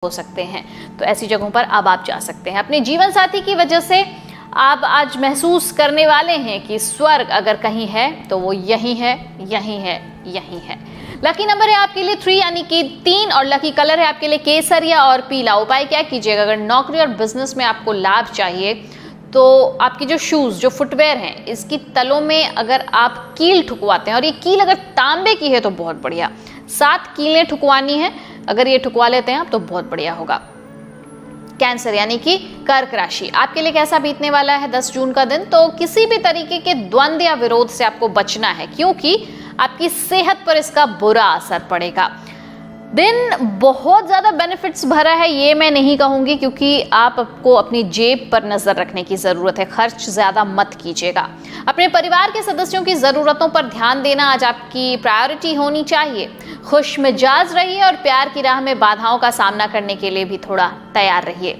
हो सकते हैं। तो ऐसी जगहों पर अब आप जा सकते हैं। अपने जीवन साथी की वजह से आप आज महसूस करने वाले हैं कि स्वर्ग अगर कहीं है तो वो यही है, यही है, यही है। लकी नंबर है आपके लिए 3 यानी कि 3 और लकी कलर है आपके लिए केसरिया और पीला। उपाय क्या कीजिएगा? अगर नौकरी और बिजनेस में आपको लाभ चाहिए तो आपकी जो शूज़, जो फुटवेयर हैं, इसकी तलों में अगर आप कील ठुकवाते हैं, और ये कील अगर तांबे की है तो बहुत बढ़िया, 7 कीलें ठुकवानी है, अगर ये ठुकवा लेते हैं आप तो बहुत बढ़िया होगा। कैंसर यानी कि कर्क राशि, आपके लिए कैसा बीतने वाला है 10 जून का दिन? तो किसी भी तरीके के द्वंद्व या विरोध से आपको बचना है, क्योंकि आपकी सेहत पर इसका बुरा असर पड़ेगा। दिन बहुत ज्यादा बेनिफिट्स भरा है ये मैं नहीं कहूंगी, क्योंकि आपको अपनी जेब पर नजर रखने की जरूरत है। खर्च ज्यादा मत कीजिएगा। अपने परिवार के सदस्यों की जरूरतों पर ध्यान देना आज आपकी प्रायोरिटी होनी चाहिए। खुश मिजाज रहिए और प्यार की राह में बाधाओं का सामना करने के लिए भी थोड़ा तैयार रहिए।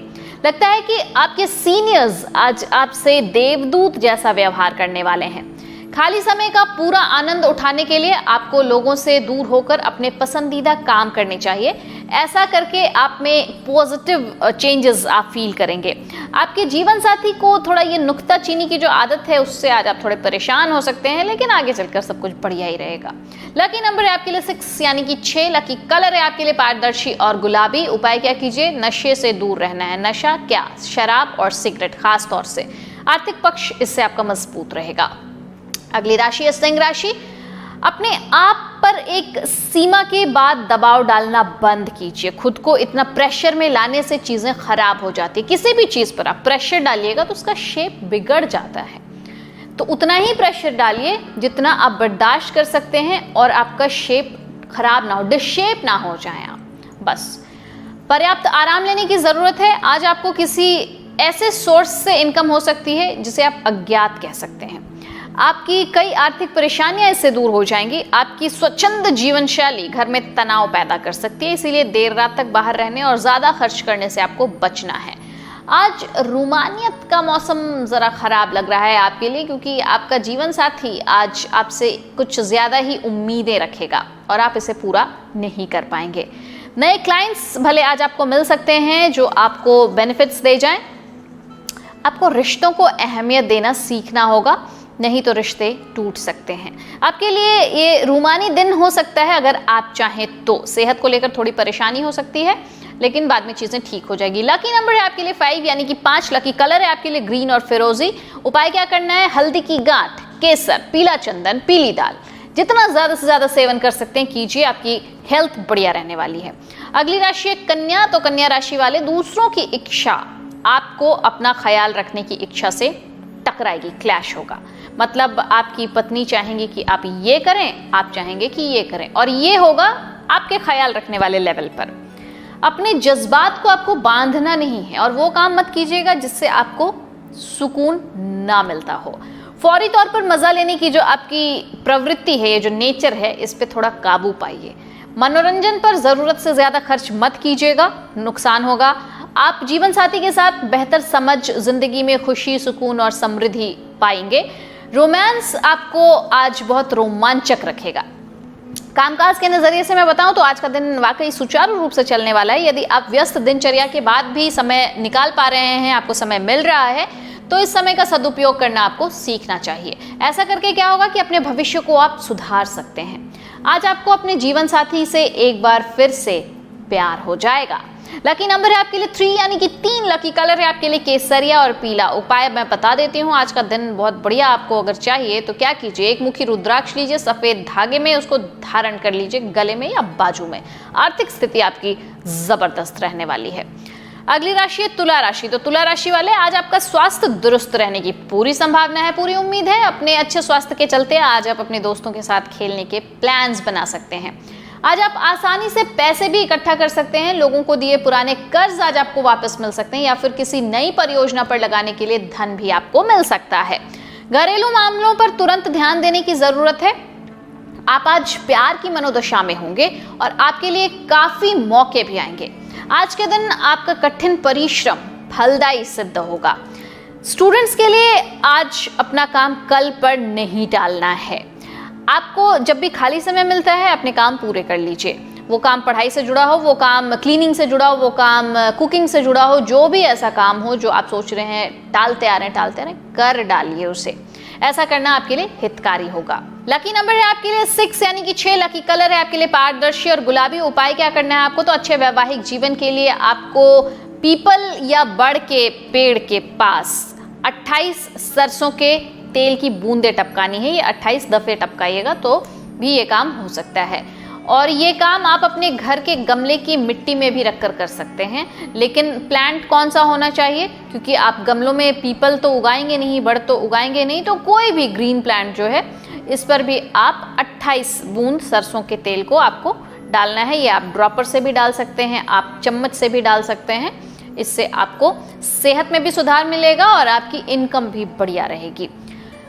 लगता है कि आपके सीनियर्स आज आपसे देवदूत जैसा व्यवहार करने वाले हैं। खाली समय का पूरा आनंद उठाने के लिए आपको लोगों से दूर होकर अपने पसंदीदा काम करने चाहिए। ऐसा करके आप में पॉजिटिव चेंजेस आप फील करेंगे। आपके जीवन साथी को थोड़ा ये नुक्ताचीनी की जो आदत है उससे आज आप थोड़े परेशान हो सकते हैं, लेकिन आगे चलकर सब कुछ बढ़िया ही रहेगा। लकी नंबर है आपके लिए 6 यानी कि 6। लकी कलर है आपके लिए पारदर्शी और गुलाबी। उपाय क्या कीजिए? नशे से दूर रहना है। नशा क्या? शराब और सिगरेट खास तौर से। आर्थिक पक्ष इससे आपका मजबूत रहेगा। अगली राशि है सिंह राशि। अपने आप पर एक सीमा के बाद दबाव डालना बंद कीजिए। खुद को इतना प्रेशर में लाने से चीजें खराब हो जाती है। किसी भी चीज पर आप प्रेशर डालिएगा तो उसका शेप बिगड़ जाता है। तो उतना ही प्रेशर डालिए जितना आप बर्दाश्त कर सकते हैं और आपका शेप खराब ना हो, डिसशेप ना हो जाए आप। बस पर्याप्त आराम लेने की जरूरत है। आज आपको किसी ऐसे सोर्स से इनकम हो सकती है जिसे आप अज्ञात कह सकते हैं। आपकी कई आर्थिक परेशानियां इससे दूर हो जाएंगी। आपकी स्वच्छंद जीवन शैली घर में तनाव पैदा कर सकती है, इसीलिए देर रात तक बाहर रहने और ज्यादा खर्च करने से आपको बचना है। आज रूमानियत का मौसम जरा खराब लग रहा है आपके लिए, क्योंकि आपका जीवन साथी आज आपसे कुछ ज्यादा ही उम्मीदें रखेगा और आप इसे पूरा नहीं कर पाएंगे। नए क्लाइंट्स भले आज आपको मिल सकते हैं जो आपको बेनिफिट्स दे जाएं। आपको रिश्तों को अहमियत देना सीखना होगा, नहीं तो रिश्ते टूट सकते हैं। आपके लिए ये रूमानी दिन हो सकता है अगर आप चाहें तो। सेहत को लेकर थोड़ी परेशानी हो सकती है, लेकिन बाद में चीजें ठीक हो जाएगी। लकी नंबर है आपके लिए 5 यानी कि 5। लकी कलर है आपके लिए ग्रीन और फिरोजी। उपाय क्या करना है? हल्दी की गांठ, केसर, पीला चंदन, पीली दाल, जितना ज्यादा से ज्यादा सेवन कर सकते हैं कीजिए। आपकी हेल्थ बढ़िया रहने वाली है। अगली राशि है कन्या। तो कन्या राशि वाले, दूसरों की इच्छा आपको अपना ख्याल रखने की इच्छा से टकराएगी, क्लैश होगा। मतलब आपकी पत्नी चाहेंगी कि आप ये करें, आप चाहेंगे कि ये करें, और ये होगा आपके ख्याल रखने वाले लेवल पर। अपने जज्बात को आपको बांधना नहीं है और वो काम मत कीजिएगा जिससे आपको सुकून ना मिलता हो। फौरी तौर पर मजा लेने की जो आपकी प्रवृत्ति है, ये जो नेचर है, इस पे थोड़ा काबू पाइए। मनोरंजन पर जरूरत से ज्यादा खर्च मत कीजिएगा, नुकसान होगा। आप जीवन साथी के साथ बेहतर समझ, जिंदगी में खुशी, सुकून और समृद्धि पाएंगे। रोमांस आपको आज बहुत रोमांचक रखेगा। कामकाज के नजरिए से मैं बताऊं तो आज का दिन वाकई सुचारू रूप से चलने वाला है। यदि आप व्यस्त दिनचर्या के बाद भी समय निकाल पा रहे हैं, आपको समय मिल रहा है, तो इस समय का सदुपयोग करना आपको सीखना चाहिए। ऐसा करके क्या होगा कि अपने भविष्य को आप सुधार सकते हैं। आज आपको अपने जीवन साथी से एक बार फिर से प्यार हो जाएगा। लकी नंबर है आपके लिए 3 यानी कि 3। लकी कलर है आपके लिए केसरिया और पीला। उपाय मैं बता देती हूँ। आज का दिन बहुत बढ़िया आपको अगर चाहिए तो क्या कीजिए? एक मुट्ठी रुद्राक्ष लीजिए, सफेद धागे में उसको धारण कर लीजिए गले में या बाजू में। आर्थिक स्थिति आपकी जबरदस्त रहने वाली है। अगली राशि है तुला राशि। तो तुला राशि वाले, आज आपका स्वास्थ्य दुरुस्त रहने की पूरी संभावना है, पूरी उम्मीद है। अपने अच्छे स्वास्थ्य के चलते आज आप अपने दोस्तों के साथ खेलने के प्लान्स बना सकते हैं। आज आप आसानी से पैसे भी इकट्ठा कर सकते हैं। लोगों को दिए पुराने कर्ज आज आपको वापस मिल सकते हैं, या फिर किसी नई परियोजना पर लगाने के लिए धन भी आपको मिल सकता है। घरेलू मामलों पर तुरंत ध्यान देने की जरूरत है। आप आज प्यार की मनोदशा में होंगे और आपके लिए काफी मौके भी आएंगे। आज के दिन आपका कठिन परिश्रम फलदायी सिद्ध होगा। स्टूडेंट्स के लिए आज अपना काम कल पर नहीं टालना है। आपको जब भी खाली समय मिलता है अपने काम पूरे कर लीजिए। वो काम पढ़ाई से जुड़ा हो, वो काम क्लीनिंग से जुड़ा हो, वो काम कुकिंग से जुड़ा हो, जो भी ऐसा काम हो जो आप सोच रहे हैं टालते आ रहे हैं, कर डालिए उसे। ऐसा करना आपके लिए हितकारी होगा। लकी नंबर है आपके लिए 6 यानी कि 6। लकी कलर है आपके लिए पारदर्शी और गुलाबी। उपाय क्या करना है आपको, तो अच्छे वैवाहिक जीवन के लिए आपको पीपल या बड़ के पेड़ के पास 28 सरसों के तेल की बूंदें टपकानी है। ये 28 दफे टपकाइएगा तो भी ये काम हो सकता है। और ये काम आप अपने घर के गमले की मिट्टी में भी रखकर कर सकते हैं, लेकिन प्लांट कौन सा होना चाहिए, क्योंकि आप गमलों में पीपल तो उगाएंगे नहीं, बड़ तो उगाएंगे नहीं, तो कोई भी ग्रीन प्लांट जो है इस पर भी आप 28 बूंद सरसों के तेल को आपको डालना है। ये आप ड्रॉपर से भी डाल सकते हैं, आप चम्मच से भी डाल सकते हैं। इससे आपको सेहत में भी सुधार मिलेगा और आपकी इनकम भी बढ़िया रहेगी।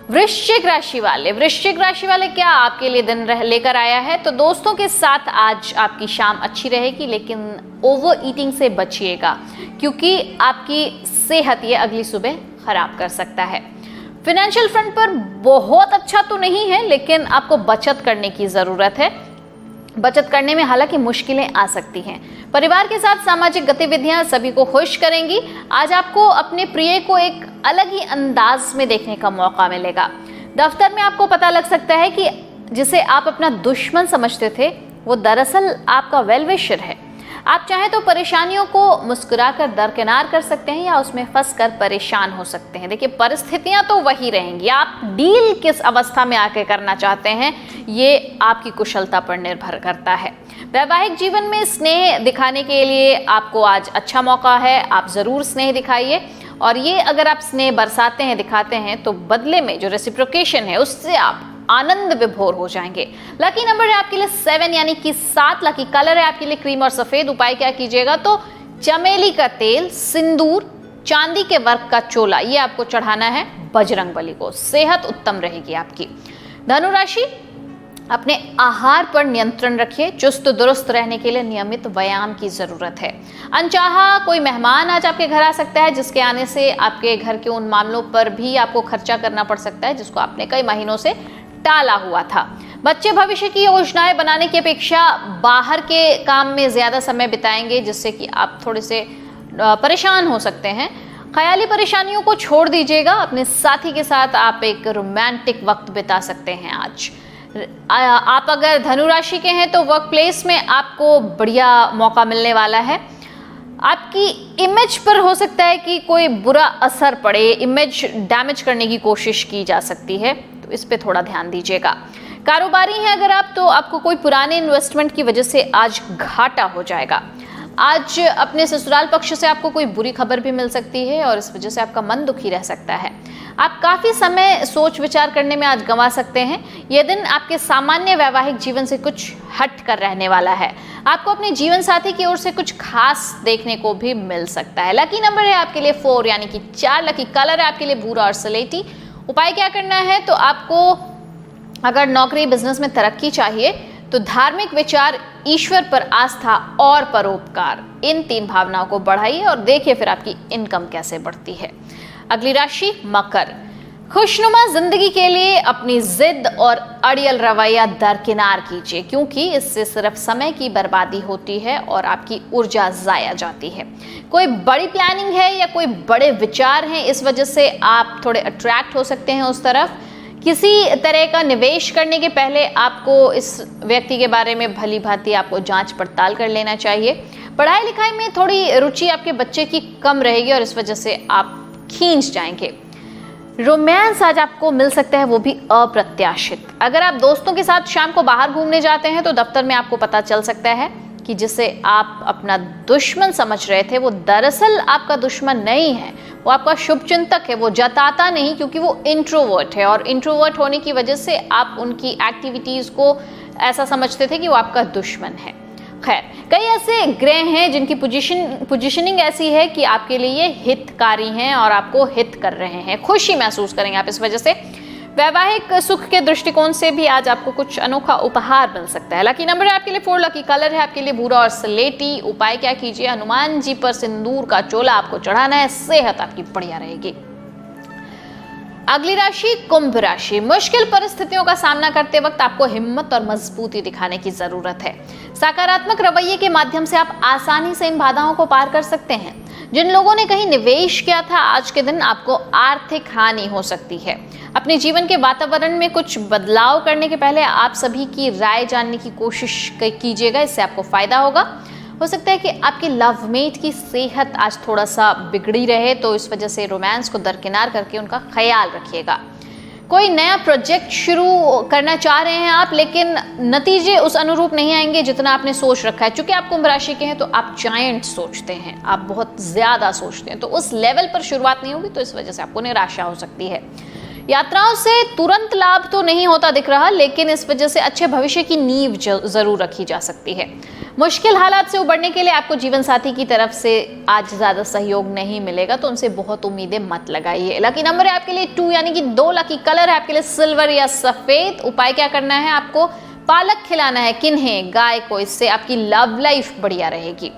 वृश्चिक राशि वाले क्या आपके लिए दिन लेकर आया है, तो दोस्तों के साथ आज आपकी शाम अच्छी रहेगी, लेकिन ओवर ईटिंग से बचिएगा, क्योंकि आपकी सेहत ये अगली सुबह खराब कर सकता है। फाइनेंशियल फ्रंट पर बहुत अच्छा तो नहीं है, लेकिन आपको बचत करने की जरूरत है। बचत करने में हालांकि मुश्किलें आ सकती हैं। परिवार के साथ सामाजिक गतिविधियां सभी को खुश करेंगी। आज आपको अपने प्रिय को एक अलग ही अंदाज में देखने का मौका मिलेगा। दफ्तर में आपको पता लग सकता है कि जिसे आप अपना दुश्मन समझते थे वो दरअसल आपका वेल विशर है। आप चाहें तो परेशानियों को मुस्कुराकर दरकिनार कर सकते हैं या उसमें फंस कर परेशान हो सकते हैं। देखिए, परिस्थितियां तो वही रहेंगी, आप डील किस अवस्था में आके करना चाहते हैं ये आपकी कुशलता पर निर्भर करता है। वैवाहिक जीवन में स्नेह दिखाने के लिए आपको आज अच्छा मौका है, आप जरूर स्नेह दिखाइए, और ये अगर आप स्नेह बरसाते हैं, दिखाते हैं, तो बदले में जो रेसिप्रोकेशन है उससे आप आनंद विभोर हो जाएंगे। लकी नंबर है आपके लिए 7 यानी कि 7। लकी कलर है आपके लिए क्रीम और सफेद। उपाय क्या कीजिएगा, तो चमेली का तेल, सिंदूर, चांदी के वर्क का चोला, ये आपको चढ़ाना है बजरंगबली को। सेहत उत्तम रहेगी आपकी। धनु राशि, अपने आहार पर नियंत्रण रखिए। चुस्त दुरुस्त रहने के लिए नियमित व्यायाम की जरूरत है। अनचाहा कोई मेहमान आज आपके घर आ सकता है, जिसके आने से आपके घर के उन मामलों पर भी आपको खर्चा करना पड़ सकता है जिसको आपने कई महीनों से टाला हुआ था। बच्चे भविष्य की योजनाएं बनाने की अपेक्षा बाहर के काम में ज्यादा समय बिताएंगे, जिससे कि आप थोड़े से परेशान हो सकते हैं। ख्याली परेशानियों को छोड़ दीजिएगा। अपने साथी के साथ आप एक रोमांटिक वक्त बिता सकते हैं आज। आप अगर धनु राशि के हैं तो वर्क प्लेस में आपको बढ़िया मौका मिलने वाला है। आपकी इमेज पर हो सकता है कि कोई बुरा असर पड़े, इमेज डैमेज करने की कोशिश की जा सकती है, तो इस पे थोड़ा ध्यान दीजिएगा। कारोबारी हैं अगर आप, तो आपको कोई पुराने इन्वेस्टमेंट की वजह से आज घाटा हो जाएगा। आज अपने ससुराल पक्ष से आपको कोई बुरी खबर भी मिल सकती है और इस वजह से आपका मन दुखी रह सकता है। आप काफ़ी समय सोच विचार करने में आज गंवा सकते हैं। यह दिन आपके सामान्य वैवाहिक जीवन से कुछ हट कर रहने वाला है। आपको अपने जीवन साथी की ओर से कुछ खास देखने को भी मिल सकता है। लकी नंबर है आपके लिए 4 यानी कि 4। लकी कलर है आपके लिए भूरा और सलेटी। उपाय क्या करना है, तो आपको अगर नौकरी बिजनेस में तरक्की चाहिए तो धार्मिक विचार, ईश्वर पर आस्था और परोपकार, इन 3 भावनाओं को बढ़ाइए और देखिए फिर आपकी इनकम कैसे बढ़ती है। अगली राशि मकर। खुशनुमा जिंदगी के लिए अपनी जिद और अड़ियल रवैया दरकिनार कीजिए, क्योंकि इससे सिर्फ समय की बर्बादी होती है और आपकी ऊर्जा जाया जाती है। कोई बड़ी प्लानिंग है या कोई बड़े विचार हैं, इस वजह से आप थोड़े अट्रैक्ट हो सकते हैं उस तरफ। किसी तरह का निवेश करने के पहले आपको इस व्यक्ति के बारे में भली भांति आपको जांच पड़ताल कर लेना चाहिए। पढ़ाई लिखाई में थोड़ी रुचि आपके बच्चे की कम रहेगी और इस वजह से आप खींच जाएंगे। रोमांस आज आपको मिल सकता है, वो भी अप्रत्याशित। अगर आप दोस्तों के साथ शाम को बाहर घूमने जाते हैं तो दफ्तर में आपको पता चल सकता है कि जिसे आप अपना दुश्मन समझ रहे थे वो दरअसल आपका दुश्मन नहीं है, वो आपका शुभचिंतक है। वो जताता नहीं क्योंकि वो इंट्रोवर्ट है और इंट्रोवर्ट होने की वजह से आप उनकी एक्टिविटीज़ को ऐसा समझते थे कि वो आपका दुश्मन है। खैर, कई ऐसे ग्रह हैं जिनकी पोजीशनिंग ऐसी है कि आपके लिए हितकारी हैं और आपको हित कर रहे हैं। खुशी महसूस करेंगे आप इस वजह से। वैवाहिक सुख के दृष्टिकोण से भी आज आपको कुछ अनोखा उपहार मिल सकता है। लकी नंबर है आपके लिए 4। लकी कलर है आपके लिए भूरा और स्लेटी। उपाय क्या कीजिए, हनुमान जी पर सिंदूर का चोला आपको चढ़ाना है। सेहत आपकी बढ़िया रहेगी। अगली राशि कुंभ राशि। मुश्किल परिस्थितियों का सामना करते वक्त आपको हिम्मत और मजबूती दिखाने की जरूरत है। सकारात्मक रवैये के माध्यम से आप आसानी से इन बाधाओं को पार कर सकते हैं। जिन लोगों ने कहीं निवेश किया था, आज के दिन आपको आर्थिक हानि हो सकती है। अपने जीवन के वातावरण में कुछ बदलाव करने के पहले आप सभी की राय जानने की कोशिश कीजिएगा, इससे आपको फायदा होगा। हो सकता है कि आपके लवमेट की सेहत आज थोड़ा सा बिगड़ी रहे, तो इस वजह से रोमांस को दरकिनार करके उनका ख्याल रखिएगा। कोई नया प्रोजेक्ट शुरू करना चाह रहे हैं आप, लेकिन नतीजे उस अनुरूप नहीं आएंगे जितना आपने सोच रखा है। चूंकि आप कुंभ राशि के हैं तो आप जायंट सोचते हैं, आप बहुत ज्यादा सोचते हैं, तो उस लेवल पर शुरुआत नहीं होगी, तो इस वजह से आपको निराशा हो सकती है। यात्राओं से तुरंत लाभ तो नहीं होता दिख रहा, लेकिन इस वजह से अच्छे भविष्य की नींव जरूर रखी जा सकती है। मुश्किल हालात से उबरने के लिए आपको जीवन साथी की तरफ से आज ज्यादा सहयोग नहीं मिलेगा, तो उनसे बहुत उम्मीदें मत लगाइए। लकी नंबर है आपके लिए 2 यानी कि 2। लकी कलर है आपके लिए सिल्वर या सफेद। उपाय क्या करना है, आपको पालक खिलाना है किन्हें, गाय को, इससे आपकी लव लाइफ बढ़िया रहेगी।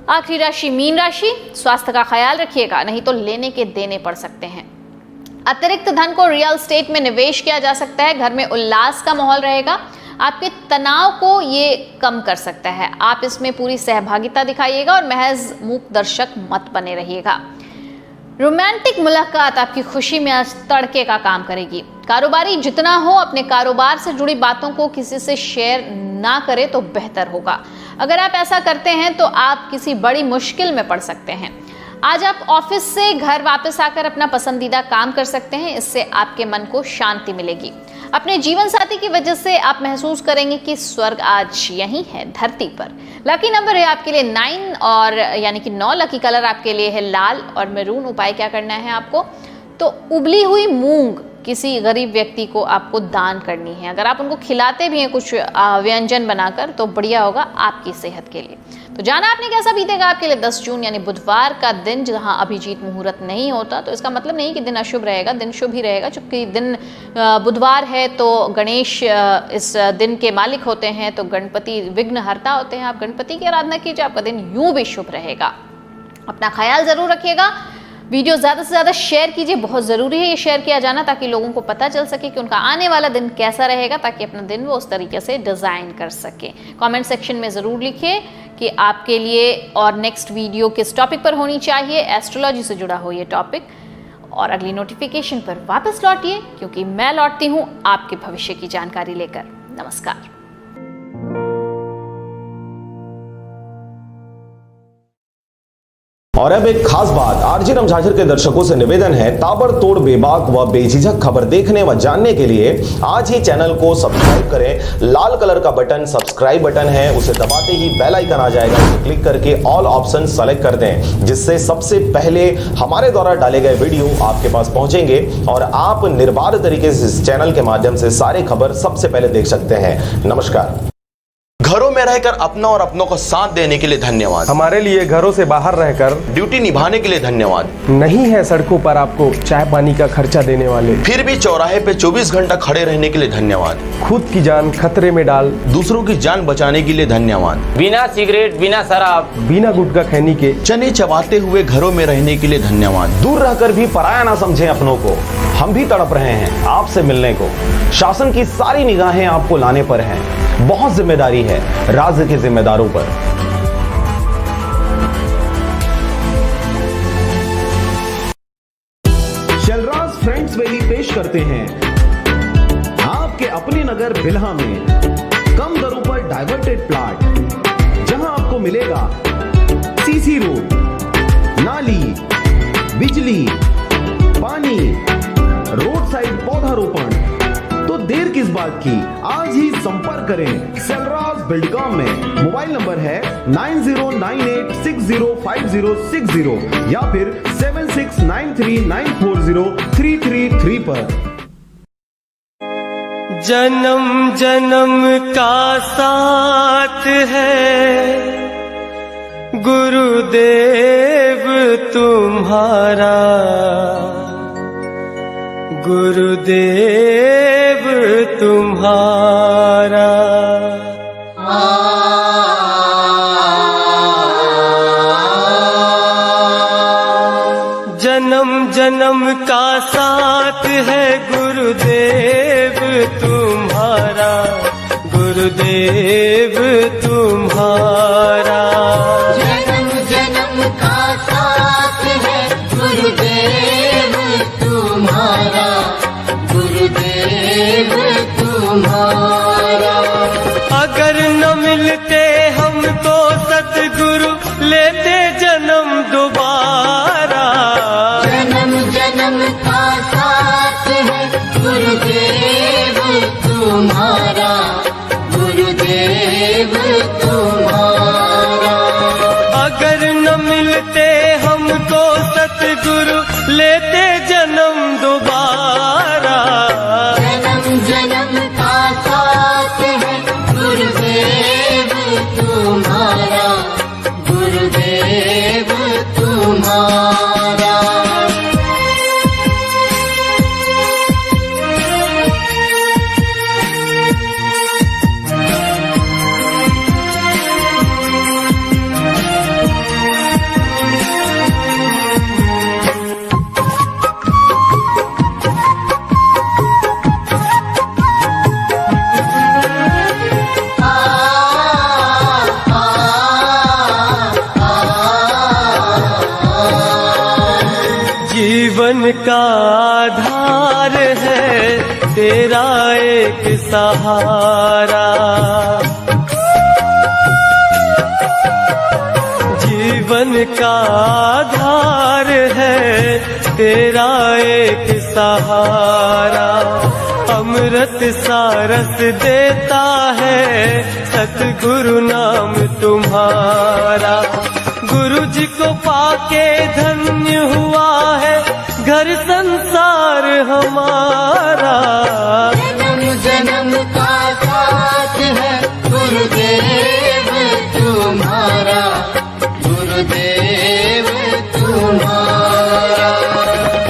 आखिरी राशि मीन राशि। स्वास्थ्य का ख्याल रखिएगा, नहीं तो लेने के देने पड़ सकते हैं। अतिरिक्त धन को रियल एस्टेट में निवेश किया जा सकता है। घर में उल्लास का माहौल रहेगा, आपके तनाव को ये कम कर सकता है। आप इसमें पूरी सहभागिता दिखाइएगा और महज मूक दर्शक मत बने रहिएगा। रोमांटिक मुलाकात आपकी खुशी में आज तड़के का काम करेगी। कारोबारी जितना हो, अपने कारोबार से जुड़ी बातों को किसी से शेयर ना करें तो बेहतर होगा। अगर आप ऐसा करते हैं तो आप किसी बड़ी मुश्किल में पड़ सकते हैं। आज आप ऑफिस से घर वापस आकर अपना पसंदीदा काम कर सकते हैं, इससे आपके मन को शांति मिलेगी। अपने जीवन साथी की वजह से आप महसूस करेंगे कि स्वर्ग आज यहीं है धरती पर। लकी नंबर है आपके लिए 9 और यानी कि 9। लकी कलर आपके लिए है लाल और मैरून। उपाय क्या करना है आपको, तो उबली हुई मूंग किसी गरीब व्यक्ति को आपको दान करनी है। अगर आप उनको खिलाते भी हैं कुछ व्यंजन बनाकर, तो बढ़िया होगा आपकी सेहत के लिए। तो जाना आपने कैसा बीतेगा आपके लिए 10 जून यानी बुधवार का दिन, जहां अभिजीत मुहूर्त नहीं होता, तो इसका मतलब नहीं कि दिन अशुभ रहेगा, दिन शुभ ही रहेगा। चूंकि दिन बुधवार है तो गणेश इस दिन के मालिक होते हैं, तो गणपति विघ्नहर्ता होते हैं। आप गणपति की आराधना कीजिए, आपका दिन यूं भी शुभ रहेगा। अपना ख्याल जरूर रखिएगा। वीडियो ज़्यादा से ज़्यादा शेयर कीजिए, बहुत ज़रूरी है ये शेयर किया जाना, ताकि लोगों को पता चल सके कि उनका आने वाला दिन कैसा रहेगा, ताकि अपना दिन वो उस तरीके से डिज़ाइन कर सके। कमेंट सेक्शन में ज़रूर लिखिए कि आपके लिए और नेक्स्ट वीडियो किस टॉपिक पर होनी चाहिए, एस्ट्रोलॉजी से जुड़ा हो ये टॉपिक। और अगली नोटिफिकेशन पर वापस लौटिए, क्योंकि मैं लौटती हूँ आपके भविष्य की जानकारी लेकर। नमस्कार। और अब एक खास बात, आरजे रमझाझर के दर्शकों से निवेदन है, ताबड़तोड़ बेबाक व बेझिझक खबर देखने व जानने के लिए आज ही चैनल को सब्सक्राइब करें। लाल कलर का बटन सब्सक्राइब बटन है, उसे दबाते ही बेल आइकन आ जाएगा, उसे क्लिक करके ऑल ऑप्शन सेलेक्ट कर दें, जिससे सबसे पहले हमारे द्वारा डाले गए वीडियो आपके पास पहुंचेंगे और आप निर्बाध तरीके से इस चैनल के माध्यम से सारी खबर सबसे पहले देख सकते हैं। नमस्कार। घरों में रहकर अपनों और अपनों को साथ देने के लिए धन्यवाद। हमारे लिए घरों से बाहर रहकर ड्यूटी निभाने के लिए धन्यवाद। नहीं है सड़कों पर आपको चाय पानी का खर्चा देने वाले, फिर भी चौराहे पे 24 घंटा खड़े रहने के लिए धन्यवाद। खुद की जान खतरे में डाल दूसरों की जान बचाने के लिए धन्यवाद। बिना सिगरेट, बिना शराब, बिना गुटखा खैनी के चने चबाते हुए घरों में रहने के लिए धन्यवाद। दूर रहकर भी पराया ना समझें अपनों को, हम भी तड़प रहे हैं आपसे मिलने को। शासन की सारी निगाहें आपको लाने पर हैं, बहुत जिम्मेदारी है राज्य के जिम्मेदारों पर। शलराज फ्रेंड्स वैली पेश करते हैं आपके अपने नगर बिल्हा में कम दरों पर डाइवर्टेड प्लॉट, जहां आपको मिलेगा सीसी रोड, नाली, बिजली, पानी, रोड साइड पौधारोपण। तो देर किस बात की, आज ही संपर्क करें सेलराज बिल्डकॉम में। मोबाइल नंबर है 9098605060 या फिर 7693940333 पर। जन्म जन्म का साथ है गुरुदेव तुम्हारा, गुरुदेव तुम्हारा। जन्म जन्म का साथ है गुरुदेव तुम्हारा, गुरुदेव तुम्हारा। का साथ है गुरुदेव तुम्हारा, गुरुदेव तुम्हारा। अगर न मिलते हमको सतगुरु लेते जन्म दोबारा। जन्म जन्म का साथ है गुरुदेव तुम्हारा, गुरुदेव तुम्हारा। अगर न मिलते हमको सतगुरु लेते जन्म दोबारा। जन्म जन्म का साथ है गुरुदेव तुम्हारा, गुरुदेव तुम्हारा। जीवन का आधार है तेरा एक सहारा। जीवन का आधार है तेरा एक सहारा। अमृत सा रस देता है सतगुरु नाम तुम्हारा। गुरु जी को पाके धन्य हुआ है घर संसार हमारा। जन्म जन्म का साथ है गुरुदेव तुम्हारा, गुरुदेव तुम्हारा।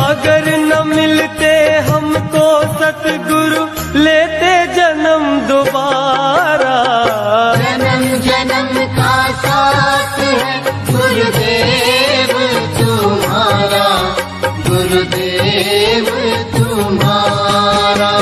अगर न मिलते हमको सतगुरु लेते जन्म दोबारा। जन्म जन्म का साथ है गुरुदेव तुम्हारा, गुरुदेव तुम्हारा।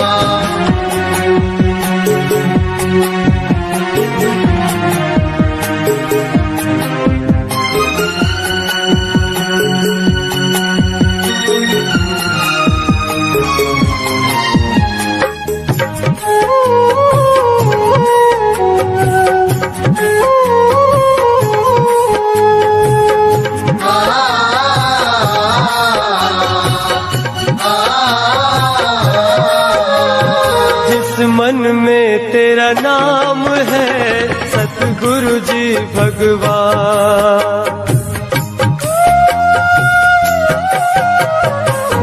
मन में तेरा नाम है सतगुरु जी भगवान।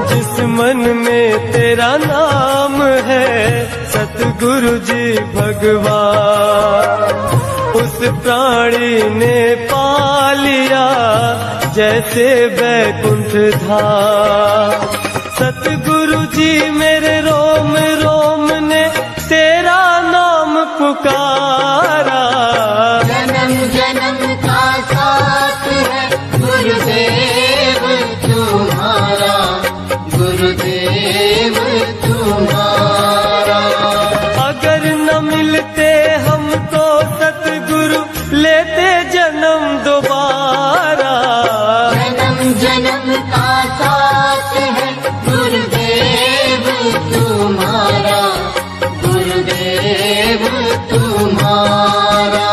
जिस मन में तेरा नाम है सतगुरु जी भगवान। उस प्राणी ने पा लिया जैसे बैकुंठ धाम। सतगुरु जी मेरे रोम रोम ने तेरा नाम पुकारा। जन्म जन्म का साथ है गुरुदेव तुम्हारा, गुरुदेव तुम्हारा। अगर न मिलते हमको सतगुरु लेते जन्म दोबारा। जन्म जन्म का साथ है गुरुदेव तुम्हारा, गुरुदेव तुम्हारा।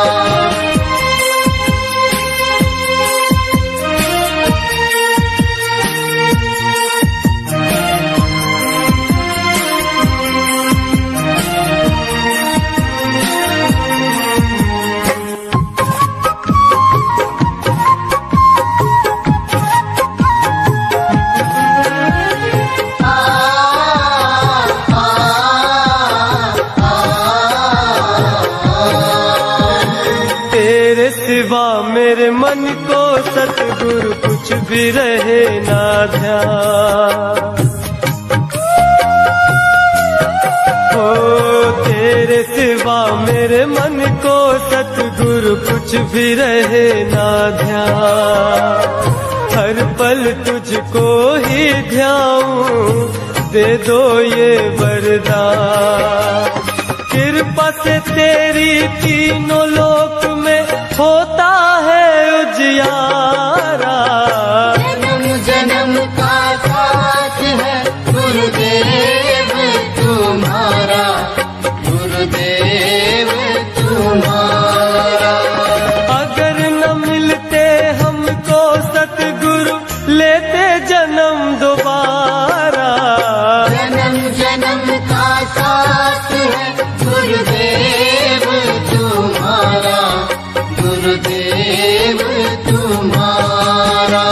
सिवा मेरे मन को सतगुरु कुछ भी रहे ना ध्यान। हो तेरे सिवा मेरे मन को सतगुरु कुछ भी रहे ना ध्यान। हर पल तुझको ही ध्याऊं दे दो ये वरदान। कृपा से तेरी तीनों लोक में होता है उजियारा। तुम्हारा।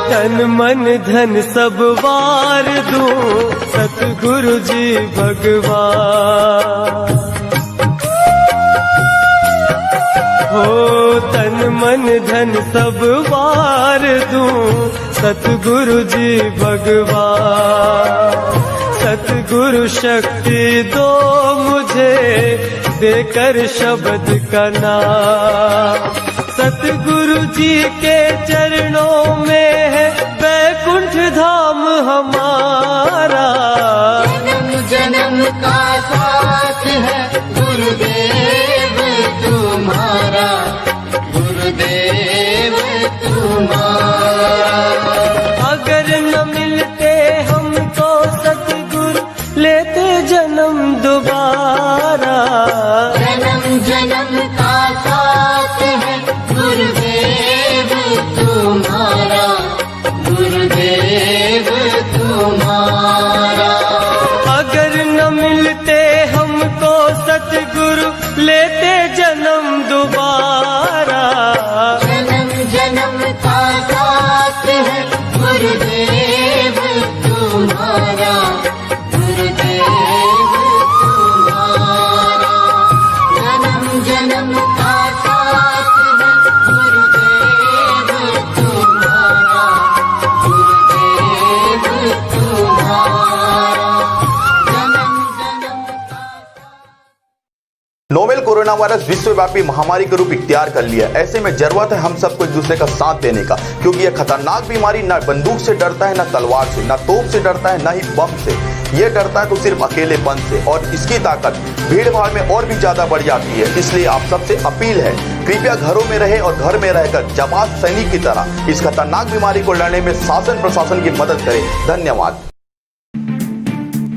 तन मन धन सब वार दूं सतगुरु जी भगवान। हो तन मन धन सब वार दूं सतगुरु जी भगवान। सतगुरु शक्ति दो मुझे देकर शब्द का नाम। सतगुरु जी के चरणों में है वैकुंठ धाम हमारा। जन्म जन्म का साथ है गुरुदेव तुम्हारा, गुरुदेव तुम्हारा। अगर न मिलते हमको सतगुरु लेते जन्म दोबारा। जन्म जन्म का साथ है गुरुदेव तुम्हारा, गुरुदेव तुम्हारा। अगर न मिलते हमको सतगुरु लेते जन्म दोबारा। जन्म जन्म का साथ है गुरुदेव तुम्हारा, गुरुदेव तुम्हारा। जन्म जन्म का साथ है गुरुदेव तुम्हारा, गुरुदेव तुम्हारा। जन्म जन्म नोवेल कोरोना वायरस विश्वव्यापी महामारी का रूप इख्तियार कर लिया। ऐसे में जरूरत है हम सबको एक दूसरे का साथ देने का, क्योंकि यह खतरनाक बीमारी न बंदूक से डरता है, न तलवार से, न तोप से डरता है, न ही बम से। यह डरता है तो सिर्फ अकेलेपन से, और इसकी ताकत भीड़ भाड़ में और भी ज्यादा बढ़ जाती है। इसलिए आप सबसे अपील है, कृपया घरों में रहे और घर में रहकर जमात सैनिक की तरह इस खतरनाक बीमारी को लड़ने में शासन प्रशासन की मदद करें। धन्यवाद।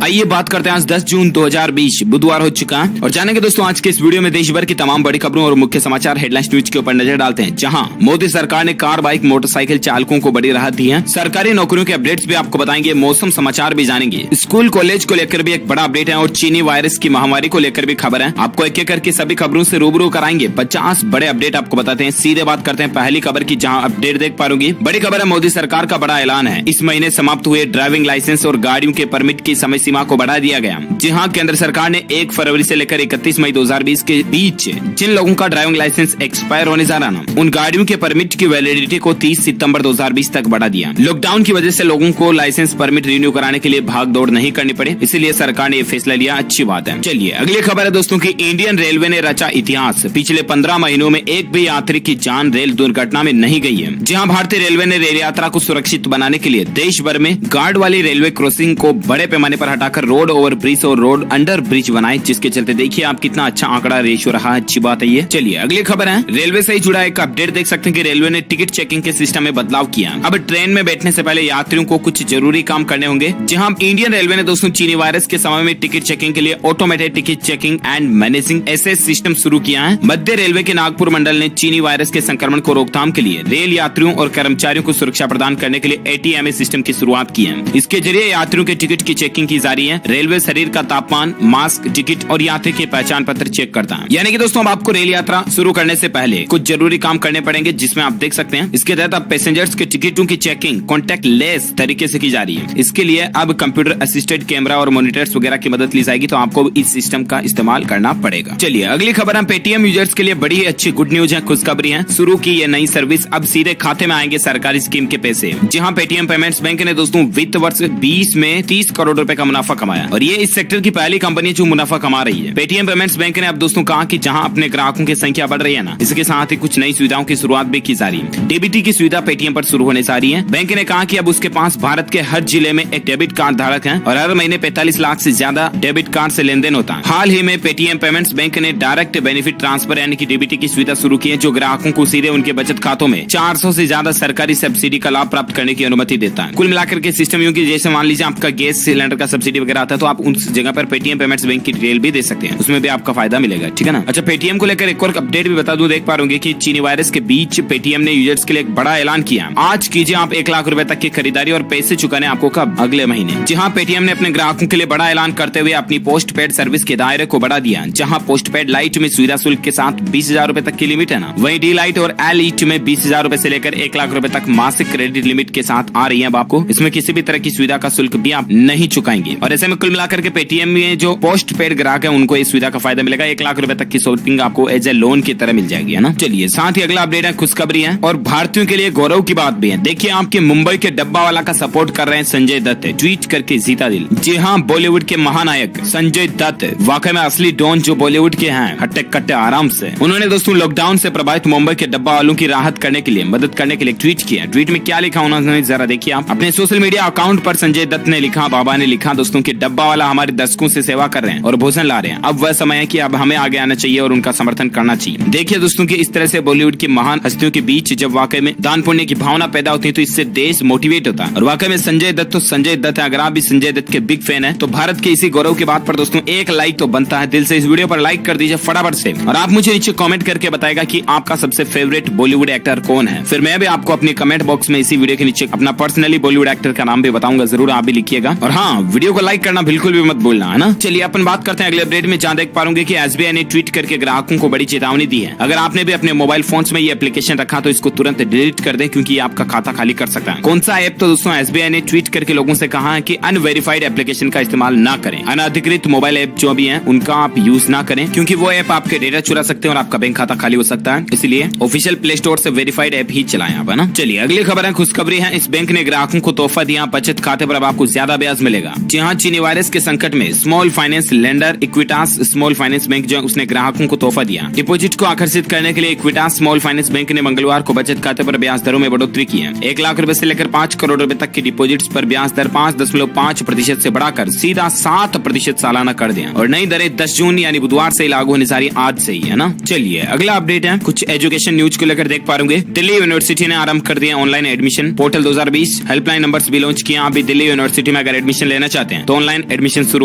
आइए बात करते हैं आज 10 जून 2020 बुधवार हो चुका है और जानेंगे दोस्तों आज के इस वीडियो में देश भर की तमाम बड़ी खबरों और मुख्य समाचार हेडलाइंस न्यूज के ऊपर नजर डालते हैं। जहां मोदी सरकार ने कार बाइक मोटरसाइकिल चालकों को बड़ी राहत दी है। सरकारी नौकरियों के अपडेट्स भी आपको बताएंगे, मौसम समाचार भी जानेंगे, स्कूल कॉलेज को लेकर भी एक बड़ा अपडेट है और चीनी वायरस की महामारी को लेकर भी खबर है। आपको एक एक करके सभी खबरों से रूबरू कराएंगे। 50 बड़े अपडेट आपको बताते हैं। सीधे बात करते हैं पहली खबर की, जहां अपडेट देख पाओगे। बड़ी खबर है, मोदी सरकार का बड़ा ऐलान है। इस महीने समाप्त हुए ड्राइविंग लाइसेंस और गाड़ियों के परमिट की समय सीमा को बढ़ा दिया गया। जी हां, केंद्र सरकार ने 1 फरवरी से लेकर 31 मई 2020 के बीच जिन लोगों का ड्राइविंग लाइसेंस एक्सपायर होने जा रहा है, उन गाड़ियों के परमिट की वैलिडिटी को 30 सितंबर 2020 तक बढ़ा दिया। लॉकडाउन की वजह से लोगों को लाइसेंस परमिट रिन्यू कराने के लिए भाग दौड़ नहीं करनी पड़े, इसीलिए सरकार ने यह फैसला लिया। अच्छी बात है। चलिए अगली खबर है दोस्तों की, इंडियन रेलवे ने रचा इतिहास। पिछले 15 महीनों में एक भी यात्री की जान रेल दुर्घटना में नहीं गई है। जहां भारतीय रेलवे ने रेल यात्रा को सुरक्षित बनाने के लिए देश भर में गार्ड वाली रेलवे क्रॉसिंग को बड़े पैमाने पर हटाकर रोड ओवर ब्रिज और रोड अंडर ब्रिज बनाए, जिसके चलते देखिए आप कितना अच्छा आंकड़ा रेशियो रहा। अच्छी बात है ये। चलिए अगली खबर है, रेलवे से ही जुड़ा एक अपडेट देख सकते हैं कि रेलवे ने टिकट चेकिंग के सिस्टम में बदलाव किया। अब ट्रेन में बैठने से पहले यात्रियों को कुछ जरूरी काम करने होंगे। जहां इंडियन रेलवे ने दोस्तों चीनी वायरस के समय में टिकट चेकिंग के लिए automated ticket checking and managing SS system शुरू किया है। मध्य रेलवे के नागपुर मंडल ने चीनी वायरस के संक्रमण को रोकथाम के लिए रेल यात्रियों और कर्मचारियों को सुरक्षा प्रदान करने के लिए एटीएमए सिस्टम की शुरुआत की है। इसके जरिए यात्रियों के टिकट की चेकिंग की जा रही है। रेलवे शरीर का तापमान, मास्क, टिकट और यात्री के पहचान पत्र चेक करता है। यानी कि दोस्तों अब आपको रेल यात्रा शुरू करने से पहले कुछ जरूरी काम करने पड़ेंगे, जिसमें आप देख सकते हैं। इसके तहत अब पैसेंजर्स के टिकटों की चेकिंग कॉन्टैक्ट लेस तरीके से की जा रही है। इसके लिए अब कंप्यूटर असिस्टेड कैमरा और मॉनिटर्स वगैरह की मदद ली जाएगी, तो आपको इस सिस्टम का इस्तेमाल करना पड़ेगा। चलिए अगली खबर है, पेटीएम यूजर्स के लिए बड़ी अच्छी गुड न्यूज है, खुशखबरी है। शुरू की ये नई सर्विस, अब सीधे खाते में आएंगे सरकारी स्कीम के पैसे। जहां पेटीएम पेमेंट्स बैंक ने दोस्तों वित्त वर्ष 20 में 30 करोड़ रुपए का मुनाफा कमाया और ये इस सेक्टर की पहली कंपनी है जो मुनाफा कमा रही है। पेटीएम पेमेंट्स बैंक ने अब दोस्तों कहा कि जहां अपने ग्राहकों की संख्या बढ़ रही है ना, इसके साथ ही कुछ नई सुविधाओं की शुरुआत भी की जा रही है। डीबीटी की सुविधा पेटीएम पर शुरू होने जा रही है। बैंक ने कहा कि अब उसके पास भारत के हर जिले में एक डेबिट कार्ड धारक है और हर महीने 45 लाख से ज्यादा डेबिट कार्ड से लेन देन होता है। हाल ही में पेटीएम पेमेंट्स बैंक ने डायरेक्ट बेनिफिट ट्रांसफर यानी कि डीबीटी की सुविधा शुरू की है, जो ग्राहकों को सीधे उनके बचत खातों में 400 से ज्यादा सरकारी सब्सिडी का लाभ प्राप्त करने की अनुमति देता है। कुल मिलाकर के सिस्टम यूं कि जैसे मान लीजिए आपका गैस सिलेंडर का सब्सिडी वगैरह आता है तो आप उस जगह पर पेटीएम पेमेंट्स बैंक की डिटेल भी दे सकते हैं, उसमें भी आपका फायदा मिलेगा, ठीक है ना। अच्छा, पेटीएम को लेकर एक और अपडेट भी बता दूं, देख पा रहे होंगे कि चीनी वायरस के बीच पेटीएम ने यूजर्स के लिए एक बड़ा ऐलान किया। आज कीजिए आप 1 लाख रुपए तक की खरीदारी और पैसे चुकाने आपको कब? अगले महीने। जी हाँ, पेटीएम ने अपने ग्राहकों के लिए बड़ा ऐलान करते हुए अपनी पोस्ट पेड सर्विस के दायरे को बढ़ा दिया। जहां पोस्ट पेड लाइट में सुविधा शुल्क के साथ 20,000 रुपए तक की लिमिट है ना, वहीं डी लाइट और एल ईट में 20,000 रुपए से लेकर 1 लाख रुपए तक मासिक क्रेडिट लिमिट के साथ आ रही है। अब आपको इसमें किसी भी तरह की सुविधा का शुल्क भी आप नहीं चुकाएंगे और ऐसे में कुल मिलाकर के पेटीएम में जो पोस्ट पेड ग्राहक है उनको इस सुविधा का फायदा मिलेगा। 1 लाख रुपए तक की शॉपिंग आपको एज ए लोन की तरह मिल जाएगी, है ना। चलिए, साथ ही अगला अपडेट है, खुशखबरी है और भारतीयों के लिए गौरव की बात भी है। देखिए, आपके मुंबई के डब्बा वाला का सपोर्ट कर रहे हैं संजय दत्त, ट्वीट करके जीता दिल। जी हाँ, बॉलीवुड के महानायक संजय दत्त वाकई में असली डॉन जो बॉलीवुड के हैं, हट्टे कट्टे आराम से। उन्होंने दोस्तों लॉकडाउन से प्रभावित मुंबई के डब्बा वालों की राहत करने के लिए, मदद करने के लिए ट्वीट किया। ट्वीट में क्या लिखा उन्होंने जरा देखिए आप। अपने सोशल मीडिया अकाउंट पर संजय दत्त ने लिखा, बाबा ने लिखा दोस्तों कि डब्बा वाला हमारे दर्शकों से सेवा कर रहे हैं और भोजन ला रहे हैं। अब वह समय है कि अब हमें आगे आना चाहिए और उनका समर्थन करना चाहिए। देखिए दोस्तों कि इस तरह से बॉलीवुड की महान हस्तियों के बीच जब वाकई में दान पुण्य की भावना पैदा होती है तो इससे देश मोटिवेट होता है और वाकई में संजय दत्त तो संजय दत्त है। अगर आप भी संजय दत्त के बिग फैन है तो भारत के इसी गौरव की बात पर दोस्तों एक लाइक तो बनता है। दिल से इस वीडियो पर लाइक कर दीजिए फटाफट से और आप मुझे नीचे कमेंट करके बताएगा कि आपका सबसे फेवरेट बॉलीवुड एक्टर कौन है। फिर मैं भी आपको अपने कमेंट बॉक्स में इसी वीडियो के नीचे अपना पर्सनली बॉलीवुड एक्टर का नाम भी बताऊंगा, जरूर आप भी लिखिएगा और हाँ, वीडियो को लाइक करना बिल्कुल भी मत भूलना, है ना। चलिए अपन बात करते हैं अगले अपडेट में, जहां देख पाओगे कि एसबीआई ने ट्वीट करके ग्राहकों को बड़ी चेतावनी दी है। अगर आपने भी अपने मोबाइल फोन्स में ये एप्लीकेशन रखा तो इसको तुरंत डिलीट कर दें क्योंकि ये आपका खाता खाली कर सकता है। कौन सा ऐप? तो दोस्तों एसबीआई ने ट्वीट करके लोगों से कहा है कि अनवेरिफाइड एप्लीकेशन का इस्तेमाल ना करें। अनधिकृत मोबाइल ऐप जो भी है उनका आप यूज ना करें क्योंकि वो ऐप आपके डेटा चुरा सकते हैं और आपका बैंक खाता खाली हो सकता है। इसलिए ऑफिशियल प्ले स्टोर से वेरीफाइड ऐप ही चलाएं आप, है ना। चलिए अगली खबर है, खुशखबरी है। इस बैंक ने ग्राहकों को तोहफा दिया, बचत खाते पर अब आपको ज्यादा ब्याज मिलेगा। जी हाँ, चीनी वायरस के संकट में small finance lender Equitas small finance bank जो उसने ग्राहकों को तोहफा दिया। डिपॉजिट को आकर्षित करने के लिए इक्विटास स्मॉल फाइनेंस बैंक ने मंगलवार को बचत खाते पर ब्याज दरों में बढ़ोतरी की है। 1 लाख रुपए से लेकर 5 करोड़ रुपए तक की डिपॉजिट्स पर ब्याज दर 5.5% से बढ़ाकर सीधा 7% सालाना कर दिया और नई दरें 10 जून यानी बुधवार से लागू होने जा रही, आज से ही, है ना। चलिए अगला अपडेट है, कुछ एजुकेशन न्यूज को लेकर देख पाओगे। दिल्ली यूनिवर्सिटी ने आरंभ कर दिया online admission portal 2020। Helpline numbers भी लॉन्च किया। आप भी दिल्ली यूनिवर्सिटी में अगर एडमिशन लेना चाहते हैं तो ऑनलाइन एडमिशन शुरू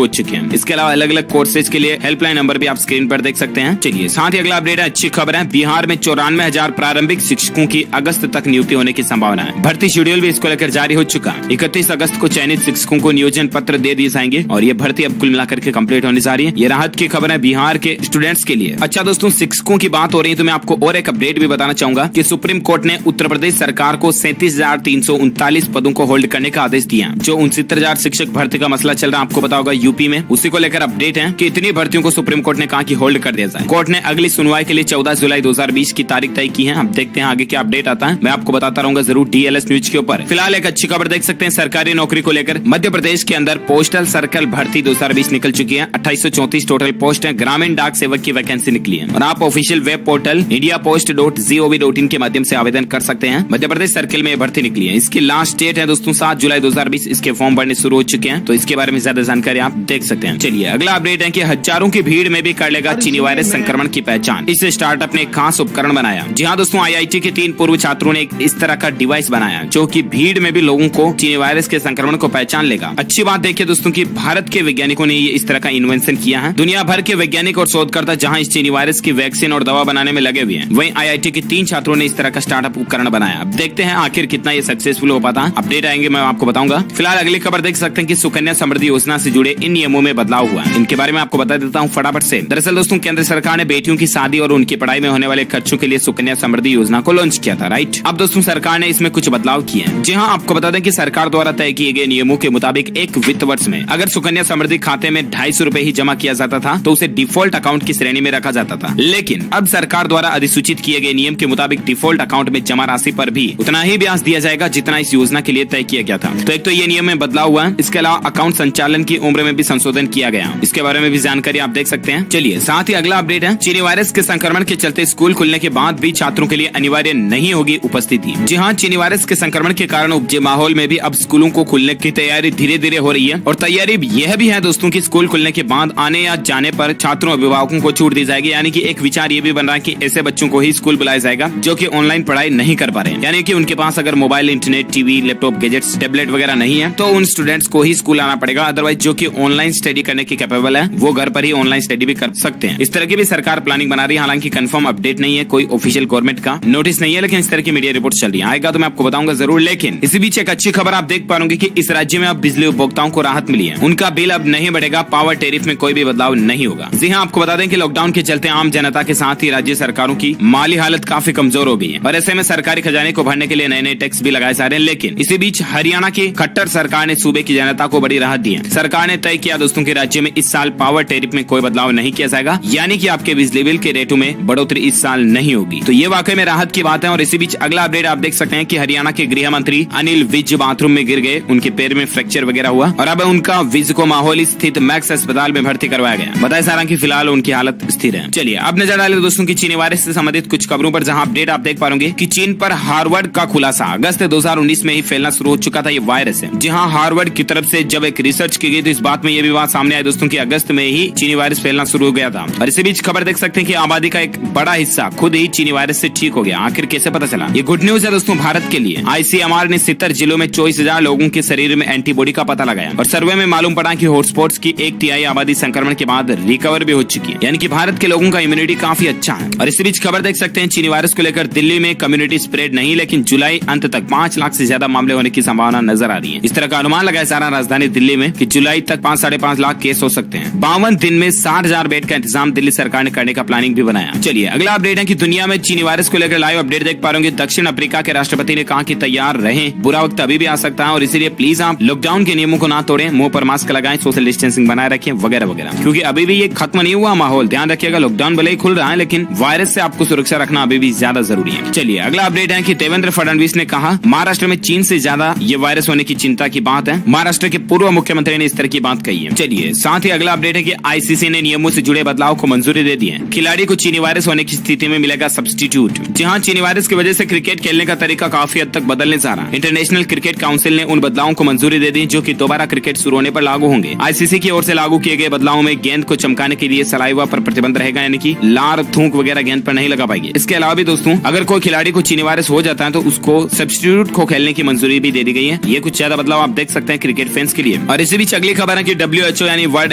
हो चुके हैं। इसके अलावा अलग अलग कोर्सेज के लिए हेल्पलाइन नंबर भी आप स्क्रीन पर देख सकते हैं। चलिए साथ ही अगला अपडेट है, अच्छी खबर है, बिहार में 94,000 प्रारंभिक शिक्षकों की अगस्त तक नियुक्ति होने की संभावना है। भर्ती शेड्यूल भी इसको लेकर जारी हो चुका। 31 अगस्त को चयनित शिक्षकों को नियोजन पत्र दे दिए जाएंगे और ये भर्ती अब कुल मिलाकर के कंप्लीट होने जा रही है। ये राहत की खबर है बिहार के स्टूडेंट्स के लिए। अच्छा दोस्तों, शिक्षकों की बात हो रही है तो मैं आपको और एक अपडेट भी बताना चाहूंगा कि सुप्रीम कोर्ट ने उत्तर प्रदेश सरकार को 37,339 पदों को होल्ड करने का आदेश दिया। जो 69,000 शिक्षक भर्ती का मसला चल रहा है, आपको पता होगा यूपी में, उसी को लेकर अपडेट है कि इतनी भर्तियों को सुप्रीम कोर्ट ने कहा कि होल्ड कर दिया जाए। कोर्ट ने अगली सुनवाई के लिए 14 जुलाई 2020 की तारीख तय की है। अब देखते हैं आगे क्या अपडेट आता है, मैं आपको बताता रहूंगा जरूर डीएलएस न्यूज के ऊपर। फिलहाल एक अच्छी खबर देख सकते हैं, सरकारी नौकरी को लेकर मध्य प्रदेश के अंदर पोस्टल सर्कल भर्ती 2020 निकल चुकी है। 2834 टोटल पोस्ट है। ग्रामीण डाक सेवक की वैकेंसी निकली है और आप ऑफिशियल वेब पोर्टल indiapost.gov.in के माध्यम से आवेदन कर सकते हैं। मध्य प्रदेश सर्किल में भर्ती निकली है। इसकी लास्ट डेट है दोस्तों 7 जुलाई 2020। इसके फॉर्म भरने शुरू हो चुके हैं तो इसके बारे में ज्यादा जानकारी आप देख सकते हैं। चलिए अगला अपडेट है कि हजारों की भीड़ में भी कर लेगा चीनी वायरस संक्रमण की पहचान। इस स्टार्टअप ने एक खास उपकरण बनाया। जी हाँ दोस्तों, IIT के 3 पूर्व छात्रों ने इस तरह का डिवाइस बनाया जो कि भीड़ में भी लोगों को चीनी वायरस के संक्रमण को पहचान लेगा। अच्छी बात देखिए दोस्तों कि भारत के वैज्ञानिकों ने इस तरह का इन्वेंशन किया है। दुनिया भर के वैज्ञानिक और शोधकर्ता जहां इस चीनी वायरस की वैक्सीन और दवा बनाने में लगे हुए हैं, वहीं IIT के 3 छात्रों ने इस तरह का स्टार्टअप उपकरण बनाया। अब देखते हैं आखिर कितना ये सक्सेसफुल हो पाता है। अपडेट आएंगे, मैं आपको बताऊंगा। फिलहाल अगली खबर देख सकते हैं कि सुकन्या समृद्धि योजना से जुड़े इन नियमों में बदलाव हुआ है। इनके बारे में आपको बता देता हूँ फटाफट से। दरअसल दोस्तों, केंद्र सरकार ने बेटियों की शादी और उनकी पढ़ाई में होने वाले खर्चों के लिए सुकन्या समृद्धि योजना को लॉन्च किया था, राइट। अब दोस्तों सरकार ने इसमें कुछ बदलाव किए हैं। जी हाँ, आपको बता दें कि सरकार द्वारा तय किए गए नियमों के मुताबिक एक वित्त वर्ष में अगर सुकन्या समृद्धि खाते में 250 रुपए ही जमा किया जाता था तो उसे डिफॉल्ट अकाउंट की श्रेणी में रखा जाता था। लेकिन अब सरकार द्वारा अधिसूचित किए गए नियम के मुताबिक डिफॉल्ट अकाउंट में जमा राशि पर भी उतना ही ब्याज दिया जाएगा जितना इस योजना के लिए तय किया गया था। तो एक तो ये नियम में बदलाव हुआ है। इसके अलावा अकाउंट संचालन की उम्र में भी संशोधन किया गया। इसके बारे में भी जानकारी आप देख सकते हैं। चलिए साथ ही अगला अपडेट है, चीनी वायरस के संक्रमण के चलते स्कूल खुलने के बाद भी छात्रों के लिए अनिवार्य नहीं होगी उपस्थिति। जी हाँ, चीनी वायरस के संक्रमण के कारण उपजे माहौल में भी अब स्कूलों को खुलने की तैयारी धीरे धीरे हो रही है और तैयारी यह भी है दोस्तों कि स्कूल खुलने के बाद आने या जाने पर छात्रों अभिभावकों को छूट दी जाएगी। यानी कि एक विचार ये भी बन रहा है कि ऐसे बच्चों को ही स्कूल बुलाया जाएगा जो कि ऑनलाइन पढ़ाई नहीं कर पा रहे हैं, यानी कि उनके पास अगर mobile, internet, TV, laptop, gadgets, tablet वगैरह नहीं है तो उन स्टूडेंट्स को ही स्कूल आना पड़ेगा। अदरवाइज जो कि ऑनलाइन स्टडी करने की कैपेबल है वो घर पर ही ऑनलाइन स्टडी भी कर सकते हैं। इस तरह की भी सरकार प्लानिंग बना रही है। हालांकि कंफर्म अपडेट नहीं है, कोई ऑफिशियल गवर्नमेंट का नोटिस नहीं है, लेकिन इस तरह की मीडिया रिपोर्ट चल रही है। आएगा तो मैं आपको बताऊंगा जरूर। लेकिन इसी बीच एक अच्छी खबर आप देख पाओगे कि इस राज्य में अब बिजली उपभोक्ताओं को राहत मिली है। उनका बिल अब नहीं बढ़ेगा, पावर टेरिफ में कोई भी बदलाव नहीं होगा। जी हाँ, आपको बता दें कि लॉकडाउन के चलते आम जनता के साथ ही राज्य सरकारों की माली हालत काफी कमजोर हो गई है और ऐसे में सरकारी खजाने को भरने के लिए नए नए टैक्स भी लगाए जा रहे हैं। लेकिन इसी बीच हरियाणा की खट्टर सरकार ने सूबे की जनता को बड़ी राहत दी है। सरकार ने तय किया दोस्तों कि राज्य में इस साल पावर टेरिफ में कोई बदलाव नहीं किया जाएगा, यानी कि आपके बिजली बिल के रेटों में बढ़ोतरी इस साल नहीं होगी। तो ये वाकई में राहत की बात है। और इसी बीच अगला अपडेट आप देख सकते हैं कि हरियाणा के गृह मंत्री अनिल विज बाथरूम में गिर गए, उनके पैर में फ्रैक्चर वगैरह हुआ और अब उनका विज को माहौली स्थित मैक्स अस्पताल में भर्ती करवाया गया। बताया जा रहा है कि फिलहाल उनकी हालत स्थिर है। चलिए अब नजर डालें दोस्तों की चीनी वायरस से संबंधित कुछ खबरों पर, जहां अपडेट आप देख पाओगे कि चीन पर हार्वर्ड का खुलासा। अगस्त 2019 में ही फैलना शुरू हो चुका था ये वायरस है। जी हाँ, हार्वर्ड की तरफ से जब एक रिसर्च की गई तो इस बात में ये भी बात सामने आई दोस्तों कि अगस्त में ही चीनी वायरस फैलना शुरू हो गया था। और इसी बीच खबर देख सकते हैं कि आबादी का एक बड़ा हिस्सा खुद ही चीनी वायरस से ठीक हो गया। आखिर कैसे पता चला? ये गुड न्यूज है दोस्तों भारत के लिए। ICMR ने 70 जिलों में 24,000 लोगों के शरीर में एंटीबॉडी का पता लगाया और सर्वे में मालूम पड़ा कि हॉटस्पॉट्स की 1/3 आबादी संक्रमण के बाद रिकवर भी हो चुकी है, यानी कि भारत के लोगों का इम्यूनिटी काफी अच्छा है। और इसी बीच खबर देख सकते हैं चीनी वायरस को लेकर दिल्ली में कम्युनिटी स्प्रेड नहीं, लेकिन जुलाई अंत तक 5 लाख से ज्यादा मामले होने की संभावना नजर आ रही है। इस तरह का अनुमान लगाया जा रहा है राजधानी दिल्ली में कि जुलाई तक 5-5.5 लाख केस हो सकते हैं। 52 दिन में 60,000 बेड का इंतजाम दिल्ली सरकार ने करने का प्लानिंग भी बनाया। चलिए अगला अपडेट है कि दुनिया में चीनी वायरस को लेकर लाइव अपडेट देख पा रहे होंगे। दक्षिण अफ्रीका के राष्ट्रपति ने कहा कि तैयार रहें, बुरा वक्त अभी भी आ सकता है और इसीलिए प्लीज आप लॉकडाउन के नियमों को ना तोड़ें, मुंह पर मास्क लगाएं, सोशल डिस्टेंसिंग बनाए रखें वगैरह वगैरह, क्योंकि अभी भी ये खत्म नहीं हुआ माहौल। ध्यान रखिएगा, लॉकडाउन भले ही खुल रहा है लेकिन वायरस से आपको सुरक्षा रखना अभी भी ज्यादा जरूरी है। चलिए अगला अपडेट है कि देवेंद्र फडणवीस ने कहा महाराष्ट्र में चीन से ज्यादा ये वायरस होने की चिंता की बात है। महाराष्ट्र के पूर्व मुख्यमंत्री ने इस तरह की बात कही है। चलिए साथ ही अगला अपडेट है कि ICC ने नियमों से जुड़े बदलाव को मंजूरी दे दी है। खिलाड़ी को चीनी वायरस होने की स्थिति में मिलेगा सब्स्टिट्यूट। जी हाँ, चीनी वायरस की वजह से क्रिकेट खेलने का तरीका काफी हद तक बदलने जा रहा है। इंटरनेशनल क्रिकेट काउंसिल ने उन बदलावों को मंजूरी दे दी जो कि दोबारा क्रिकेट शुरू होने पर लागू होंगे। ICC की ओर से लागू किए गए बदलावों में गेंद को चमकाने के लिए सलाइवा पर प्रतिबंध रहेगा, यानी कि लार, थूक वगैरह गेंद पर नहीं लगा पाएगी। इसके अलावा भी दोस्तों अगर कोई खिलाड़ी को चीनी वायरस हो जाता है तो उसको सब्स्टिट्यूट को खेलने की मंजूरी भी दे दी गई है। ये कुछ ज्यादा बदलाव आप देख सकते हैं क्रिकेट फैंस के लिए। और इसी बीच अगली खबर है कि WHO यानी वर्ल्ड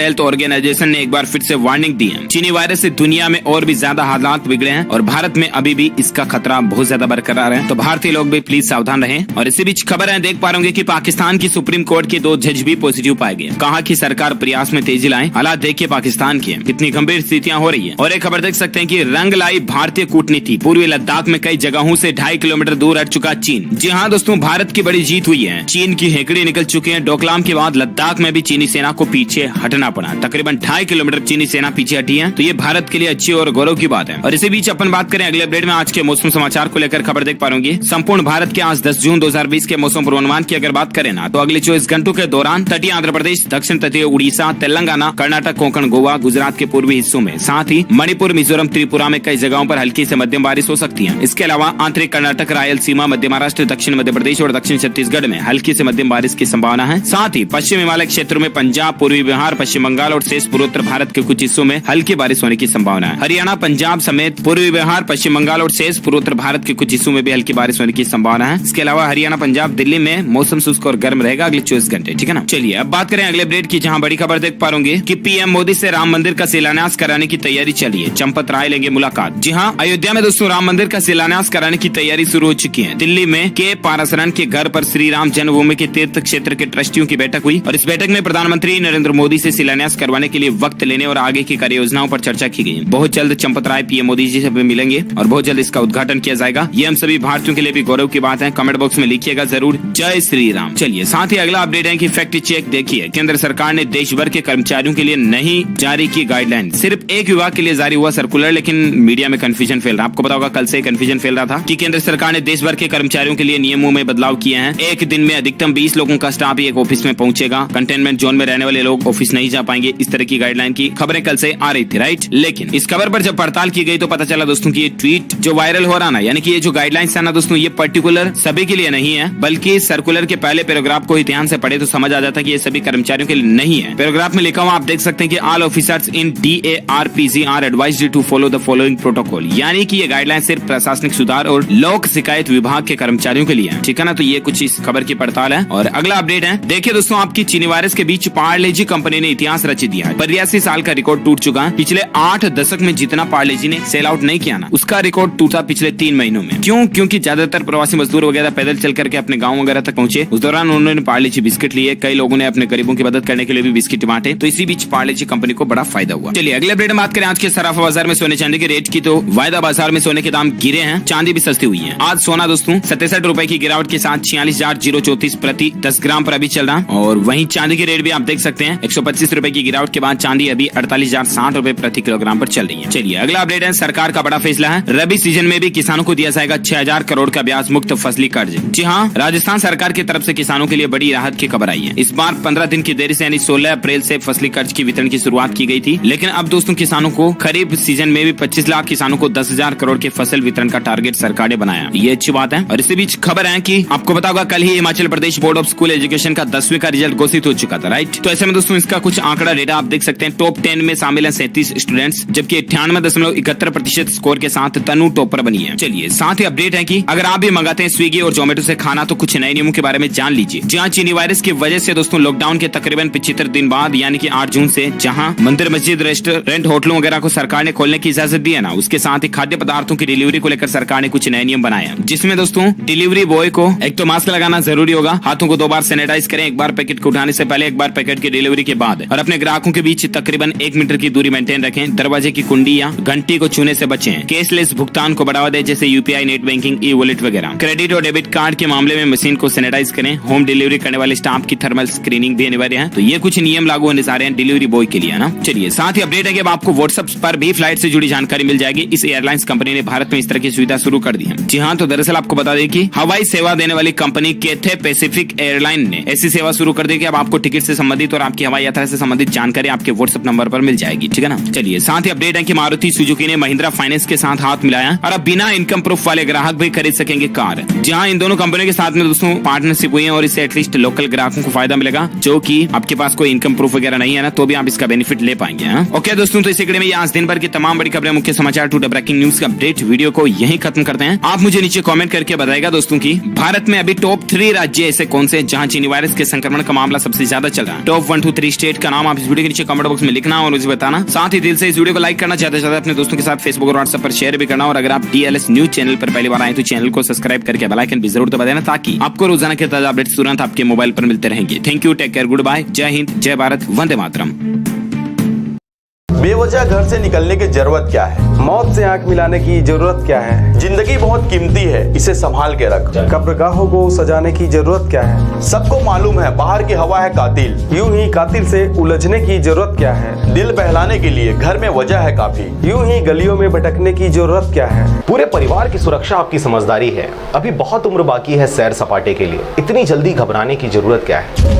हेल्थ ऑर्गेनाइजेशन ने एक बार फिर से वार्निंग दी है। चीनी वायरस से दुनिया में और भी ज्यादा हालात बिगड़े हैं और भारत में अभी भी इसका खतरा बहुत ज्यादा बरकरार है, तो भारतीय लोग भी प्लीज सावधान रहें। और इसी बीच खबर है देख पा रहे कि पाकिस्तान की सुप्रीम कोर्ट के 2 जज भी पॉजिटिव पाए गए। कहा कि सरकार प्रयास में तेजी लाए। हालात देखिए पाकिस्तान की कितनी गंभीर स्थितियां हो रही है। और एक खबर देख सकते हैं कि रंग लाई भारतीय कूटनीति। पूर्वी लद्दाख में कई जगहों से 2.5 किलोमीटर दूर हट चुका चीन। जी हाँ दोस्तों, भारत की बड़ी जीत हुई है। चीन की हेकड़ी निकल चुकी है। डोकलाम के बाद लद्दाख में भी चीनी सेना को पीछे हटना पड़ा। तकरीबन 2.5 किलोमीटर चीनी सेना पीछे हटी है, तो ये भारत के लिए अच्छी और गौरव की बात है। और इसी बीच अपन बात करें अगले अपडेट में आज के मौसम समाचार को लेकर खबर देख पाओगे। संपूर्ण भारत के आज 10 जून 2020 के मौसम पूर्वानुमान की अगर बात करें ना तो अगले 24 घंटों के दौरान तटीय आंध्र प्रदेश, दक्षिण तटीय उड़ीसा, तेलंगाना, कर्नाटक, कोंकण, गोवा, गुजरात के पूर्वी हिस्सों में, साथ ही मणिपुर, मिजोरम, त्रिपुरा में कई जगहों पर हल्की से मध्यम बारिश हो सकती है। इसके अलावा आंतरिक कर्नाटक, रायलसीमा, मध्य महाराष्ट्र, दक्षिण मध्य प्रदेश और दक्षिण छत्तीसगढ़ में हल्की से मध्यम बारिश की संभावना है। साथ ही पश्चिम हिमालय क्षेत्रों में पंजाब, पूर्वी बिहार, पश्चिम बंगाल और शेष पूर्वोत्तर भारत के कुछ हिस्सों में हल्की बारिश होने की संभावना है। हरियाणा, पंजाब समेत पूर्वी बिहार, पश्चिम बंगाल और शेष पूर्वोत्तर भारत के कुछ हिस्सों में भी हल्की बारिश होने की संभावना है। इसके अलावा हरियाणा, पंजाब, दिल्ली में मौसम शुष्क और गर्म रहेगा अगले 24 घंटे। ठीक है ना। चलिए अब बात करें अगले अपडेट की, जहां बड़ी खबर देख पाओगे कि PM मोदी से राम मंदिर का शिलान्यास कराने की तैयारी चली है। चंपत राय लेंगे मुलाकात। जी हाँ, अयोध्या में दोस्तों राम मंदिर का शिलान्यास कराने की तैयारी शुरू हो चुकी है। दिल्ली में के पारासरन के घर पर श्री राम जन्मभूमि के तीर्थ क्षेत्र के ट्रस्टियों की बैठक हुई और इस बैठक में प्रधानमंत्री नरेंद्र मोदी से शिलान्यास करवाने के लिए वक्त लेने और आगे की कार्य योजनाओं पर चर्चा की गई। बहुत जल्द चंपत राय PM मोदी जी से मिलेंगे और बहुत जल्द इसका उद्घाटन किया जाएगा। ये हम सभी भारतीयों के लिए भी गौरव की बात है। कमेंट बॉक्स में लिखिएगा जरूर, जय श्री राम। चलिए साथ ही अगला अपडेट है कि फैक्ट चेक देखिए। केंद्र सरकार ने देश भर के कर्मचारियों के लिए नहीं जारी की गाइडलाइन। सिर्फ एक विभाग के लिए जारी हुआ सर्कुलर, लेकिन मीडिया में कंफ्यूजन फैल रहा। आपको पता होगा कल से कंफ्यूजन फैल रहा था कि केंद्र सरकार ने देश भर के कर्मचारियों के लिए नियमों में बदलाव किए हैं। एक दिन में अधिकतम 20 लोगों का स्टाफ एक ऑफिस में पहुंच पहुंचेगा, कंटेनमेंट जोन में रहने वाले लोग ऑफिस नहीं जा पाएंगे, इस तरह की गाइडलाइन की खबरें कल से आ रही थी, राइट। लेकिन इस खबर पर जब पड़ताल की गई तो पता चला दोस्तों की ये ट्वीट जो वायरल हो रहा ना, यानी कि ये जो गाइडलाइंस है ना दोस्तों, ये पर्टिकुलर सभी के लिए नहीं है, बल्कि सर्कुलर के पहले पैराग्राफ को ध्यान से पढ़े तो समझ आ जाता है कि ये सभी कर्मचारियों के लिए नहीं है। पैराग्राफ में लिखा हुआ आप देख सकते हैं कि all officers in DARPC are advised to follow the following protocol, यानी कि ये गाइडलाइन सिर्फ प्रशासनिक सुधार और लोक शिकायत विभाग के कर्मचारियों के लिए है, ठीक है ना। तो ये कुछ इस खबर की पड़ताल है। और अगला अपडेट है, देखिए दोस्तों, आपकी चीनी वायरस के बीच पार्ले-जी कंपनी ने इतिहास रच दिया है। 82 साल का रिकॉर्ड टूट चुका है। पिछले 8 दशक में जितना पार्ले-जी ने सेल आउट नहीं किया ना, उसका रिकॉर्ड टूटा पिछले 3 महीनों में। क्यों? क्योंकि ज्यादातर प्रवासी मजदूर वगैरह पैदल चल करके अपने गाँव वगैरह तक पहुंचे। उस दौरान उन्होंने पार्ले-जी बिस्किट लिए, कई लोगों ने अपने गरीबों की मदद करने के लिए भी बिस्किट बांटे, तो इसी बीच पार्ले-जी कंपनी को बड़ा फायदा हुआ। चलिए अगले अपडेट में बात करें आज के सराफा बाजार में सोने चांदी के रेट की, तो वायदा बाजार में सोने के दाम गिरे हैं, चांदी भी सस्ती हुई है। आज सोना दोस्तों 67 रुपए की गिरावट के साथ 46,034 प्रति 10 ग्राम पर अभी चल रहा। और वहीं चांदी की रेट भी आप देख सकते हैं, 125 रुपए की गिरावट के बाद चांदी अभी 48,060 रुपए प्रति किलोग्राम पर चल रही है। चलिए अगला अपडेट है, सरकार का बड़ा फैसला है, रबी सीजन में भी किसानों को दिया जाएगा 6,000 करोड़ का ब्याज मुक्त फसली कर्ज। जी हाँ, राजस्थान सरकार की तरफ से किसानों के लिए बड़ी राहत की खबर आई है। इस बार 15 दिन की देरी से यानी 16 अप्रैल से फसली कर्ज की वितरण की शुरुआत की गई थी, लेकिन अब दोस्तों किसानों को खरीफ सीजन में भी 25 लाख किसानों को 10,000 करोड़ के फसल वितरण का टारगेट सरकार ने बनाया। ये अच्छी बात है। और इसी बीच खबर है कि आपको पता होगा कल ही Himachal Pradesh board of school education का 10वीं का रिजल्ट घोषित हो चुका था, राइट। तो ऐसे में दोस्तों इसका कुछ आंकड़ा डेटा आप देख सकते हैं। टॉप 10 में शामिल है 37 स्टूडेंट्स, जबकि 98.71% स्कोर के साथ तनु टॉपर बनी है। चलिए साथ ही अपडेट है कि अगर आप भी मंगाते हैं स्विगी और जोमेटो से खाना तो कुछ नए नियमों के बारे में जान लीजिए। जहाँ चीनी वायरस की वजह से दोस्तों लॉकडाउन के तकरीबन 75 दिन बाद यानी कि 8 जून से जहाँ मंदिर, मस्जिद, रेस्टोरेंट, होटलों वगैरह को सरकार ने खोलने की इजाजत दी है ना, उसके साथ ही खाद्य पदार्थों की डिलीवरी को लेकर सरकार ने कुछ नए नियम बनाए हैं, जिसमें दोस्तों डिलीवरी बॉय को एक तो मास्क लगाना जरूरी होगा, हाथों को 2 बार सैनिटाइज करें, एक बार पैकेट को उठाने से पहले, एक बार पैकेट की डिलीवरी के बाद, और अपने ग्राहकों के बीच तकरीबन 1 मीटर की दूरी मेंटेन रखें, दरवाजे की कुंडी या घंटी को छूने से बचें, कैशलेस भुगतान को बढ़ावा दें जैसे UPI, net banking, e wallet वगैरह, क्रेडिट और डेबिट कार्ड के मामले में मशीन को सैनिटाइज करें, होम डिलीवरी करने वाले स्टाफ की थर्मल स्क्रीनिंग भी अनिवार्य है। तो ये कुछ नियम लागू होने जा रहे हैं डिलीवरी बॉय के लिए ना। चलिए साथ ही अपडेट है कि आपको व्हाट्सएप पर भी फ्लाइट से जुड़ी जानकारी मिल जाएगी। इस एयरलाइंस कंपनी ने भारत में इस तरह की सुविधा शुरू कर दी है। जी हाँ, तो दरअसल आपको बता दें कि हवाई सेवा देने वाली कंपनी कैथे पैसिफिक एयरलाइन ने ऐसी सेवा शुरू कर दी कि अब आपको टिकट से संबंधित और आपकी हवाई यात्रा से संबंधित जानकारी आपके व्हाट्सएप नंबर पर मिल जाएगी, ठीक है ना। चलिए साथ ही अपडेट है कि मारुति सुजुकी ने महिंद्रा फाइनेंस के साथ हाथ मिलाया और अब बिना इनकम प्रूफ वाले ग्राहक भी खरीद सकेंगे कार। जहां इन दोनों कंपनियों के साथ में दोस्तों पार्टनरशिप हुई है और इससे एटलीस्ट लोकल ग्राहकों को फायदा मिलेगा, जो कि आपके पास कोई इनकम प्रूफ वगैरह नहीं है ना, तो भी आप इसका बेनिफिट ले पाएंगे। ओके दोस्तों, तो इसी कड़ी में आज दिन भर की तमाम बड़ी खबरें, मुख्य समाचार, टू द ब्रेकिंग न्यूज का अपडेट वीडियो को यहीं खत्म करते हैं। आप मुझे नीचे कमेंट करके बताएगा दोस्तों की भारत में अभी टॉप 3 राज्य ऐसे कौन से जहां चीनी वायरस के संक्रमण का मामला सबसे ज्यादा चल रहा है। टॉप 1, 2, 3 स्टेट का नाम आप इस वीडियो के नीचे कमेंट बॉक्स में लिखना और मुझे बताना। साथ ही दिल से इस वीडियो को लाइक करना, चाहते अपने दोस्तों के साथ फेसबुक और व्हाट्सएप पर शेयर भी करना। और अगर आप DLS न्यूज चैनल पर पहली बार आए तो चैनल को सब्सक्राइब करके बेल आइकन भी जरूर दबा देना, ताकि आपको रोजाना के ताजा अपडेट्स तुरंत आपके मोबाइल पर मिलते रहेंगे। Thank you, take care, good bye, Jai Hind, जय भारत, वंदे मातरम। बेवजह घर से निकलने की जरूरत क्या है? मौत से आंख मिलाने की जरूरत क्या है? जिंदगी बहुत कीमती है, इसे संभाल के रख। कब्रगाहों को सजाने की जरूरत क्या है? सबको मालूम है बाहर की हवा है कातिल। यूं ही कातिल से उलझने की जरूरत क्या है? दिल बहलाने के लिए घर में वजह है काफी। यूं ही गलियों में भटकने की जरूरत क्या है? पूरे परिवार की सुरक्षा आपकी समझदारी है। अभी बहुत उम्र बाकी है सैर सपाटे के लिए, इतनी जल्दी घबराने की जरूरत क्या है?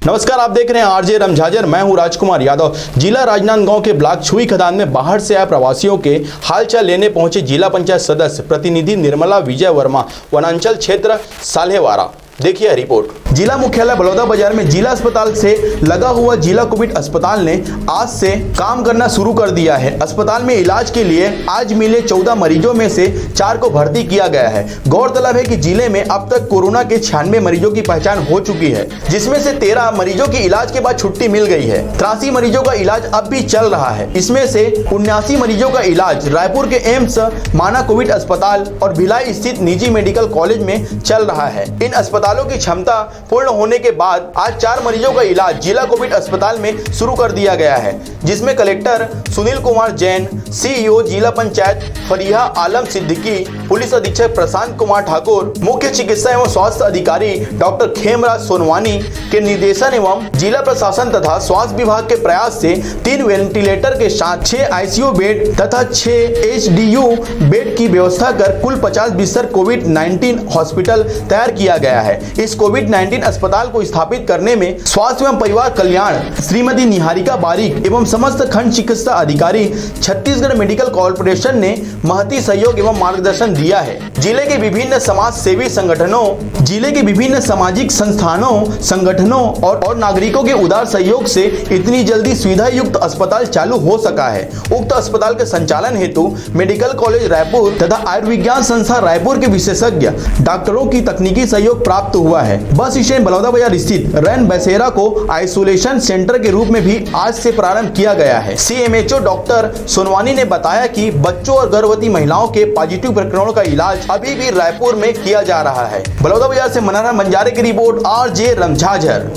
नमस्कार, आप देख रहे हैं आरजे रमझाजर। मैं हूं राजकुमार यादव। जिला राजनांदगांव के ब्लॉक छुई खदान में बाहर से आए प्रवासियों के हालचाल लेने पहुंचे जिला पंचायत सदस्य प्रतिनिधि निर्मला विजय वर्मा, वनांचल क्षेत्र साल्हेवाड़ा। देखिए रिपोर्ट। जिला मुख्यालय बलौदा बाजार में जिला अस्पताल से लगा हुआ जिला कोविड अस्पताल ने आज से काम करना शुरू कर दिया है। अस्पताल में इलाज के लिए आज मिले 14 मरीजों में से 4 को भर्ती किया गया है। गौरतलब है कि जिले में अब तक कोरोना के 96 मरीजों की पहचान हो चुकी है, जिसमें से 13 मरीजों की इलाज के बाद छुट्टी मिल गई है। 83 मरीजों का इलाज अब भी चल रहा है। इसमें से 79 मरीजों का इलाज रायपुर के एम्स, माना कोविड अस्पताल और भिलाई स्थित निजी मेडिकल कॉलेज में चल रहा है। इन अस्पताल अस्पतालों की क्षमता पूर्ण होने के बाद आज 4 मरीजों का इलाज जिला कोविड अस्पताल में शुरू कर दिया गया है, जिसमें कलेक्टर सुनील कुमार जैन, सीईओ जिला पंचायत फरीहा आलम सिद्दीकी, पुलिस अधीक्षक प्रशांत कुमार ठाकुर, मुख्य चिकित्सा एवं स्वास्थ्य अधिकारी डॉक्टर खेमराज सोनवानी के निर्देशन एवं जिला प्रशासन तथा स्वास्थ्य विभाग के प्रयास से 3 वेंटिलेटर के साथ 6 आईसीयू बेड तथा 6 एचडीयू बेड की व्यवस्था कर कुल 50 बिस्तर कोविड-19 हॉस्पिटल तैयार किया गया है। इस कोविड-19 अस्पताल को स्थापित करने में स्वास्थ्य एवं परिवार कल्याण श्रीमती निहारिका बारिक एवं समस्त खंड चिकित्सा अधिकारी छत्तीसगढ़ मेडिकल कॉर्पोरेशन ने महती सहयोग एवं मार्गदर्शन दिया है। जिले के विभिन्न समाज सेवी संगठनों, जिले के विभिन्न सामाजिक संस्थानों, संगठनों और नागरिकों के उदार सहयोग से इतनी जल्दी सुविधा युक्त अस्पताल चालू हो सका है। उक्त अस्पताल के संचालन हेतु मेडिकल कॉलेज रायपुर तथा आयुर्विज्ञान संस्थान रायपुर के विशेषज्ञ डॉक्टरों की तकनीकी सहयोग प्राप्त हुआ है। बस स्टैंड बलौदा बाजार स्थित रैन बसेरा को आइसोलेशन सेंटर के रूप में भी आज से प्रारंभ किया गया है। सीएमएचओ डॉक्टर सोनवानी ने बताया कि बच्चों और गर्भवती महिलाओं के पॉजिटिव प्रकरणों का इलाज अभी भी रायपुर में किया जा रहा है। बलौदा बाजार से मनोहर बंजारे की रिपोर्ट, आरजे रमझाझर।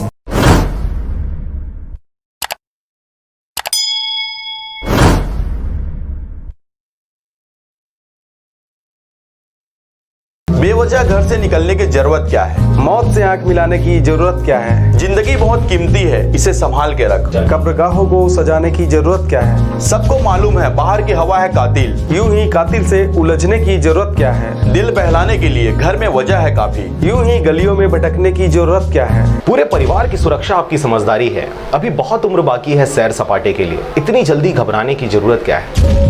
बेवजह घर से निकलने की जरूरत क्या है? मौत से आंख मिलाने की जरूरत क्या है? जिंदगी बहुत कीमती है, इसे संभाल के रख। कब्रगाहों को सजाने की जरूरत क्या है? सबको मालूम है बाहर की हवा है कातिल। यूं ही कातिल से उलझने की जरूरत क्या है? दिल बहलाने के लिए घर में वजह है काफी। यूं ही गलियों में भटकने की जरूरत क्या है? पूरे परिवार की सुरक्षा आपकी समझदारी है। अभी बहुत उम्र बाकी है सैर सपाटे के लिए, इतनी जल्दी घबराने की जरूरत क्या है?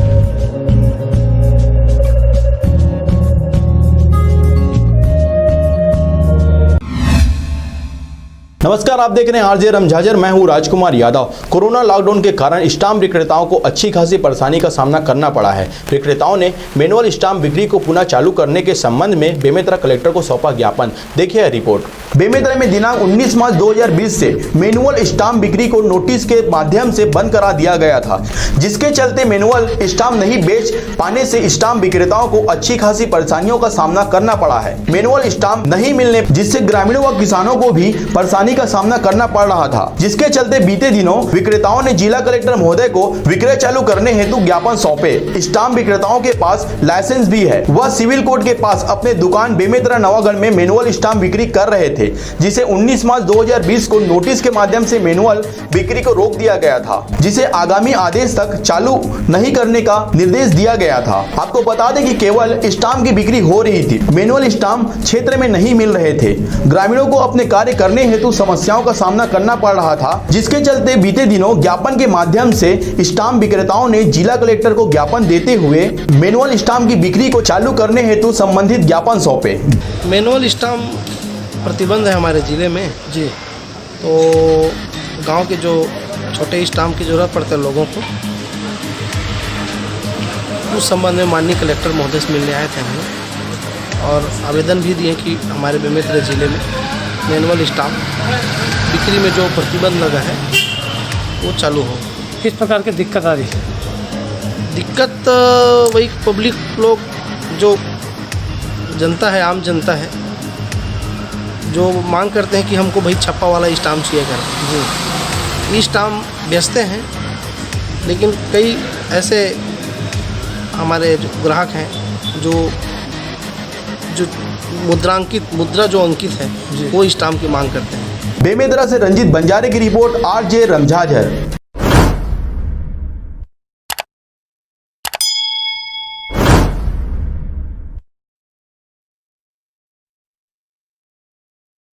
नमस्कार, आप देख रहे हैं आरजे रमझाझर। मैं हूं राजकुमार यादव। कोरोना लॉकडाउन के कारण स्टाम्प विक्रेताओं को अच्छी खासी परेशानी का सामना करना पड़ा है। विक्रेताओं ने मैनुअल स्टाम्प बिक्री को पुनः चालू करने के संबंध में बेमेतरा कलेक्टर को सौंपा ज्ञापन। देखिए रिपोर्ट। बेमेतरा में दिनांक 19 मार्च 2020 से मैनुअल स्टाम्प बिक्री को नोटिस के माध्यम से बंद करा दिया गया था, जिसके चलते मैनुअल स्टाम्प नहीं बेच पाने से स्टाम्प विक्रेताओं को अच्छी खासी परेशानियों का सामना करना पड़ा है। मैनुअल स्टाम्प नहीं मिलने जिससे ग्रामीणों व किसानों को भी परेशानी का सामना करना पड़ रहा था, जिसके चलते बीते दिनों विक्रेताओं ने जिला कलेक्टर महोदय को विक्रय चालू करने हेतु ज्ञापन सौंपे। स्टाम्प विक्रेताओं के पास लाइसेंस भी है, वह सिविल कोर्ट के पास अपने दुकान बेमेतरा नवागढ़ में मैनुअल स्टाम्प बिक्री कर रहे थे, जिसे 19 मार्च 2020 को नोटिस के माध्यम से मैनुअल बिक्री को रोक दिया गया था, जिसे आगामी आदेश तक चालू नहीं करने का निर्देश दिया गया था। आपको बता दें कि केवल स्टाम्प की बिक्री हो रही थी, मैनुअल स्टाम्प क्षेत्र में नहीं मिल रहे थे। ग्रामीणों को अपने कार्य करने हेतु समस्याओं का सामना करना पड़ रहा था, जिसके चलते बीते दिनों ज्ञापन के माध्यम से स्टाम्प विक्रेताओं ने जिला कलेक्टर को ज्ञापन देते हुए मैनुअल स्टाम्प की बिक्री को चालू करने हेतु संबंधित ज्ञापन सौंपे। मैनुअल स्टाम्प प्रतिबंध है हमारे ज़िले में जी, तो गांव के जो छोटे स्टाम्प की ज़रूरत पड़ते हैं लोगों को, उस संबंध में माननीय कलेक्टर महोदय से मिलने आए थे हम लोग और आवेदन भी दिए कि हमारे बेमेतरा ज़िले में मैनुअल स्टाम्प बिक्री में जो प्रतिबंध लगा है वो चालू हो। किस प्रकार की दिक्कत आ रही है? दिक्कत वही पब्लिक लोग, जो जनता है, आम जनता है, जो मांग करते हैं कि हमको भाई छप्पा वाला स्टाम्प चाहिए कर जी। स्टाम्प बेचते हैं, लेकिन कई ऐसे हमारे जो ग्राहक हैं जो मुद्रा जो अंकित है वो स्टाम्प की मांग करते हैं। बेमेतरा से रंजीत बंजारे की रिपोर्ट, आरजे रमझाझर।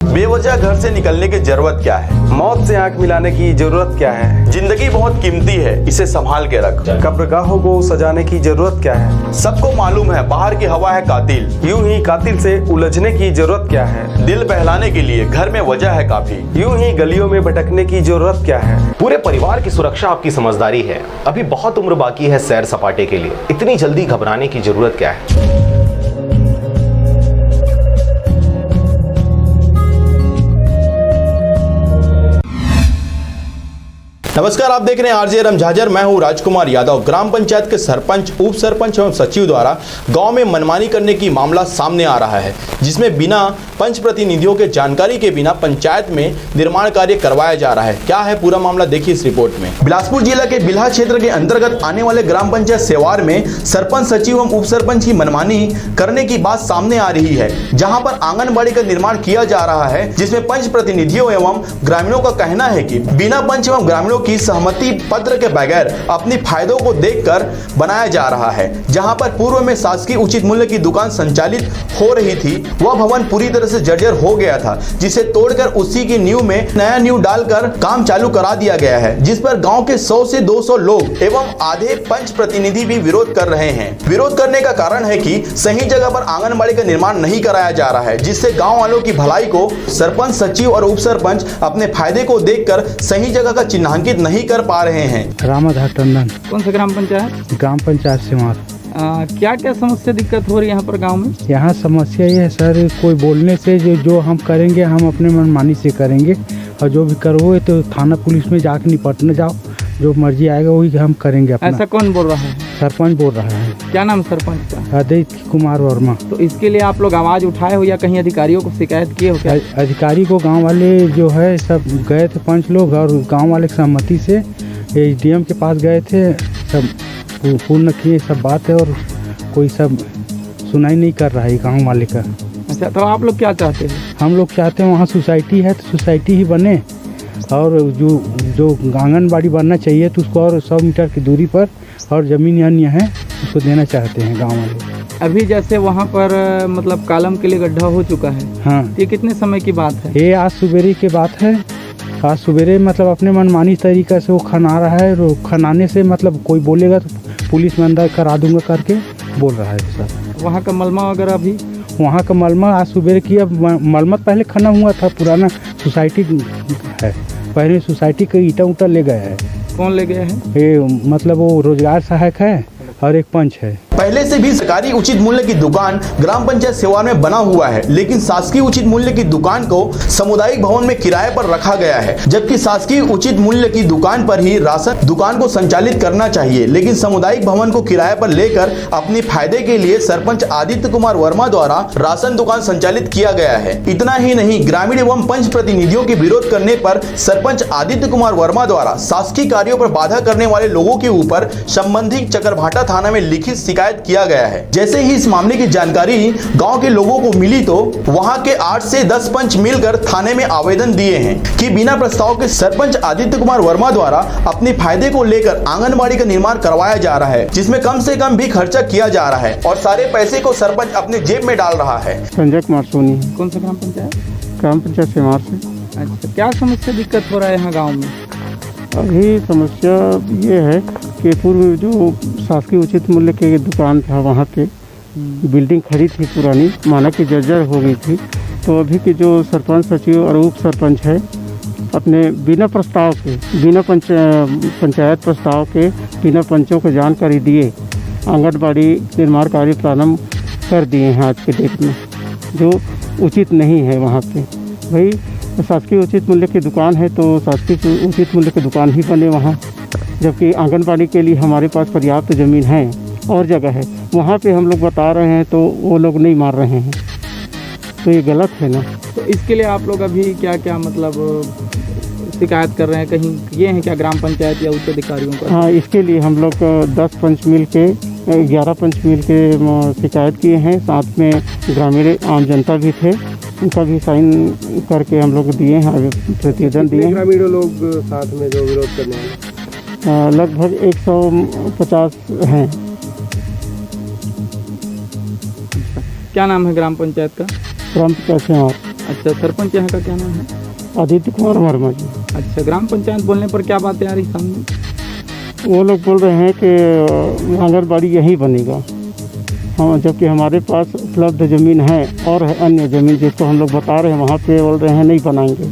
बेवजह घर से निकलने की जरूरत क्या है? मौत से आंख मिलाने की जरूरत क्या है? जिंदगी बहुत कीमती है, इसे संभाल के रख। कब्रगाहों को सजाने की जरूरत क्या है? सबको मालूम है बाहर की हवा है कातिल। यूं ही कातिल से उलझने की जरूरत क्या है? दिल बहलाने के लिए घर में वजह है काफी। यूं ही गलियों में भटकने की जरूरत क्या है? पूरे परिवार की सुरक्षा आपकी समझदारी है। अभी बहुत उम्र बाकी है सैर सपाटे के लिए, इतनी जल्दी घबराने की जरूरत क्या है? नमस्कार, आप देख रहे हैं आरजे झाझर। मैं हूं राजकुमार यादव। ग्राम पंचायत के सरपंच, उप सरपंच एवं सचिव द्वारा गांव में मनमानी करने की मामला सामने आ रहा है, जिसमें बिना पंच प्रतिनिधियों के जानकारी के बिना पंचायत में निर्माण कार्य करवाया जा रहा है। क्या है पूरा मामला, देखिए इस रिपोर्ट में। बिलासपुर जिला के बिल्हा क्षेत्र के अंतर्गत आने वाले ग्राम पंचायत सेवार में सरपंच, सचिव एवं उप सरपंच की मनमानी करने की बात सामने आ रही है, जहां पर आंगनबाड़ी का निर्माण किया जा रहा है, जिसमें पंच प्रतिनिधियों एवं ग्रामीणों का कहना है कि बिना पंच एवं ग्रामीणों की सहमति पत्र के बगैर अपनी फायदों को देखकर बनाया जा रहा है। जहां पर पूर्व में शासकीय उचित मूल्य की दुकान संचालित हो रही थी, वह भवन पूरी तरह से जर्जर हो गया था, जिसे तोड़कर उसी की नींव में नया नींव डालकर काम चालू करा दिया गया है, जिस पर गांव के 100 से 200 लोग एवं आधे पंच प्रतिनिधि भी विरोध कर रहे हैं। विरोध करने का कारण है कि सही जगह पर आंगनबाड़ी का निर्माण नहीं कराया जा रहा है, जिससे गाँव वालों की भलाई को सरपंच, सचिव और उप सरपंच अपने फायदे को देखकर सही जगह का चिन्हांकित नहीं कर पा रहे हैं। रामाधार टंडन। कौन सा ग्राम पंचायत? ग्राम पंचायत सिमार। क्या क्या समस्या दिक्कत हो रही है यहाँ पर गांव में? यहाँ समस्या ये है सर, कोई बोलने से जो हम करेंगे हम अपने मनमानी से करेंगे, और जो भी करोगे तो थाना पुलिस में जाके निपटने जाओ, जो मर्जी आएगा वही हम करेंगे अपना। ऐसा कौन बोल रहा है? सरपंच बोल रहा है। क्या नाम सरपंच का? आदित्य कुमार वर्मा। तो इसके लिए आप लोग आवाज उठाए हो या कहीं अधिकारियों को शिकायत किए हो क्या? अधिकारी को गांव वाले जो है सब गए थे, 5 लोग, और गांव वाले की सहमति से एसडीएम के पास गए थे, सब पूर्ण किए सब बात है, और कोई सब सुनाई नहीं कर रहा है गाँव वाले का। अच्छा, तो आप लोग क्या चाहते हैं? हम लोग चाहते हैं वहाँ सोसाइटी है तो सोसाइटी ही बने, और जो आंगनबाड़ी बनना चाहिए तो उसको और 100 मीटर की दूरी पर, और ज़मीन अन्य है उसको देना चाहते हैं गांव वाले। अभी जैसे वहाँ पर मतलब कालम के लिए गड्ढा हो चुका है, हाँ, ये कितने समय की बात है? ये आज सुबेरे की बात है। आज सुबेरे मतलब अपने मनमानी तरीक़ा से वो खना रहा है, और खनाने से मतलब कोई बोलेगा तो पुलिस में अंदर करा दूंगा करके बोल रहा है सर। वहाँ का मलमा वगैरह अभी? वहाँ का मलमा आज सुबेरे की, अब मलमा पहले खना हुआ था, पुराना सोसाइटी है, पहले सोसाइटी का ईटा उटा ले गया है। कौन ले गया है? ये मतलब वो रोजगार सहायक है और एक पंच है। पहले से भी सरकारी उचित मूल्य की दुकान ग्राम पंचायत सेवा में बना हुआ है, लेकिन शासकीय उचित मूल्य की दुकान को सामुदायिक भवन में किराए पर रखा गया है, जबकि शासकीय उचित मूल्य की दुकान पर ही राशन दुकान को संचालित करना चाहिए, लेकिन सामुदायिक भवन को किराए पर लेकर अपने फायदे के लिए सरपंच आदित्य कुमार वर्मा द्वारा राशन दुकान संचालित किया गया है। इतना ही नहीं, ग्रामीण एवं पंच प्रतिनिधियों के विरोध करने पर सरपंच आदित्य कुमार वर्मा द्वारा शासकीय कार्यों पर बाधा करने वाले लोगों के ऊपर संबंधित चकरभाटा थाना में लिखित शिकायत किया गया है। जैसे ही इस मामले की जानकारी गांव के लोगों को मिली तो वहां के 8 से 10 पंच मिलकर थाने में आवेदन दिए हैं कि बिना प्रस्ताव के सरपंच आदित्य कुमार वर्मा द्वारा अपने फायदे को लेकर आंगनबाड़ी का निर्माण करवाया जा रहा है, जिसमें कम से कम भी खर्चा किया जा रहा है, और सारे पैसे को सरपंच अपने जेब में डाल रहा है। संजय कुमार सोनी। कौन सा ग्राम पंचायत? ग्राम पंचायत सिमार से। अच्छा, क्या समस्या दिक्कत हो रहा है यहाँ गाँव में? अभी समस्या ये है कि पूर्व जो शासकीय उचित मूल्य की दुकान था, वहाँ पे बिल्डिंग खड़ी थी पुरानी, माना कि जर्जर हो गई थी, तो अभी के जो सरपंच, सचिव और उप सरपंच है, अपने बिना प्रस्ताव के, बिना पंचायत प्रस्ताव के, बिना पंचों को जानकारी दिए आंगनबाड़ी निर्माण कार्य प्रारंभ कर दिए हैं आज के डेट में, जो उचित नहीं है। वहाँ पे भाई शासकीय उचित मूल्य की दुकान है तो शासकीय उचित मूल्य की दुकान ही बने वहाँ, जबकि आंगनबाड़ी के लिए हमारे पास पर्याप्त ज़मीन है और जगह है, वहाँ पे हम लोग बता रहे हैं तो वो लोग नहीं मान रहे हैं, तो ये गलत है ना। तो इसके लिए आप लोग अभी क्या क्या मतलब शिकायत कर रहे हैं, कहीं ये हैं क्या ग्राम पंचायत या उच्च अधिकारियों का? हाँ, इसके लिए हम लोग 10 पंच मिल के 11 पंच मिल के शिकायत किए हैं, साथ में ग्रामीण आम जनता भी थे, उनका भी साइन करके हम लोग दिए हैं, प्रतिवेदन दिए हैं। ग्रामीण लोग साथ में जो विरोध करने हैं लगभग 150 हैं। क्या नाम है ग्राम पंचायत का? ग्राम पंचायत सिमार। अच्छा, सरपंच यहाँ का क्या नाम है? आदित्य कुमार वर्मा जी। अच्छा, ग्राम पंचायत बोलने पर क्या बातें आ रही सामने? वो लोग बोल रहे हैं कि आंगनबाड़ी यहीं बनेगा, हाँ, जबकि हमारे पास उपलब्ध ज़मीन है और है अन्य ज़मीन जिसको हम लोग बता रहे हैं, वहाँ पे बोल रहे हैं नहीं बनाएंगे,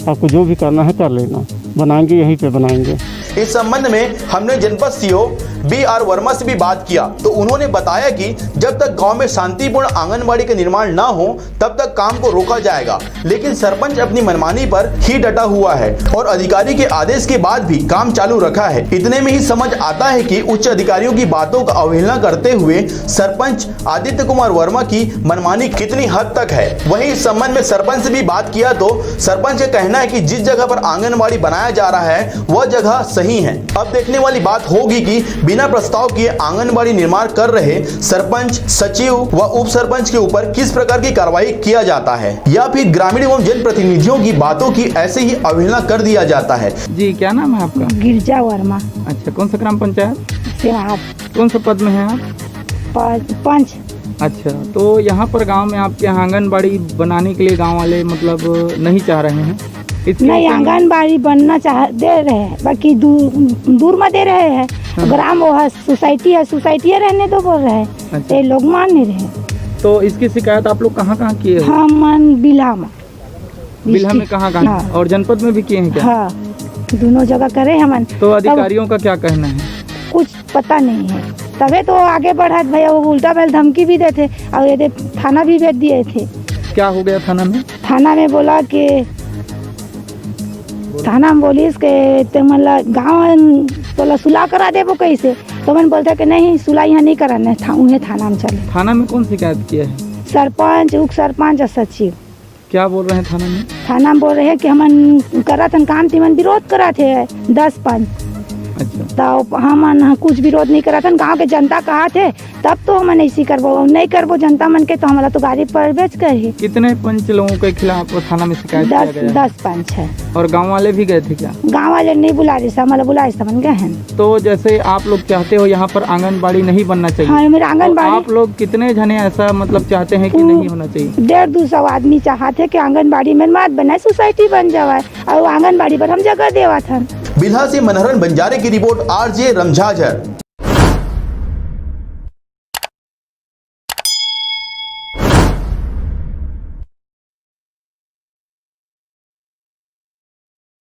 आपको जो भी करना है कर लेना, बनाएंगे यहीं पे बनाएंगे। इस संबंध में हमने जनपद सीओ BR वर्मा से भी बात किया तो उन्होंने बताया कि जब तक गांव में शांतिपूर्ण आंगनबाड़ी का निर्माण ना हो तब तक काम को रोका जाएगा, लेकिन सरपंच अपनी मनमानी पर ही डटा हुआ है और अधिकारी के आदेश के बाद भी काम चालू रखा है। इतने में ही समझ आता है कि उच्च अधिकारियों की बातों का अवहेलना करते हुए सरपंच आदित्य कुमार वर्मा की मनमानी कितनी हद तक है। वहीं इस संबंध में सरपंच से भी बात किया तो सरपंच का कहना है कि जिस जगह पर आंगनबाड़ी बनाया जा रहा है वह जगह सही है। अब देखने वाली बात होगी कि बिना प्रस्ताव किए आंगनबाड़ी निर्माण कर रहे सरपंच, सचिव व उप सरपंच के ऊपर किस प्रकार की कार्रवाई किया जाता है या फिर ग्रामीण एवं जनप्रतिनिधियों की बातों की ऐसे ही अवहेलना कर दिया जाता है। जी, क्या नाम है आपका? गिरजा वर्मा। अच्छा, कौन सा ग्राम पंचायत? सिंहाट। कौन सा पद में है आप? पंच। अच्छा, तो यहाँ पर गांव में आपके यहाँ आंगनबाड़ी बनाने के लिए गांव वाले मतलब नहीं चाह रहे हैं? नहीं, आंगनबाड़ी बनना दे रहे हैं, बाकी दूर में दे रहे हैं। ग्राम वो है, सोसाइटी है, सोसाइटी रहने तो बोल रहे हैं। अच्छा। ये लोग मान नहीं रहे। तो इसकी शिकायत आप लोग कहाँ कहाँ किए? हम बिल्हा में कहाँ? हाँ। और जनपद में भी किए हैं क्या? हाँ, दोनों जगह करे हम। तो अधिकारियों का क्या कहना है? कुछ पता नहीं है, तबे तो आगे बढ़ा भैया। वो उल्टा पहले धमकी भी देते और ये थाना भी भेज दिए थे। क्या हो गया थाना में? थाना में बोला कि थाना में बोलिस के तो मतलब गाँव बोला सुलह करा दे वो कैसे, तो मैंने बोलता कि नहीं सुलह यहाँ नहीं कराना है, उन्हें थाना में चले। थाना में कौन शिकायत किया है? सरपंच, उप सरपंच और सचिव। क्या बोल रहे हैं थाना में? थाना में बोल रहे हैं कि हम करा था काम तीमन विरोध करा थे 10-5। अच्छा। तो हम कुछ विरोध नहीं करा था, गांव के जनता कहा थे तब तो हम ऐसी करबो, नहीं करबो जनता मन के तो हमारा तो गाड़ी पर बेच कर ही। कितने पंच लोगों के खिलाफ थाना में शिकायत किया गया? 10 पंच है। और गांव वाले भी गए थे क्या? गांव वाले नहीं बुला रहे, मतलब बुलाए समझ गए हैं। तो जैसे आप लोग चाहते हो यहाँ पर आंगनबाड़ी नहीं बनना चाहिए? हाँ, मेरा आंगनबाड़ी। आप लोग कितने जने ऐसा मतलब चाहते हैं कि नहीं होना चाहिए? 150-200 आदमी चाहते कि आंगनबाड़ी में मत बनाए, सोसाइटी बन जाए और आंगनबाड़ी पर हम जगह देवा था। बिल्हा से मनहरन बंजारे की रिपोर्ट, RJ रमझाझर।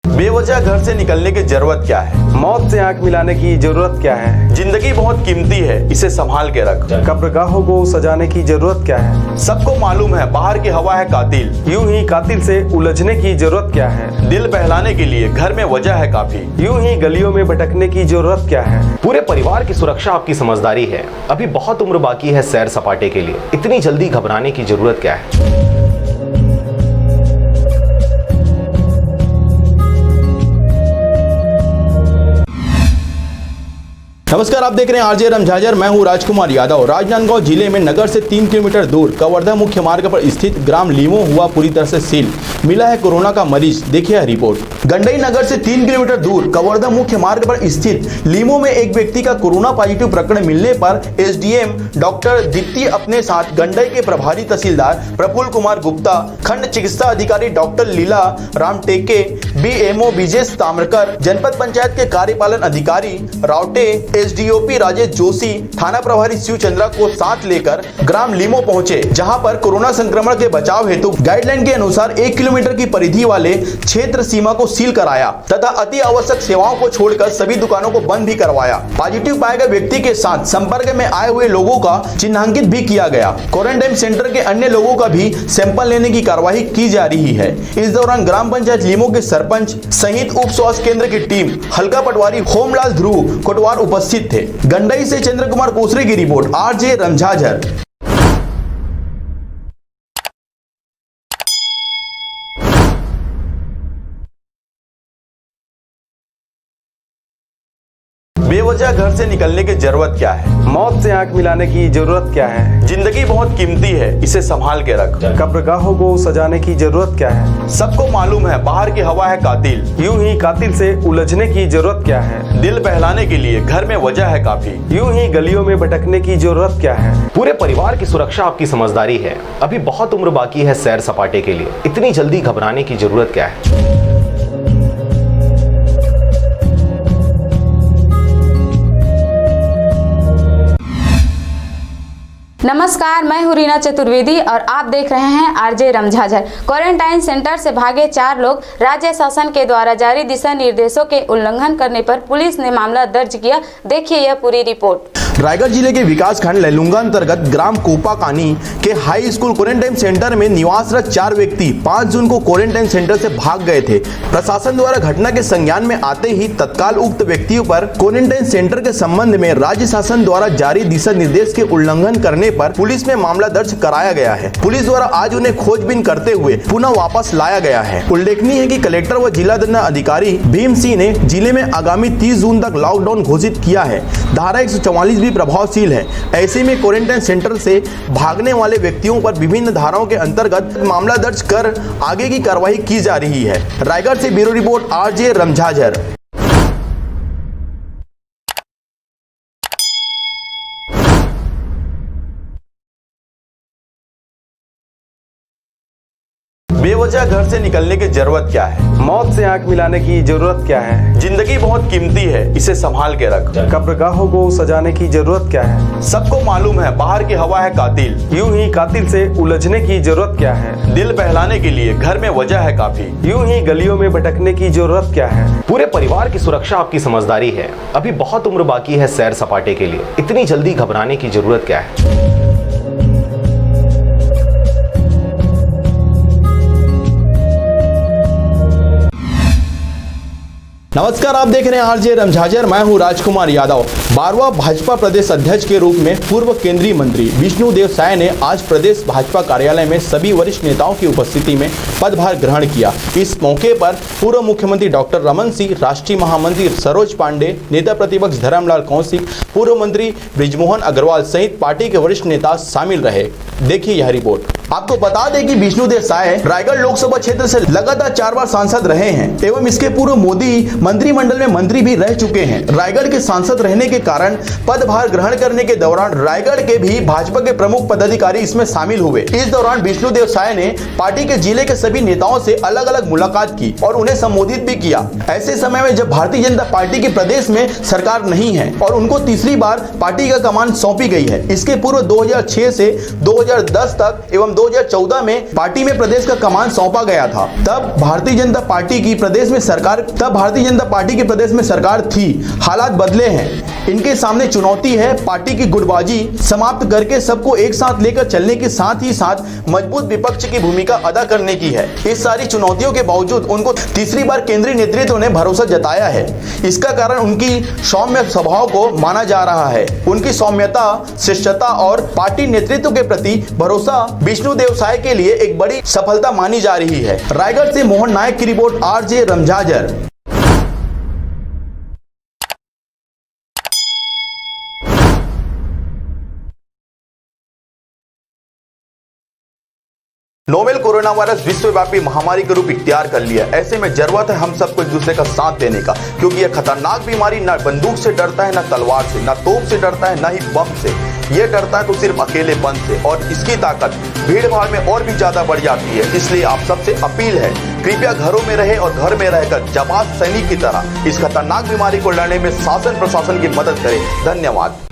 बेवजह घर से निकलने की जरूरत क्या है? मौत से आंख मिलाने की जरूरत क्या है? जिंदगी बहुत कीमती है, इसे संभाल के रख। कब्रगाहों को सजाने की जरूरत क्या है? सबको मालूम है बाहर की हवा है कातिल। यूं ही कातिल से उलझने की जरूरत क्या है? दिल बहलाने के लिए घर में वजह है काफी। यूं ही गलियों में भटकने की जरूरत क्या है? पूरे परिवार की सुरक्षा आपकी समझदारी है। अभी बहुत उम्र बाकी है सैर सपाटे के लिए, इतनी जल्दी घबराने की जरूरत क्या है? नमस्कार, आप देख रहे हैं RJ रमझाझर। मैं हूं राजकुमार यादव। राजनांदगांव जिले में नगर से 3 किलोमीटर दूर कवर्धा मुख्य मार्ग पर स्थित ग्राम लीमो हुआ पूरी तरह से सील। मिला है कोरोना का मरीज, देखिए यह रिपोर्ट। गंडई नगर से 3 किलोमीटर दूर कवर्धा मुख्य मार्ग पर स्थित लीमो में एक व्यक्ति का कोरोना पॉजिटिव प्रकरण मिलने पर SDM डॉक्टर दीप्ति अपने साथ गंडई के प्रभारी तहसीलदार प्रफुल्ल कुमार गुप्ता, खंड चिकित्सा अधिकारी डॉक्टर लीला राम टेके, BMO विजेश ताम्रकर, जनपद पंचायत के कार्यपालन अधिकारी रावटे, SDOP राजेश जोशी, थाना प्रभारी शिव चंद्रा को साथ लेकर ग्राम लीमो पहुंचे, जहां पर कोरोना संक्रमण के बचाव हेतु गाइडलाइन के अनुसार 1 किलोमीटर की परिधि वाले क्षेत्र सीमा को सील कराया तथा अति आवश्यक सेवाओं को छोड़कर सभी दुकानों को बंद भी करवाया। पॉजिटिव पाए गए व्यक्ति के साथ संपर्क में आए हुए लोगों का चिन्हांकित भी किया गया। क्वारंटाइन सेंटर के अन्य लोगों का भी सैंपल लेने की कार्यवाही की जा रही है। इस दौरान ग्राम पंचायत लीमो के सरपंच सहित उप स्वास्थ्य केंद्र की टीम, हल्का पटवारी होमलाल ध्रुव कोटवार उपस्थित थे। गंडई से चंद्र कुमार कोसरे की रिपोर्ट, RJ रमझाझर। बेवजह घर से निकलने की जरूरत क्या है? मौत से आंख मिलाने की जरूरत क्या है? जिंदगी बहुत कीमती है, इसे संभाल के रख। कब्रगाहों को सजाने की जरूरत क्या है? सबको मालूम है बाहर की हवा है कातिल। यूं ही कातिल से उलझने की जरूरत क्या है? दिल बहलाने के लिए घर में वजह है काफी। यूं ही गलियों में भटकने की जरूरत क्या है? पूरे परिवार की सुरक्षा आपकी समझदारी है। अभी बहुत उम्र बाकी है सैर सपाटे के लिए, इतनी जल्दी घबराने की जरूरत क्या है? नमस्कार, मैं हूँ रीना चतुर्वेदी और आप देख रहे हैं आरजे रमझाझर। क्वारंटाइन सेंटर से भागे 4 लोग, राज्य शासन के द्वारा जारी दिशा निर्देशों के उल्लंघन करने पर पुलिस ने मामला दर्ज किया। देखिए यह पूरी रिपोर्ट। रायगढ़ जिले के विकासखंड लैलूंगा अंतर्गत ग्राम कोपाकानी के हाई स्कूल क्वारंटाइन सेंटर में निवासरत 4 व्यक्ति 5 जून को क्वारंटाइन सेंटर से भाग गए थे। प्रशासन द्वारा घटना के संज्ञान में आते ही तत्काल उक्त व्यक्तियों पर क्वारंटाइन सेंटर के संबंध में राज्य शासन द्वारा जारी दिशा निर्देश के उल्लंघन करने पर पुलिस में मामला दर्ज कराया गया है। पुलिस द्वारा आज उन्हें खोजबीन करते हुए पुनः वापस लाया गया है। उल्लेखनीय है कि कलेक्टर व जिला दंड अधिकारी भीम सिंह ने जिले में आगामी 30 जून तक लॉकडाउन घोषित किया है। धारा 144 भी प्रभावशील है। ऐसे में क्वारंटाइन सेंटर से भागने वाले व्यक्तियों पर विभिन्न धाराओं के अंतर्गत मामला दर्ज कर आगे की कार्रवाई की जा रही है। रायगढ़ से ब्यूरो रिपोर्ट आरजे रमझाझर। बेवजह घर से निकलने की जरूरत क्या है? मौत से आंख मिलाने की जरूरत क्या है? जिंदगी बहुत कीमती है, इसे संभाल के रख। कब्रगाहों को सजाने की जरूरत क्या है? सबको मालूम है बाहर की हवा है कातिल। यूं ही कातिल से उलझने की जरूरत क्या है? दिल बहलाने के लिए घर में वजह है काफी। यूं ही गलियों में भटकने की जरूरत क्या है? पूरे परिवार की सुरक्षा आपकी समझदारी है। अभी बहुत उम्र बाकी है सैर सपाटे के लिए, इतनी जल्दी घबराने की जरूरत क्या है? नमस्कार, आप देख रहे हैं आरजे रमझाझर। मैं हूं राजकुमार यादव। 12वां भाजपा प्रदेश अध्यक्ष के रूप में पूर्व केंद्रीय मंत्री विष्णुदेव साय ने आज प्रदेश भाजपा कार्यालय में सभी वरिष्ठ नेताओं की उपस्थिति में पदभार ग्रहण किया। इस मौके पर पूर्व मुख्यमंत्री डॉक्टर रमन सिंह, राष्ट्रीय महामंत्री सरोज पांडे, नेता प्रतिपक्ष धर्मलाल कौशिक, पूर्व मंत्री बृजमोहन अग्रवाल सहित पार्टी के वरिष्ठ नेता शामिल रहे। देखिए यह रिपोर्ट। आपको बता दें कि विष्णुदेव साय रायगढ़ लोकसभा क्षेत्र से लगातार 4 बार सांसद रहे हैं एवं इसके पूर्व मोदी मंत्रिमंडल में मंत्री भी रह चुके हैं। रायगढ़ के सांसद रहने के कारण पदभार ग्रहण करने के दौरान रायगढ़ के भी भाजपा के प्रमुख पदाधिकारी इसमें शामिल हुए। इस दौरान विष्णुदेव साय ने पार्टी के जिले के सभी नेताओं से अलग अलग मुलाकात की और उन्हें संबोधित भी किया। ऐसे समय में जब भारतीय जनता पार्टी की प्रदेश में सरकार नहीं है और उनको तीसरी बार पार्टी का कमान सौंपी गई है। इसके पूर्व 2006 से 2010 तक एवं 2014 में पार्टी में प्रदेश का कमान सौंपा गया था। तब भारतीय जनता पार्टी की प्रदेश में सरकार थी। हालात बदले हैं। इनके सामने चुनौती है पार्टी की गुटबाजी समाप्त करके सबको एक साथ लेकर चलने के साथ ही साथ मजबूत विपक्ष की भूमिका अदा करने की है। इस सारी चुनौतियों के बावजूद उनको तीसरी बार केंद्रीय नेतृत्व ने भरोसा जताया है। इसका कारण उनकी सौम्य स्वभाव को माना जा रहा है। उनकी सौम्यता, शिष्टता और पार्टी नेतृत्व के प्रति भरोसा विष्णुदेव साय के लिए एक बड़ी सफलता मानी जा रही है। रायगढ़ से मोहन नायक की report, RJ Ramjhajhar. Novel coronavirus विश्वव्यापी महामारी का रूप इख्तियार कर लिया। ऐसे में जरूरत है हम सबको एक दूसरे का साथ देने का, क्योंकि यह खतरनाक बीमारी न बंदूक से डरता है, न तलवार से, न तोप से डरता है, न ही बम से। ये डरता है तो सिर्फ अकेलेपन से, और इसकी ताकत भीड़ भाड़ में और भी ज्यादा बढ़ जाती है। इसलिए आप सबसे अपील है, कृपया घरों में रहे और घर में रहकर जाबाज सैनिक की तरह इस खतरनाक बीमारी को लड़ने में शासन प्रशासन की मदद करें। धन्यवाद।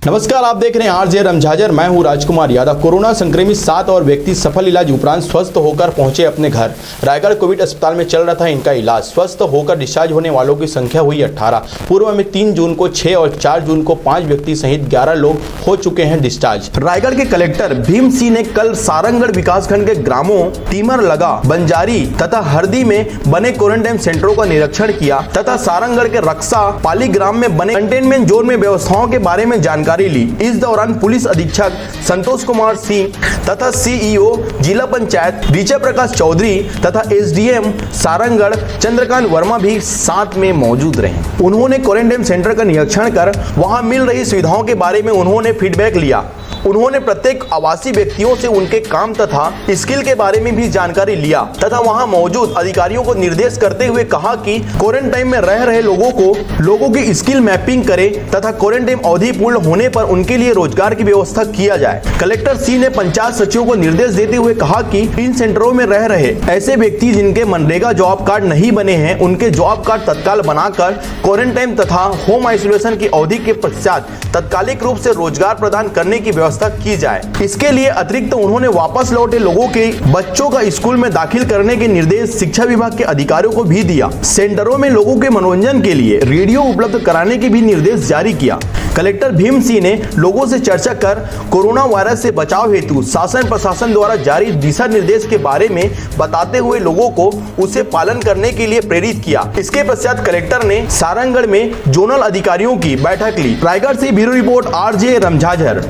नमस्कार, आप देख रहे हैं आरजे रमझाझर। मैं हूं राजकुमार यादव। कोरोना संक्रमित 7 और व्यक्ति सफल इलाज उपरांत स्वस्थ होकर पहुंचे अपने घर। रायगढ़ कोविड अस्पताल में चल रहा था इनका इलाज। स्वस्थ होकर डिस्चार्ज होने वालों की संख्या हुई 18। पूर्व में 3 जून को 6 और 4 जून को 5 व्यक्ति सहित 11 लोग हो चुके हैं डिस्चार्ज। रायगढ़ के कलेक्टर भीम सिंह ने कल सारंगगढ़ विकासखंड के ग्रामों टीमर लगा, बंजारी तथा हरदी में बने क्वारंटाइन सेंटरों का निरीक्षण किया तथा सारंगगढ़ के रक्षा पाली ग्राम में बने कंटेनमेंट जोन में व्यवस्थाओं के बारे में जानकारी ली। इस दौरान पुलिस अधीक्षक संतोष कुमार सिंह तथा सीईओ जिला पंचायत ऋचा प्रकाश चौधरी तथा एसडीएम सारंगगढ़ चंद्रकांत वर्मा भी साथ में मौजूद रहे। उन्होंने क्वारंटाइन सेंटर का निरीक्षण कर वहां मिल रही सुविधाओं के बारे में उन्होंने फीडबैक लिया। उन्होंने प्रत्येक आवासीय व्यक्तियों से उनके काम तथा स्किल के बारे में भी जानकारी लिया तथा वहां मौजूद अधिकारियों को निर्देश करते हुए कहा कि क्वारंटाइन में रह रहे लोगों की स्किल मैपिंग करें तथा क्वारंटाइन अवधि पूर्ण होने पर उनके लिए रोजगार की व्यवस्था किया जाए। कलेक्टर सी ने पंचायत सचिवों को निर्देश देते हुए कहा कि इन सेंटरों में रह रहे ऐसे व्यक्ति जिनके मनरेगा जॉब कार्ड नहीं बने हैं उनके जॉब कार्ड तत्काल बनाकर क्वारंटाइन तथा होम आइसोलेशन की अवधि के पश्चात तात्कालिक रूप से रोजगार प्रदान करने की व्यवस्था की जाए। इसके लिए अतिरिक्त उन्होंने वापस लौटे लोगों के बच्चों का स्कूल में दाखिल करने के निर्देश शिक्षा विभाग के अधिकारियों को भी दिया। सेंटरों में लोगों के मनोरंजन के लिए रेडियो उपलब्ध कराने के भी निर्देश जारी किया। कलेक्टर भीम सिंह ने लोगों से चर्चा कर कोरोना वायरस से बचाव हेतु शासन प्रशासन द्वारा जारी दिशा निर्देश के बारे में बताते हुए लोगों को उसे पालन करने के लिए प्रेरित किया। इसके पश्चात कलेक्टर ने सारंगगढ़ में जोनल अधिकारियों की बैठक ली। रायगढ़ से ब्यूरो रिपोर्ट आरजे रमझाझर।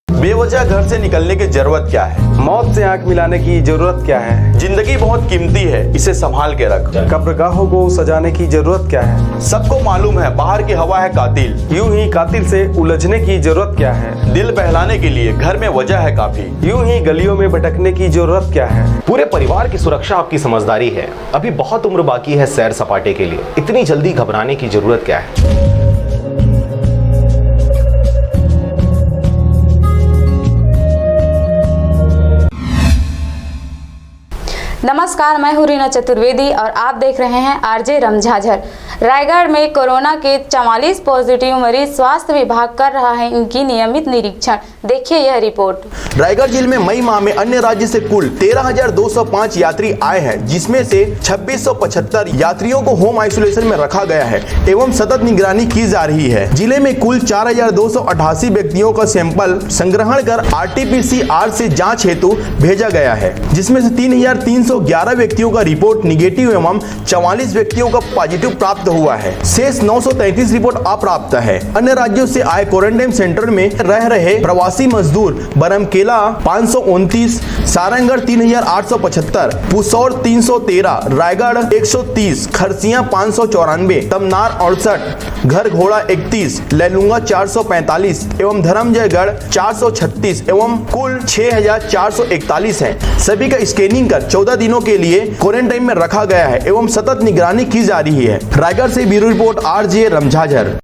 बेवजह घर से निकलने की जरूरत क्या है? मौत से आंख मिलाने की जरूरत क्या है? जिंदगी बहुत कीमती है, इसे संभाल के रख। कब्रगाहों को सजाने की जरूरत क्या है? सबको मालूम है बाहर की हवा है कातिल। यूं ही कातिल से उलझने की जरूरत क्या है? दिल बहलाने के लिए घर में वजह है काफी। यूं ही गलियों में भटकने की जरूरत क्या है? पूरे परिवार की सुरक्षा आपकी समझदारी है। अभी बहुत उम्र बाकी है सैर सपाटे के लिए, इतनी जल्दी घबराने की जरूरत क्या है? नमस्कार, मैं हूं रीना चतुर्वेदी और आप देख रहे हैं आरजे रमझाझर। रायगढ़ में कोरोना के 44 पॉजिटिव मरीज, स्वास्थ्य विभाग कर रहा है इनकी नियमित निरीक्षण। देखिए यह रिपोर्ट। रायगढ़ जिले में मई माह में अन्य राज्य से कुल 13,205 यात्री आए हैं, जिसमें से 2675 यात्रियों को होम आइसोलेशन में रखा गया है एवं सतत निगरानी की जा रही है। जिले में कुल 4,288 व्यक्तियों का सैंपल संग्रहण कर RT-PCR से जाँच हेतु भेजा गया है, जिसमें से 3,311 व्यक्तियों का रिपोर्ट निगेटिव एवं 44 व्यक्तियों का पॉजिटिव प्राप्त हुआ है। शेष 933 रिपोर्ट अप्राप्त है। अन्य राज्यों से आए क्वारंटाइन सेंटर में रह रहे प्रवासी मजदूर बरमकेला 529, सारंगगढ़ 3,875, पुसौर 313, रायगढ़ 130, खरसिया 594, तमनार 68, घर घोड़ा 31, लैलूंगा 445 एवं धर्मजयगढ़ 436 एवं कुल 6,441 है। सभी का स्कैनिंग कर 14 दिनों के लिए क्वारंटाइन में रखा गया है एवं सतत निगरानी की जा रही है। रायगढ़ से ब्यूरो रिपोर्ट आरजे रमझाझर।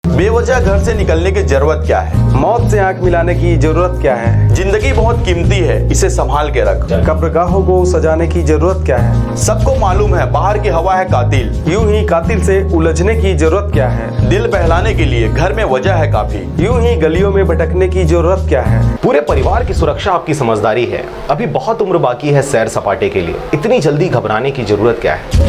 बेवजह घर से निकलने की जरूरत क्या है? मौत से आंख मिलाने की जरूरत क्या है? जिंदगी बहुत कीमती है, इसे संभाल के रख। कब्रगाहों को सजाने की जरूरत क्या है? सबको मालूम है बाहर की हवा है कातिल। यूं ही कातिल से उलझने की जरूरत क्या है? दिल बहलाने के लिए घर में वजह है काफी। यूं ही गलियों में भटकने की जरूरत क्या है? पूरे परिवार की सुरक्षा आपकी समझदारी है। अभी बहुत उम्र बाकी है सैर सपाटे के लिए, इतनी जल्दी घबराने की जरूरत क्या है?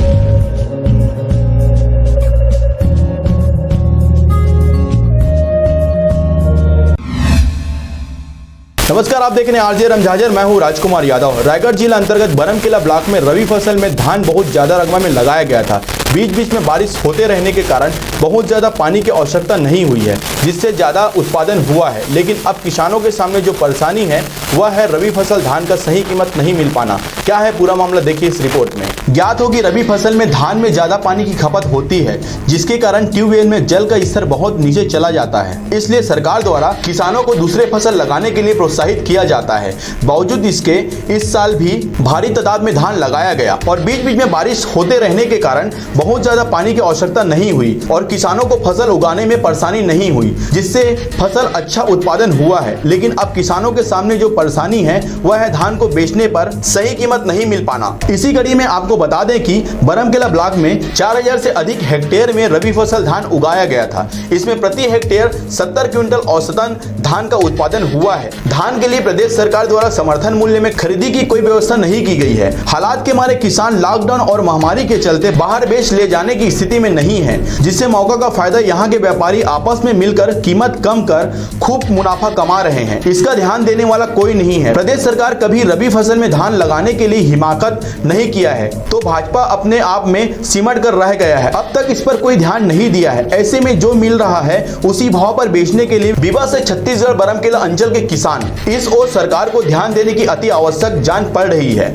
नमस्कार, आप देख रहे हैं आरजे रमझाझर। मैं हूं राजकुमार यादव। रायगढ़ जिला अंतर्गत बरमकेला ब्लॉक में रबी फसल में धान बहुत ज्यादा रकबा में लगाया गया था। बीच बीच में बारिश होते रहने के कारण बहुत ज्यादा पानी की आवश्यकता नहीं हुई है, जिससे ज्यादा उत्पादन हुआ है। लेकिन अब किसानों के सामने जो परेशानी है वह है रबी फसल धान का सही कीमत नहीं मिल पाना। क्या है पूरा मामला, देखिए इस रिपोर्ट में। ज्ञात हो कि रबी फसल में धान में ज्यादा पानी की खपत होती है, जिसके कारण ट्यूबवेल में जल का स्तर बहुत नीचे चला जाता है। इसलिए सरकार द्वारा किसानों को दूसरे फसल लगाने के लिए प्रोत्साहित किया जाता है। बावजूद इसके इस साल भी भारी तादाद में धान लगाया गया और बीच बीच में बारिश होते रहने के कारण बहुत ज्यादा पानी की आवश्यकता नहीं हुई और किसानों को फसल उगाने में परेशानी नहीं हुई, जिससे फसल अच्छा उत्पादन हुआ है। लेकिन अब किसानों के सामने जो परेशानी है वह है धान को बेचने पर सही कीमत नहीं मिल पाना। इसी कड़ी में आपको बता दें कि बरमकेला ब्लॉक में 4,000 से अधिक हेक्टेयर में रबी फसल धान उगाया गया था। इसमें प्रति हेक्टेयर 70 क्विंटल औसतन धान का उत्पादन हुआ है। धान के लिए प्रदेश सरकार द्वारा समर्थन मूल्य में खरीदी की कोई व्यवस्था नहीं की गई है। हालात के मारे किसान लॉकडाउन और महामारी के चलते बाहर बेच ले जाने की स्थिति में नहीं है, जिससे मौका का फायदा यहाँ के व्यापारी आपस में मिलकर कीमत कम कर खूब मुनाफा कमा रहे हैं। इसका ध्यान देने वाला कोई नहीं है। प्रदेश सरकार कभी रबी फसल में धान लगाने के लिए हिमाकत नहीं किया है, तो भाजपा अपने आप में सिमट कर रह गया है। अब तक इस पर कोई ध्यान नहीं दिया है। ऐसे में जो मिल रहा है उसी भाव पर बेचने के लिए विवश है छत्तीसगढ़ बरमकेला अंचल के किसान। इस ओर सरकार को ध्यान देने की अति आवश्यक जान पड़ रही है।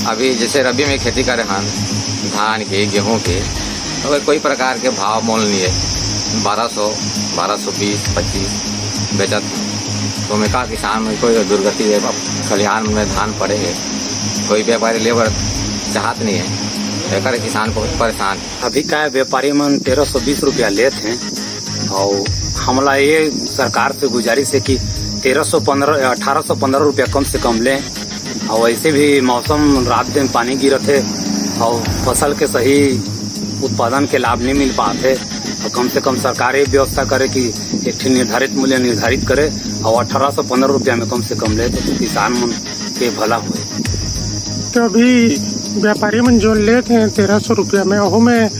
अभी जैसे रबी में खेती करे हम धान के गेहूं के, तो कोई प्रकार के भाव मोल नहीं है। 1200, 1220, 25 बेचत। तो मैं कहा किसान में कोई दुर्गति है, खलिहान में धान पड़े है, कोई व्यापारी लेबर चाहत नहीं है, एक किसान को परेशान। अभी का व्यापारी मन 1320 रुपया लेते हैं और हमला ये सरकार से गुजारिश है कि 1815 रुपया कम से कम लें। और ऐसे भी मौसम रात दिन पानी गिरत है और फसल के सही उत्पादन के लाभ नहीं मिल पाते। और कम से कम सरकार ये व्यवस्था करे कि एक निर्धारित मूल्य निर्धारित करे और 1815 रुपया में कम से कम ले, तो किसान मन के भला हुए। तो अभी व्यापारी मन जो लेते हैं 1300 रुपया में, वो में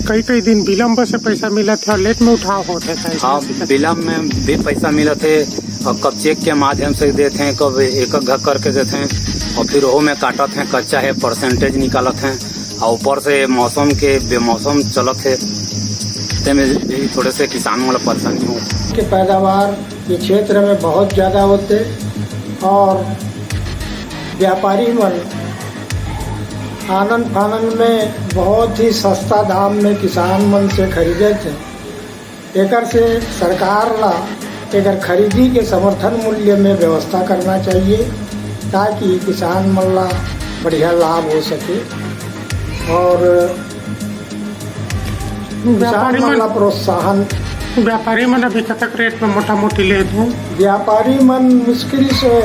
कई दिन विलम्ब से पैसा मिला थे और लेट में उठाव होते थे। हाँ, विलम्ब में भी पैसा मिला थे और कब चेक के माध्यम से देते हैं, कब एक घर करके देते हैं और फिर वो में काटते हैं, कच्चा है परसेंटेज निकालते हैं और ऊपर से मौसम के बेमौसम चलत है, भी थोड़े से किसान वाला परेशानी हो के पैदावार ये क्षेत्र में बहुत ज़्यादा होते और व्यापारी मन आनंद फानन में बहुत ही सस्ता दाम में किसान मन से खरीदे थे। एकर से सरकार ला एकर खरीदी के समर्थन मूल्य में व्यवस्था करना चाहिए ताकि किसान मन ला बढ़िया लाभ हो सके और व्यापारी मन प्रोत्साहन। व्यापारी मन अभी कतक रेट में मोटा मोटी ले दूँ? व्यापारी मन मुश्किल से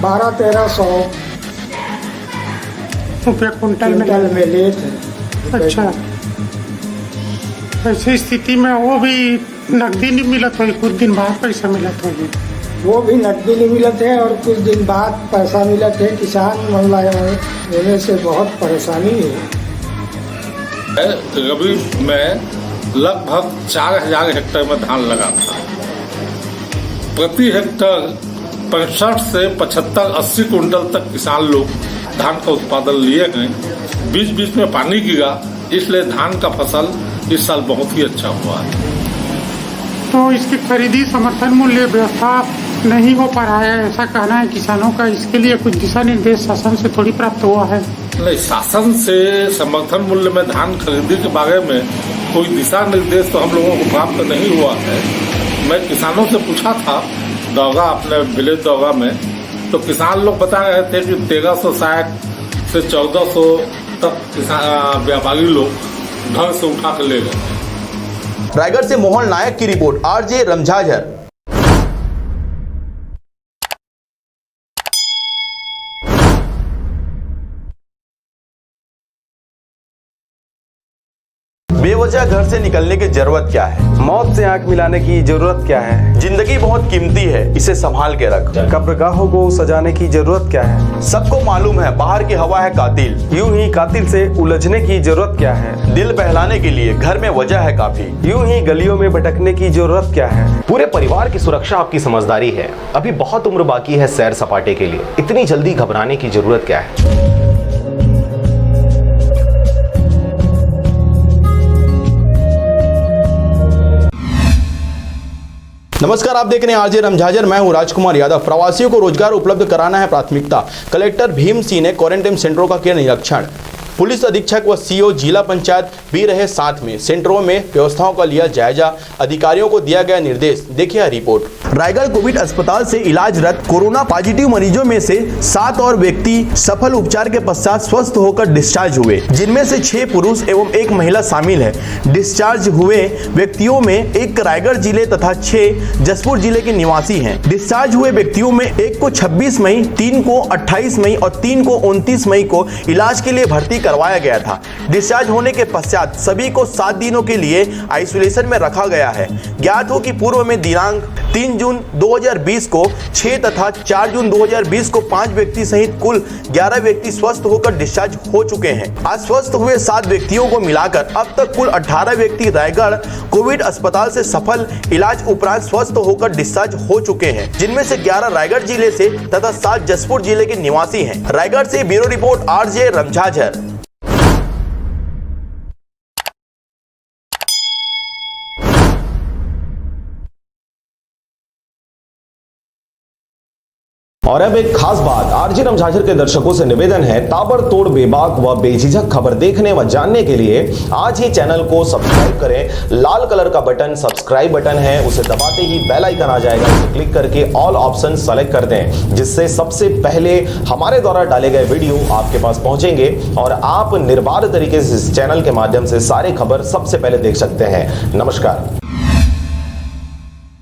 1200-1300 रुपया कुंटल में लेते। अच्छा, ऐसी स्थिति में वो भी नकदी नहीं मिलत हो, कुछ दिन बाद पैसा मिलत होगी? वो भी नकदी नहीं मिलत है और कुछ दिन बाद पैसा मिलत है। किसान मन लेने से बहुत परेशानी है। रबी में लगभग 4000 हेक्टेयर में धान लगा था। प्रति हेक्टेयर 65 से 75-80 कुंटल तक किसान लोग धान का उत्पादन लिए हैं। बीच बीच में पानी गिरा, इसलिए धान का फसल इस साल बहुत ही अच्छा हुआ है। तो इसकी खरीदी समर्थन मूल्य व्यवस्था नहीं हो पा रहा है, ऐसा कहना है किसानों का। इसके लिए कुछ दिशा निर्देश शासन से थोड़ी प्राप्त हुआ है? नहीं, शासन से समर्थन मूल्य में धान खरीदी के बारे में कोई दिशा निर्देश तो हम लोगों को प्राप्त नहीं हुआ है। मैं किसानों से पूछा था दौगा, अपने विलेज दौगा में, तो किसान लोग बता रहे थे कि 1360 से 1400 तक व्यापारी लोग घर से उठा कर ले गए। रायगढ़ से मोहन नायक की रिपोर्ट, आरजे रमझाझर। बेवजह घर से निकलने की जरूरत क्या है? मौत से आंख मिलाने की जरूरत क्या है? जिंदगी बहुत कीमती है, इसे संभाल के रख। कब्रगाहों को सजाने की जरूरत क्या है? सबको मालूम है बाहर की हवा है कातिल। यूं ही कातिल से उलझने की जरूरत क्या है? दिल बहलाने के लिए घर में वजह है काफी। यूं ही गलियों में भटकने की जरूरत क्या है? पूरे परिवार की सुरक्षा आपकी समझदारी है। अभी बहुत उम्र बाकी है सैर सपाटे के लिए, इतनी जल्दी घबराने की जरूरत क्या है? नमस्कार, आप देख रहे हैं आरजे रमझाझर। मैं हूं राजकुमार यादव। प्रवासियों को रोजगार उपलब्ध कराना है प्राथमिकता। कलेक्टर भीम सिंह ने क्वारंटाइन सेंटरों का किया निरीक्षण। पुलिस अधीक्षक व सीओ जिला पंचायत भी रहे साथ में। सेंटरों में व्यवस्थाओं का लिया जायजा, अधिकारियों को दिया गया निर्देश। देखिए रिपोर्ट। रायगढ़ कोविड अस्पताल से इलाजरत कोरोना पॉजिटिव मरीजों में से 7 और व्यक्ति सफल उपचार के पश्चात स्वस्थ होकर डिस्चार्ज हुए, जिनमें से 6 पुरुष एवं 1 महिला शामिल है। डिस्चार्ज हुए व्यक्तियों में 1 रायगढ़ जिले तथा 6 जसपुर जिले के निवासी हैं। डिस्चार्ज हुए व्यक्तियों में 1 को 26 मई, 3 को 28 मई और 3 को 29 मई को इलाज के लिए भर्ती करवाया गया था। डिस्चार्ज होने के पश्चात सभी को 7 दिनों के लिए आइसोलेशन में रखा गया है। ज्ञात हो कि पूर्व में दिनांक 3 जून 2020 को 6 तथा 4 जून 2020 को 5 व्यक्ति सहित कुल 11 व्यक्ति स्वस्थ होकर डिस्चार्ज हो चुके हैं। आज स्वस्थ हुए 7 व्यक्तियों को मिलाकर अब तक कुल 18 व्यक्ति रायगढ़ कोविड अस्पताल से सफल इलाज उपरांत स्वस्थ होकर डिस्चार्ज हो चुके हैं, जिनमें से 11 रायगढ़ जिले से तथा 7 जसपुर जिले के निवासी हैं। रायगढ़ से ब्यूरो रिपोर्ट आरजे रमझाझर। और अब एक खास बात, आरजे रमझाझर के दर्शकों से निवेदन है, ताबड़तोड़ बेबाक व बेझिझक खबर देखने व जानने के लिए आज ही चैनल को सब्सक्राइब करें। लाल कलर का बटन सब्सक्राइब बटन है, उसे दबाते ही बेल आइकन आ जाएगा, उसे क्लिक करके ऑल ऑप्शन सेलेक्ट कर दें, जिससे सबसे पहले हमारे द्वारा डाले गए वीडियो आपके पास पहुंचेंगे और आप निर्बाध तरीके से इस चैनल के माध्यम से सारे खबर सबसे पहले देख सकते हैं। नमस्कार।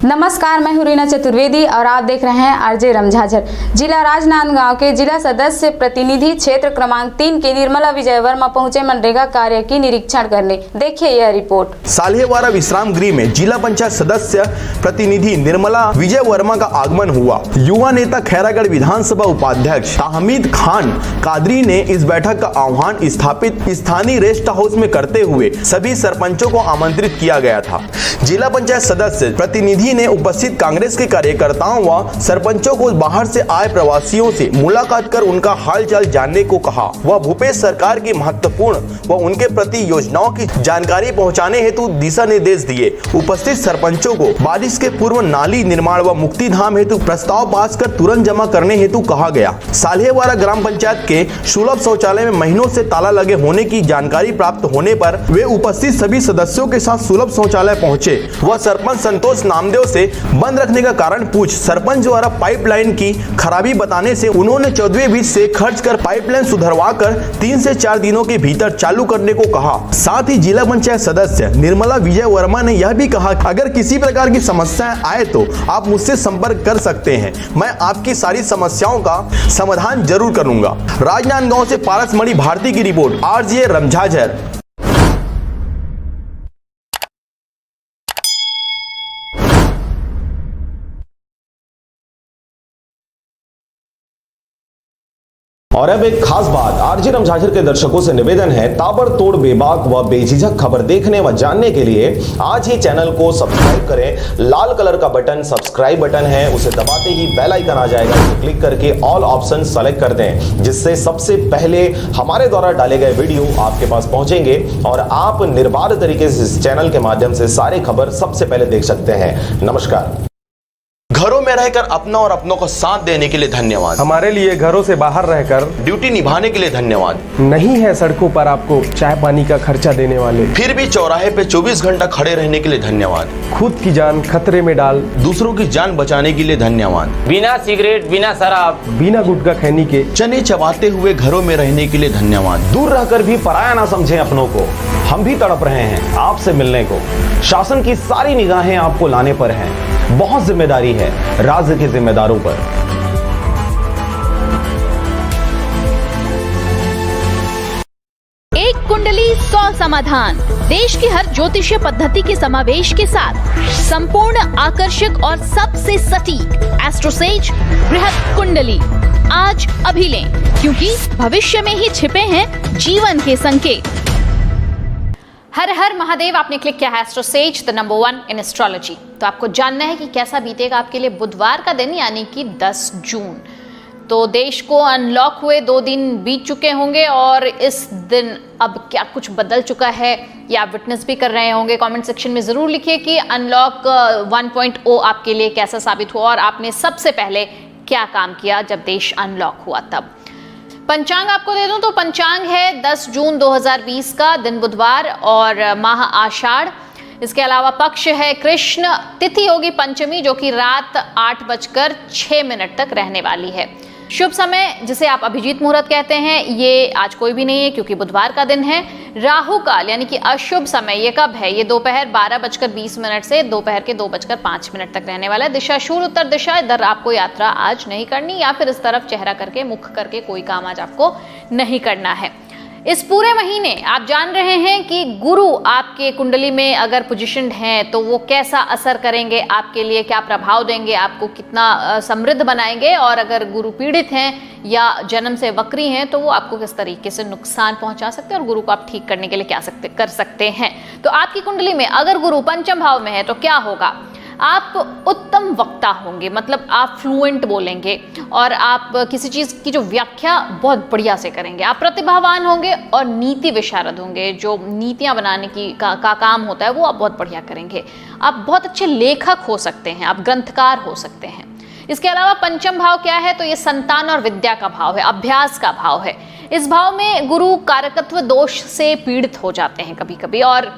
नमस्कार, मैं हूं रीना चतुर्वेदी और आप देख रहे हैं आरजे रमझाझर। जिला राजनांदगांव के जिला सदस्य प्रतिनिधि क्षेत्र क्रमांक 3 के निर्मला विजय वर्मा पहुंचे मनरेगा कार्य की निरीक्षण करने। देखिए यह रिपोर्ट। साल्हेवाड़ा विश्राम गृह में जिला पंचायत सदस्य प्रतिनिधि निर्मला विजय वर्मा का आगमन हुआ। युवा नेता खैरागढ़ विधानसभा उपाध्यक्ष ताहमीद खान कादरी ने इस बैठक का आह्वान स्थापित स्थानीय रेस्ट हाउस में करते हुए सभी सरपंचों को आमंत्रित किया गया था। जिला पंचायत सदस्य प्रतिनिधि ने उपस्थित कांग्रेस के कार्यकर्ताओं व सरपंचों को बाहर से आए प्रवासियों से मुलाकात कर उनका हालचाल जानने को कहा। वह भूपेश सरकार की महत्वपूर्ण व उनके प्रति योजनाओं की जानकारी पहुंचाने हेतु दिशा निर्देश दिए। उपस्थित सरपंचों को बारिश के पूर्व नाली निर्माण व मुक्तिधाम हेतु प्रस्ताव पास कर तुरंत जमा करने हेतु कहा गया। साल्हेवाड़ा ग्राम पंचायत के सुलभ शौचालय में महीनों से ताला लगे होने की जानकारी प्राप्त होने पर वे उपस्थित सभी सदस्यों के साथ सुलभ शौचालय पहुंचे। वह सरपंच संतोष नामदेव से बंद रखने का कारण पूछ सरपंच द्वारा पाइपलाइन की खराबी बताने से उन्होंने 14वें बीच से खर्च कर पाइपलाइन सुधरवा कर 3 से 4 दिनों के भीतर चालू करने को कहा। साथ ही जिला पंचायत सदस्य निर्मला विजय वर्मा ने यह भी कहा, अगर किसी प्रकार की समस्याएं आए तो आप मुझसे संपर्क कर सकते हैं, मैं आपकी सारी समस्याओं का समाधान जरूर करूंगा। राजनांदगांव से पारसमणि भारती की रिपोर्ट, आरजे रमझाझर। और अब एक खास बात, आरजे रमझाझर के दर्शकों से निवेदन है, ताबड़तोड़ बेबाक व बेझिझक खबर देखने व जानने के लिए आज ही चैनल को सब्सक्राइब करें। लाल कलर का बटन सब्सक्राइब बटन है, उसे दबाते ही बेल आइकन आ जाएगा, उसे क्लिक करके ऑल ऑप्शन सेलेक्ट कर दें, जिससे सबसे पहले हमारे द्वारा डाले गए वीडियो आपके पास पहुंचेंगे और आप निर्बाध तरीके से इस चैनल के माध्यम से सारे खबर सबसे पहले देख सकते हैं। नमस्कार। घरों में रहकर अपना और अपनों को साथ देने के लिए धन्यवाद। हमारे लिए घरों से बाहर रहकर ड्यूटी निभाने के लिए धन्यवाद। नहीं है सड़कों पर आपको चाय पानी का खर्चा देने वाले, फिर भी चौराहे पे 24 घंटा खड़े रहने के लिए धन्यवाद। खुद की जान खतरे में डाल दूसरों की जान बचाने के लिए धन्यवाद। बिना सिगरेट, बिना शराब, बिना गुटखा खैनी के चने चबाते हुए घरों में रहने के लिए धन्यवाद। दूर रहकर भी पराया ना समझें अपनों को, हम भी तड़प रहे हैं आपसे मिलने को। शासन की सारी निगाहें आपको लाने पर हैं, बहुत जिम्मेदारी है राज्य के जिम्मेदारों पर। एक कुंडली 100 समाधान, देश की हर ज्योतिषीय पद्धति के समावेश के साथ संपूर्ण, आकर्षक और सबसे सटीक एस्ट्रोसेज बृहद कुंडली आज अभी लें, क्योंकि भविष्य में ही छिपे हैं जीवन के संकेत। हर हर महादेव। आपने क्लिक किया है AstroSage, the number 1 in astrology. तो आपको जानना है कि कैसा बीतेगा आपके लिए बुधवार का दिन, यानी कि 10 जून। तो देश को अनलॉक हुए 2 दिन बीत चुके होंगे और इस दिन अब क्या कुछ बदल चुका है या आप विटनेस भी कर रहे होंगे। कमेंट सेक्शन में ज़रूर लिखिए कि अनलॉक 1.0 आपके लिए कैसा साबित हुआ और आपने सबसे पहले क्या काम किया जब देश अनलॉक हुआ तब। पंचांग आपको दे दूं तो पंचांग है 10 जून 2020 का, दिन बुधवार और माह आषाढ़। इसके अलावा पक्ष है कृष्ण, तिथि होगी पंचमी जो कि रात 8:06 तक रहने वाली है। शुभ समय जिसे आप अभिजीत मुहूर्त कहते हैं, ये आज कोई भी नहीं है क्योंकि बुधवार का दिन है। राहु काल यानी कि अशुभ समय ये कब है? ये दोपहर 12:20 से दोपहर के 2:05 तक रहने वाला है। दिशा शूल उत्तर दिशा, इधर आपको यात्रा आज नहीं करनी या फिर इस तरफ चेहरा करके मुख करके कोई काम आज आपको नहीं करना है। इस पूरे महीने आप जान रहे हैं कि गुरु आपके कुंडली में अगर पोजीशन्ड हैं तो वो कैसा असर करेंगे आपके लिए, क्या प्रभाव देंगे, आपको कितना समृद्ध बनाएंगे, और अगर गुरु पीड़ित हैं या जन्म से वक्री हैं तो वो आपको किस तरीके से नुकसान पहुंचा सकते हैं और गुरु को आप ठीक करने के लिए क्या कर सकते हैं। तो आपकी कुंडली में अगर गुरु पंचम भाव में है तो क्या होगा? आप उत्तम वक्ता होंगे, मतलब आप फ्लुएंट बोलेंगे और आप किसी चीज़ की जो व्याख्या बहुत बढ़िया से करेंगे। आप प्रतिभावान होंगे और नीति विशारद होंगे, जो नीतियां बनाने की का काम होता है वो आप बहुत बढ़िया करेंगे। आप बहुत अच्छे लेखक हो सकते हैं, आप ग्रंथकार हो सकते हैं। इसके अलावा पंचम भाव क्या है? तो ये संतान और विद्या का भाव है, अभ्यास का भाव है। इस भाव में गुरु कारकत्व दोष से पीड़ित हो जाते हैं कभी कभी, और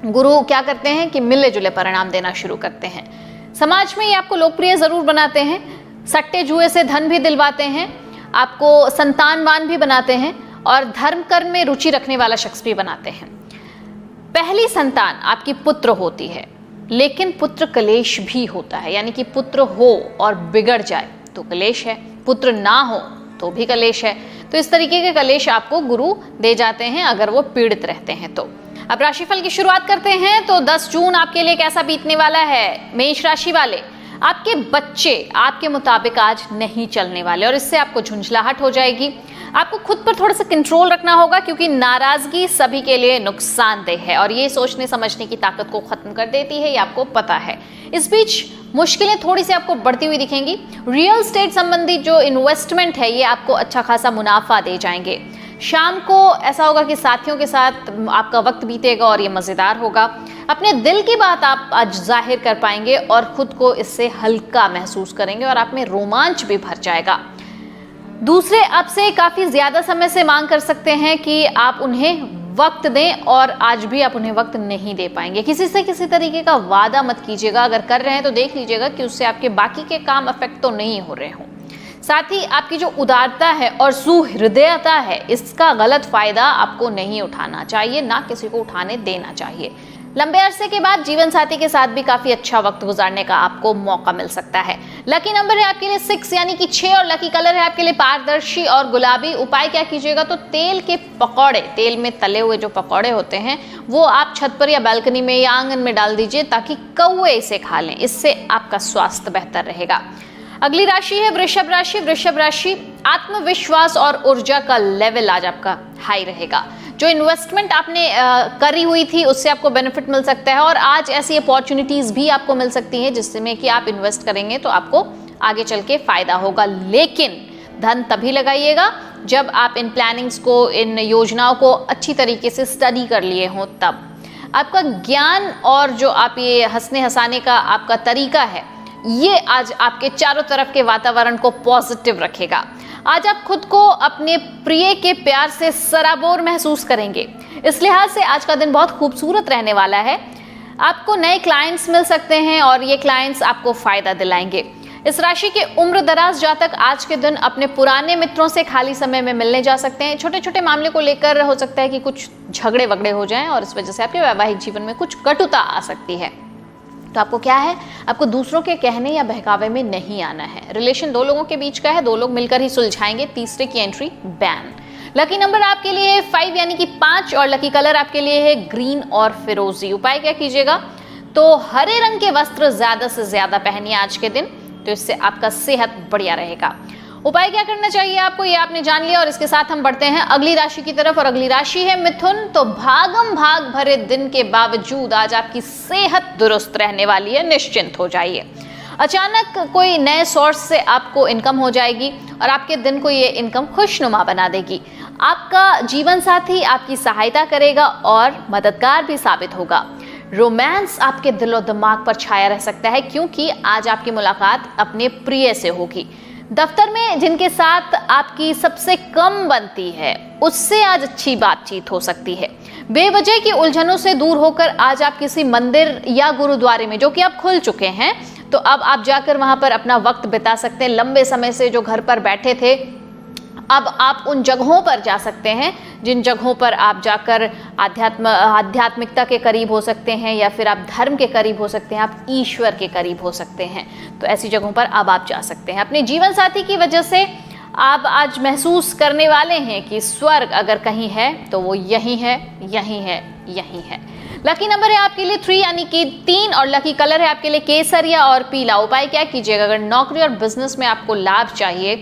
गुरु क्या करते हैं कि मिले जुले परिणाम देना शुरू करते हैं। समाज में ये आपको लोकप्रिय जरूर बनाते हैं, सट्टे जुए से धन भी दिलवाते हैं, आपको संतानवान भी बनाते हैं और धर्म कर्म में रुचि रखने वाला शख्स भी बनाते हैं। पहली संतान आपकी पुत्र होती है, लेकिन पुत्र कलेश भी होता है, यानी कि पुत्र हो और बिगड़ जाए तो कलेश है, पुत्र ना हो तो भी कलेश है। तो इस तरीके के कलेश आपको गुरु दे जाते हैं अगर वो पीड़ित रहते हैं तो। अब राशिफल की शुरुआत करते हैं। तो 10 जून आपके लिए कैसा बीतने वाला है? मेष राशि वाले, आपके बच्चे आपके मुताबिक आज नहीं चलने वाले और इससे आपको झुंझलाहट हो जाएगी। आपको खुद पर थोड़ा सा कंट्रोल रखना होगा क्योंकि नाराजगी सभी के लिए नुकसानदेह है और ये सोचने समझने की ताकत को खत्म कर देती है, ये आपको पता है। इस बीच मुश्किलें थोड़ी सी आपको बढ़ती हुई दिखेंगी। रियल एस्टेट संबंधी जो इन्वेस्टमेंट है ये आपको अच्छा खासा मुनाफा दे जाएंगे। शाम को ऐसा होगा कि साथियों के साथ आपका वक्त बीतेगा और ये मज़ेदार होगा। अपने दिल की बात आप आज जाहिर कर पाएंगे और खुद को इससे हल्का महसूस करेंगे और आप में रोमांच भी भर जाएगा। दूसरे आपसे काफ़ी ज़्यादा समय से मांग कर सकते हैं कि आप उन्हें वक्त दें और आज भी आप उन्हें वक्त नहीं दे पाएंगे। किसी से किसी तरीके का वादा मत कीजिएगा, अगर कर रहे हैं तो देख लीजिएगा कि उससे आपके बाकी के काम अफेक्ट तो नहीं हो रहे हों। साथ ही आपकी जो उदारता है और सुहृदयता है इसका गलत फायदा आपको नहीं उठाना चाहिए, ना किसी को उठाने देना चाहिए। लंबे अरसे के बाद जीवन साथी के साथ भी काफी अच्छा वक्त गुजारने का आपको मौका मिल सकता है। लकी नंबर है आपके लिए 6 यानी कि 6 और लकी कलर है आपके लिए पारदर्शी और गुलाबी। उपाय क्या कीजिएगा? तो तेल के पकौड़े, तेल में तले हुए जो पकौड़े होते हैं वो आप छत पर या बालकनी में या आंगन में डाल दीजिए ताकि कौवे इसे खा लें, इससे आपका स्वास्थ्य बेहतर रहेगा। अगली राशि है वृषभ राशि। वृषभ राशि, आत्मविश्वास और ऊर्जा का लेवल आज आपका हाई रहेगा। जो इन्वेस्टमेंट आपने करी हुई थी उससे आपको बेनिफिट मिल सकता है और आज ऐसी अपॉर्चुनिटीज भी आपको मिल सकती हैं जिसमें कि आप इन्वेस्ट करेंगे तो आपको आगे चल के फायदा होगा। लेकिन धन तभी लगाइएगा जब आप इन प्लानिंग्स को, इन योजनाओं को अच्छी तरीके से स्टडी कर लिए हों। तब आपका ज्ञान और जो आप ये हंसने हंसाने का आपका तरीका है ये आज आपके चारों तरफ के वातावरण को पॉजिटिव रखेगा। आज आप खुद को अपने प्रिय के प्यार से सराबोर महसूस करेंगे। इस लिहाज से आज का दिन बहुत खूबसूरत रहने वाला है। आपको नए क्लाइंट्स मिल सकते हैं और ये क्लाइंट्स आपको फायदा दिलाएंगे। इस राशि के उम्र दराज जातक आज के दिन अपने पुराने मित्रों से खाली समय में मिलने जा सकते हैं। छोटे छोटे मामले को लेकर हो सकता है कि कुछ झगड़े वगड़े हो जाएं और इस वजह से आपके वैवाहिक जीवन में कुछ कटुता आ सकती है। तो आपको क्या है, आपको दूसरों के कहने या बहकावे में नहीं आना है। रिलेशन 2 लोगों के बीच का है, 2 लोग मिलकर ही सुलझाएंगे। तीसरे की एंट्री बैन। लकी नंबर आपके लिए है 5 यानी कि 5 और लकी कलर आपके लिए है ग्रीन और फिरोजी। उपाय क्या कीजिएगा? तो हरे रंग के वस्त्र ज्यादा से ज्यादा पहनिए आज के दिन, तो इससे आपका सेहत बढ़िया रहेगा। उपाय क्या करना चाहिए आपको ये आपने जान लिया और इसके साथ हम बढ़ते हैं अगली राशि की तरफ और अगली राशि है मिथुन। तो भागम भाग भरे दिन के बावजूद आज आपकी सेहत दुरुस्त रहने वाली है, निश्चिंत हो जाइए। अचानक कोई नए सोर्स से आपको इनकम हो जाएगी और आपके दिन को ये इनकम खुशनुमा बना देगी। आपका जीवन साथी आपकी सहायता करेगा और मददगार भी साबित होगा। रोमांस आपके दिलो दिमाग पर छाया रह सकता है क्योंकि आज आपकी मुलाकात अपने प्रिय से होगी। दफ्तर में जिनके साथ आपकी सबसे कम बनती है उससे आज अच्छी बातचीत हो सकती है। बेवजह की उलझनों से दूर होकर आज आप किसी मंदिर या गुरुद्वारे में, जो कि आप खुल चुके हैं, तो अब आप जाकर वहां पर अपना वक्त बिता सकते हैं। लंबे समय से जो घर पर बैठे थे अब आप उन जगहों पर जा सकते हैं जिन जगहों पर आप जाकर आध्यात्मिकता के करीब हो सकते हैं या फिर आप धर्म के करीब हो सकते हैं, आप ईश्वर के करीब हो सकते हैं। तो ऐसी जगहों पर अब आप जा सकते हैं। अपने जीवन साथी की वजह से आप आज महसूस करने वाले हैं कि स्वर्ग अगर कहीं है तो वो यही है, यही है, यही है। लकी नंबर है आपके लिए 3 यानी कि 3 और लकी कलर है आपके लिए केसरिया और पीला। उपाय क्या कीजिएगा, अगर नौकरी और बिजनेस में आपको लाभ चाहिए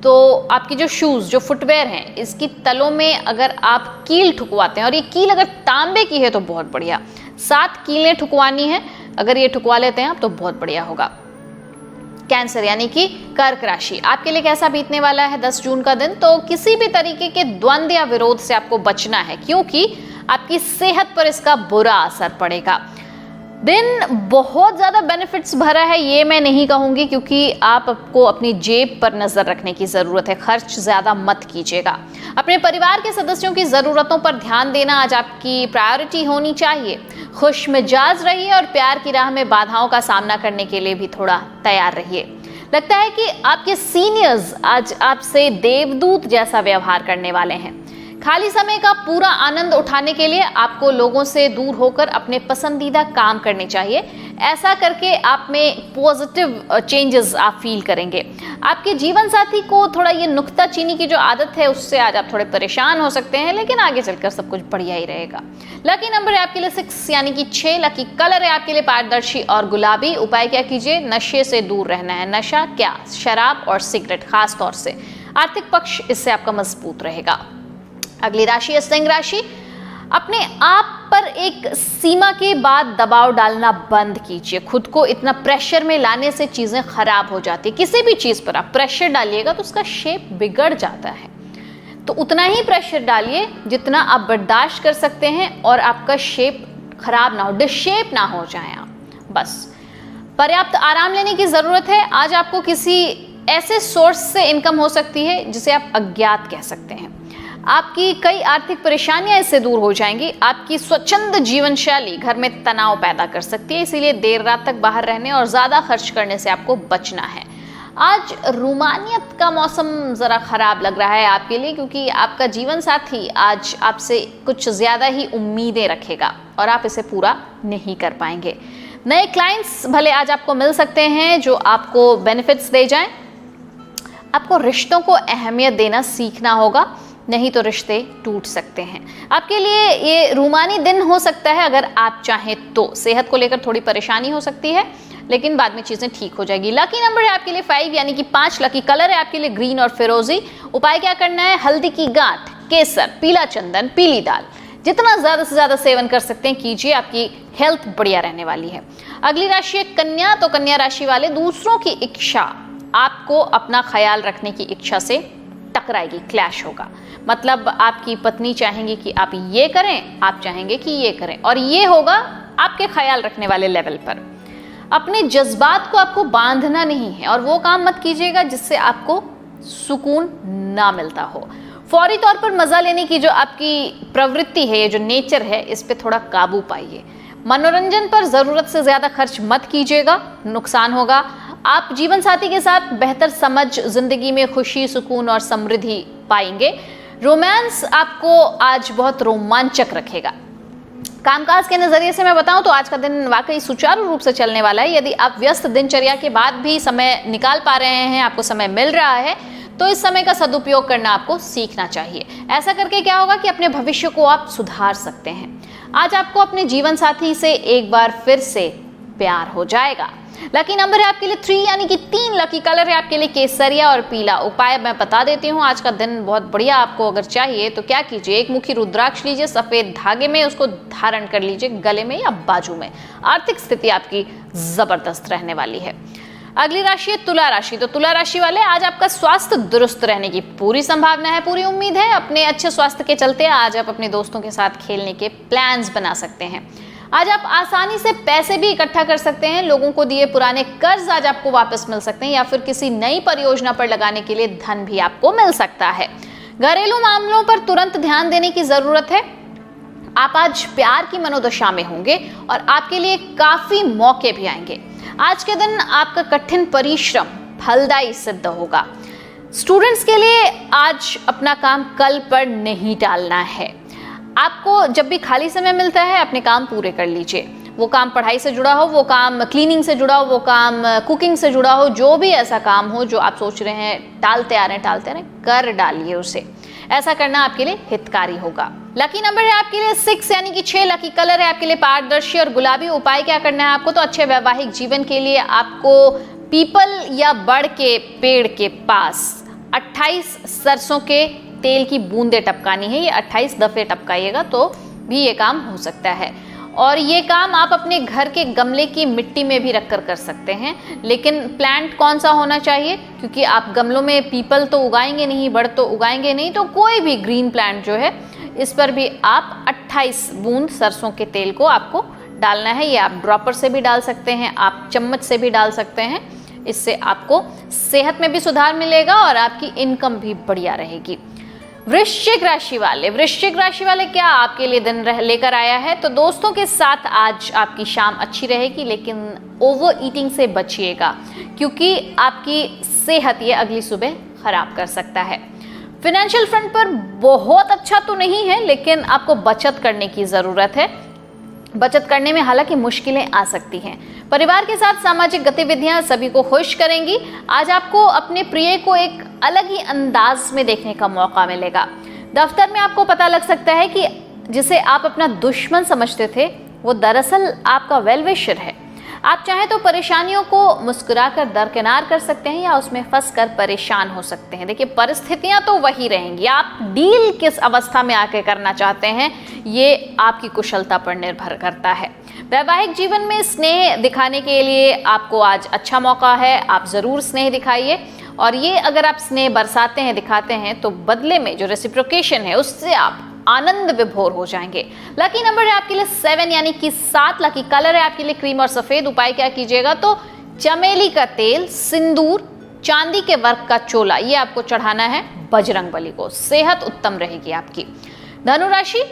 तो आपकी जो शूज़, जो फुटवेयर हैं, इसकी तलों में अगर आप कील ठुकवाते हैं, और ये कील अगर तांबे की है तो बहुत बढ़िया, 7 कीलें ठुकवानी है, अगर ये ठुकवा लेते हैं आप तो बहुत बढ़िया होगा। कैंसर यानी कि कर्क राशि, आपके लिए कैसा बीतने वाला है 10 जून का दिन? तो किसी भी तरीके के द्वंद्व या विरोध से आपको बचना है, क्योंकि आपकी सेहत पर इसका बुरा असर पड़ेगा। दिन बहुत ज़्यादा बेनिफिट्स भरा है ये मैं नहीं कहूँगी, क्योंकि आपको अपनी जेब पर नज़र रखने की ज़रूरत है, खर्च ज़्यादा मत कीजिएगा। अपने परिवार के सदस्यों की ज़रूरतों पर ध्यान देना आज आपकी प्रायोरिटी होनी चाहिए। खुश मिजाज रहिए और प्यार की राह में बाधाओं का सामना करने के लिए भी थोड़ा तैयार रहिए। लगता है कि आपके सीनियर्स आज आपसे देवदूत जैसा व्यवहार करने वाले हैं। खाली समय का पूरा आनंद उठाने के लिए आपको लोगों से दूर होकर अपने पसंदीदा काम करने चाहिए। ऐसा करके आप में पॉजिटिव चेंजेस आप फील करेंगे। आपके जीवन साथी को थोड़ा ये नुक्ताचीनी की जो आदत है उससे आज आप थोड़े परेशान हो सकते हैं, लेकिन आगे चलकर सब कुछ बढ़िया ही रहेगा। लकी नंबर है आपके लिए 6 यानी कि 6। लकी कलर है आपके लिए पारदर्शी और गुलाबी। उपाय क्या कीजिए, नशे से दूर रहना है। नशा क्या, शराब और सिगरेट खास तौर से। आर्थिक पक्ष इससे आपका मजबूत रहेगा। अगली राशि है सिंह राशि। अपने आप पर एक सीमा के बाद दबाव डालना बंद कीजिए। खुद को इतना प्रेशर में लाने से चीजें खराब हो जाती है। किसी भी चीज पर आप प्रेशर डालिएगा तो उसका शेप बिगड़ जाता है, तो उतना ही प्रेशर डालिए जितना आप बर्दाश्त कर सकते हैं और आपका शेप खराब ना हो, डिसशेप ना हो जाए आप। बस पर्याप्त आराम लेने की जरूरत है। आज आपको किसी ऐसे सोर्स से इनकम हो सकती है जिसे आप अज्ञात कह सकते हैं। आपकी कई आर्थिक परेशानियां इससे दूर हो जाएंगी। आपकी स्वच्छंद जीवन शैली घर में तनाव पैदा कर सकती है, इसीलिए देर रात तक बाहर रहने और ज़्यादा खर्च करने से आपको बचना है। आज रूमानियत का मौसम ज़रा ख़राब लग रहा है आपके लिए, क्योंकि आपका जीवन साथी आज आपसे कुछ ज़्यादा ही उम्मीदें रखेगा और आप इसे पूरा नहीं कर पाएंगे। नए क्लाइंट्स भले आज आपको मिल सकते हैं जो आपको बेनिफिट्स दे जाएं। आपको रिश्तों को अहमियत देना सीखना होगा, नहीं तो रिश्ते टूट सकते हैं। आपके लिए ये रूमानी दिन हो सकता है अगर आप चाहें तो। सेहत को लेकर थोड़ी परेशानी हो सकती है, लेकिन बाद में चीज़ें ठीक हो जाएगी। लकी नंबर है आपके लिए 5 यानी कि 5। लकी कलर है आपके लिए ग्रीन और फिरोजी। उपाय क्या करना है, हल्दी की गांठ, केसर, पीला चंदन, पीली दाल, जितना ज़्यादा से ज़्यादा सेवन कर सकते हैं कीजिए, आपकी हेल्थ बढ़िया रहने वाली है। अगली राशि है कन्या। तो कन्या राशि वाले, दूसरों की इच्छा आपको अपना ख्याल रखने की इच्छा से टकराएगी, क्लैश होगा। मतलब आपकी पत्नी चाहेंगी कि आप ये करें, आप चाहेंगे कि ये करें, और ये होगा आपके ख्याल रखने वाले लेवल पर। अपने जज्बात को आपको बांधना नहीं है और वो काम मत कीजिएगा जिससे आपको सुकून ना मिलता हो। फौरी तौर पर मजा लेने की जो आपकी प्रवृत्ति है, ये जो नेचर है, इस पे थोड़ा काबू पाइए। मनोरंजन पर जरूरत से ज्यादा खर्च मत कीजिएगा, नुकसान होगा। आप जीवन साथी के साथ बेहतर समझ, जिंदगी में खुशी, सुकून और समृद्धि पाएंगे। रोमांस आपको आज बहुत रोमांचक रखेगा। कामकाज के नजरिए से मैं बताऊं तो आज का दिन वाकई सुचारू रूप से चलने वाला है। यदि आप व्यस्त दिनचर्या के बाद भी समय निकाल पा रहे हैं, आपको समय मिल रहा है, तो इस समय का सदुपयोग करना आपको सीखना चाहिए। ऐसा करके क्या होगा कि अपने भविष्य को आप सुधार सकते हैं। आज आपको अपने जीवन साथी से एक बार फिर से प्यार हो जाएगा। लकी नंबर है आपके लिए 3 यानी कि 3। लकी कलर है आपके लिए केसरिया और पीला। उपाय मैं बता देती हूँ। आज का दिन बहुत बढ़िया आपको अगर चाहिए तो क्या कीजिए, एक मुट्ठी रुद्राक्ष लीजिए, सफेद धागे में उसको धारण कर लीजिए, गले में या बाजू में। आर्थिक स्थिति आपकी जबरदस्त रहने वाली है। अगली राशि है तुला राशि। तो तुला राशि वाले, आज आपका स्वास्थ्य दुरुस्त रहने की पूरी संभावना है, पूरी उम्मीद है। अपने अच्छे स्वास्थ्य के चलते आज आप अपने दोस्तों के साथ खेलने के प्लान्स बना सकते हैं। आज आप आसानी से पैसे भी इकट्ठा कर सकते हैं। लोगों को दिए पुराने कर्ज आज आपको वापस मिल सकते हैं, या फिर किसी नई परियोजना पर लगाने के लिए धन भी आपको मिल सकता है। घरेलू मामलों पर तुरंत ध्यान देने की जरूरत है। आप आज प्यार की मनोदशा में होंगे और आपके लिए काफी मौके भी आएंगे। आज के दिन आपका कठिन परिश्रम फलदायी सिद्ध होगा। स्टूडेंट्स के लिए आज अपना काम कल पर नहीं टालना है। आपको जब भी खाली समय मिलता है अपने काम पूरे कर लीजिए। वो काम पढ़ाई से जुड़ा हो, वो काम क्लीनिंग से जुड़ा हो, वो काम कुकिंग से जुड़ा हो, जो भी ऐसा काम हो जो आप सोच रहे हैं टालते आ रहे हैं, कर डालिए उसे। ऐसा करना आपके लिए हितकारी होगा। लकी नंबर है आपके लिए 6 यानी कि 6। लकी कलर है आपके लिए पारदर्शी और गुलाबी। उपाय क्या करना है आपको, तो अच्छे वैवाहिक जीवन के लिए आपको पीपल या बड़ के पेड़ के पास 28 सरसों के तेल की बूंदें टपकानी है। ये 28 दफे टपकाइएगा तो भी ये काम हो सकता है। और ये काम आप अपने घर के गमले की मिट्टी में भी रखकर कर सकते हैं, लेकिन प्लांट कौन सा होना चाहिए, क्योंकि आप गमलों में पीपल तो उगाएंगे नहीं, बड़ तो उगाएंगे नहीं, तो कोई भी ग्रीन प्लांट जो है इस पर भी आप 28 बूंद सरसों के तेल को आपको डालना है। ये आप ड्रॉपर से भी डाल सकते हैं, आप चम्मच से भी डाल सकते हैं। इससे आपको सेहत में भी सुधार मिलेगा और आपकी इनकम भी बढ़िया रहेगी। वृश्चिक राशि वाले क्या आपके लिए दिन लेकर आया है, तो दोस्तों के साथ आज आपकी शाम अच्छी रहेगी, लेकिन ओवर ईटिंग से बचिएगा क्योंकि आपकी सेहत ये अगली सुबह खराब कर सकता है। फाइनेंशियल फ्रंट पर बहुत अच्छा तो नहीं है, लेकिन आपको बचत करने की ज़रूरत है। बचत करने में हालांकि मुश्किलें आ सकती हैं। परिवार के साथ सामाजिक गतिविधियां सभी को खुश करेंगी। आज आपको अपने प्रिय को एक अलग ही अंदाज में देखने का मौका मिलेगा। दफ्तर में आपको पता लग सकता है कि जिसे आप अपना दुश्मन समझते थे वो दरअसल आपका वेल विशर है। आप चाहें तो परेशानियों को मुस्कुराकर दरकिनार कर सकते हैं या उसमें फंसकर परेशान हो सकते हैं। देखिए, परिस्थितियां तो वही रहेंगी। आप डील किस अवस्था में आके करना चाहते हैं ये आपकी कुशलता पर निर्भर करता है। वैवाहिक जीवन में स्नेह दिखाने के लिए आपको आज अच्छा मौका है। आप ज़रूर स्नेह दिखाइए, और ये अगर आप स्नेह बरसाते हैं, दिखाते हैं, तो बदले में जो रेसिप्रोकेशन है उससे आप आनंद विभोर हो जाएंगे। लकी नंबर है आपके लिए 7 यानी कि 7। लकी कलर है आपके लिए क्रीम और सफेद। उपाय क्या कीजिएगा, तो चमेली का तेल, सिंदूर, चांदी के वर्क का चोला ये आपको चढ़ाना है बजरंगबली को। सेहत उत्तम रहेगी आपकी। धनु राशि,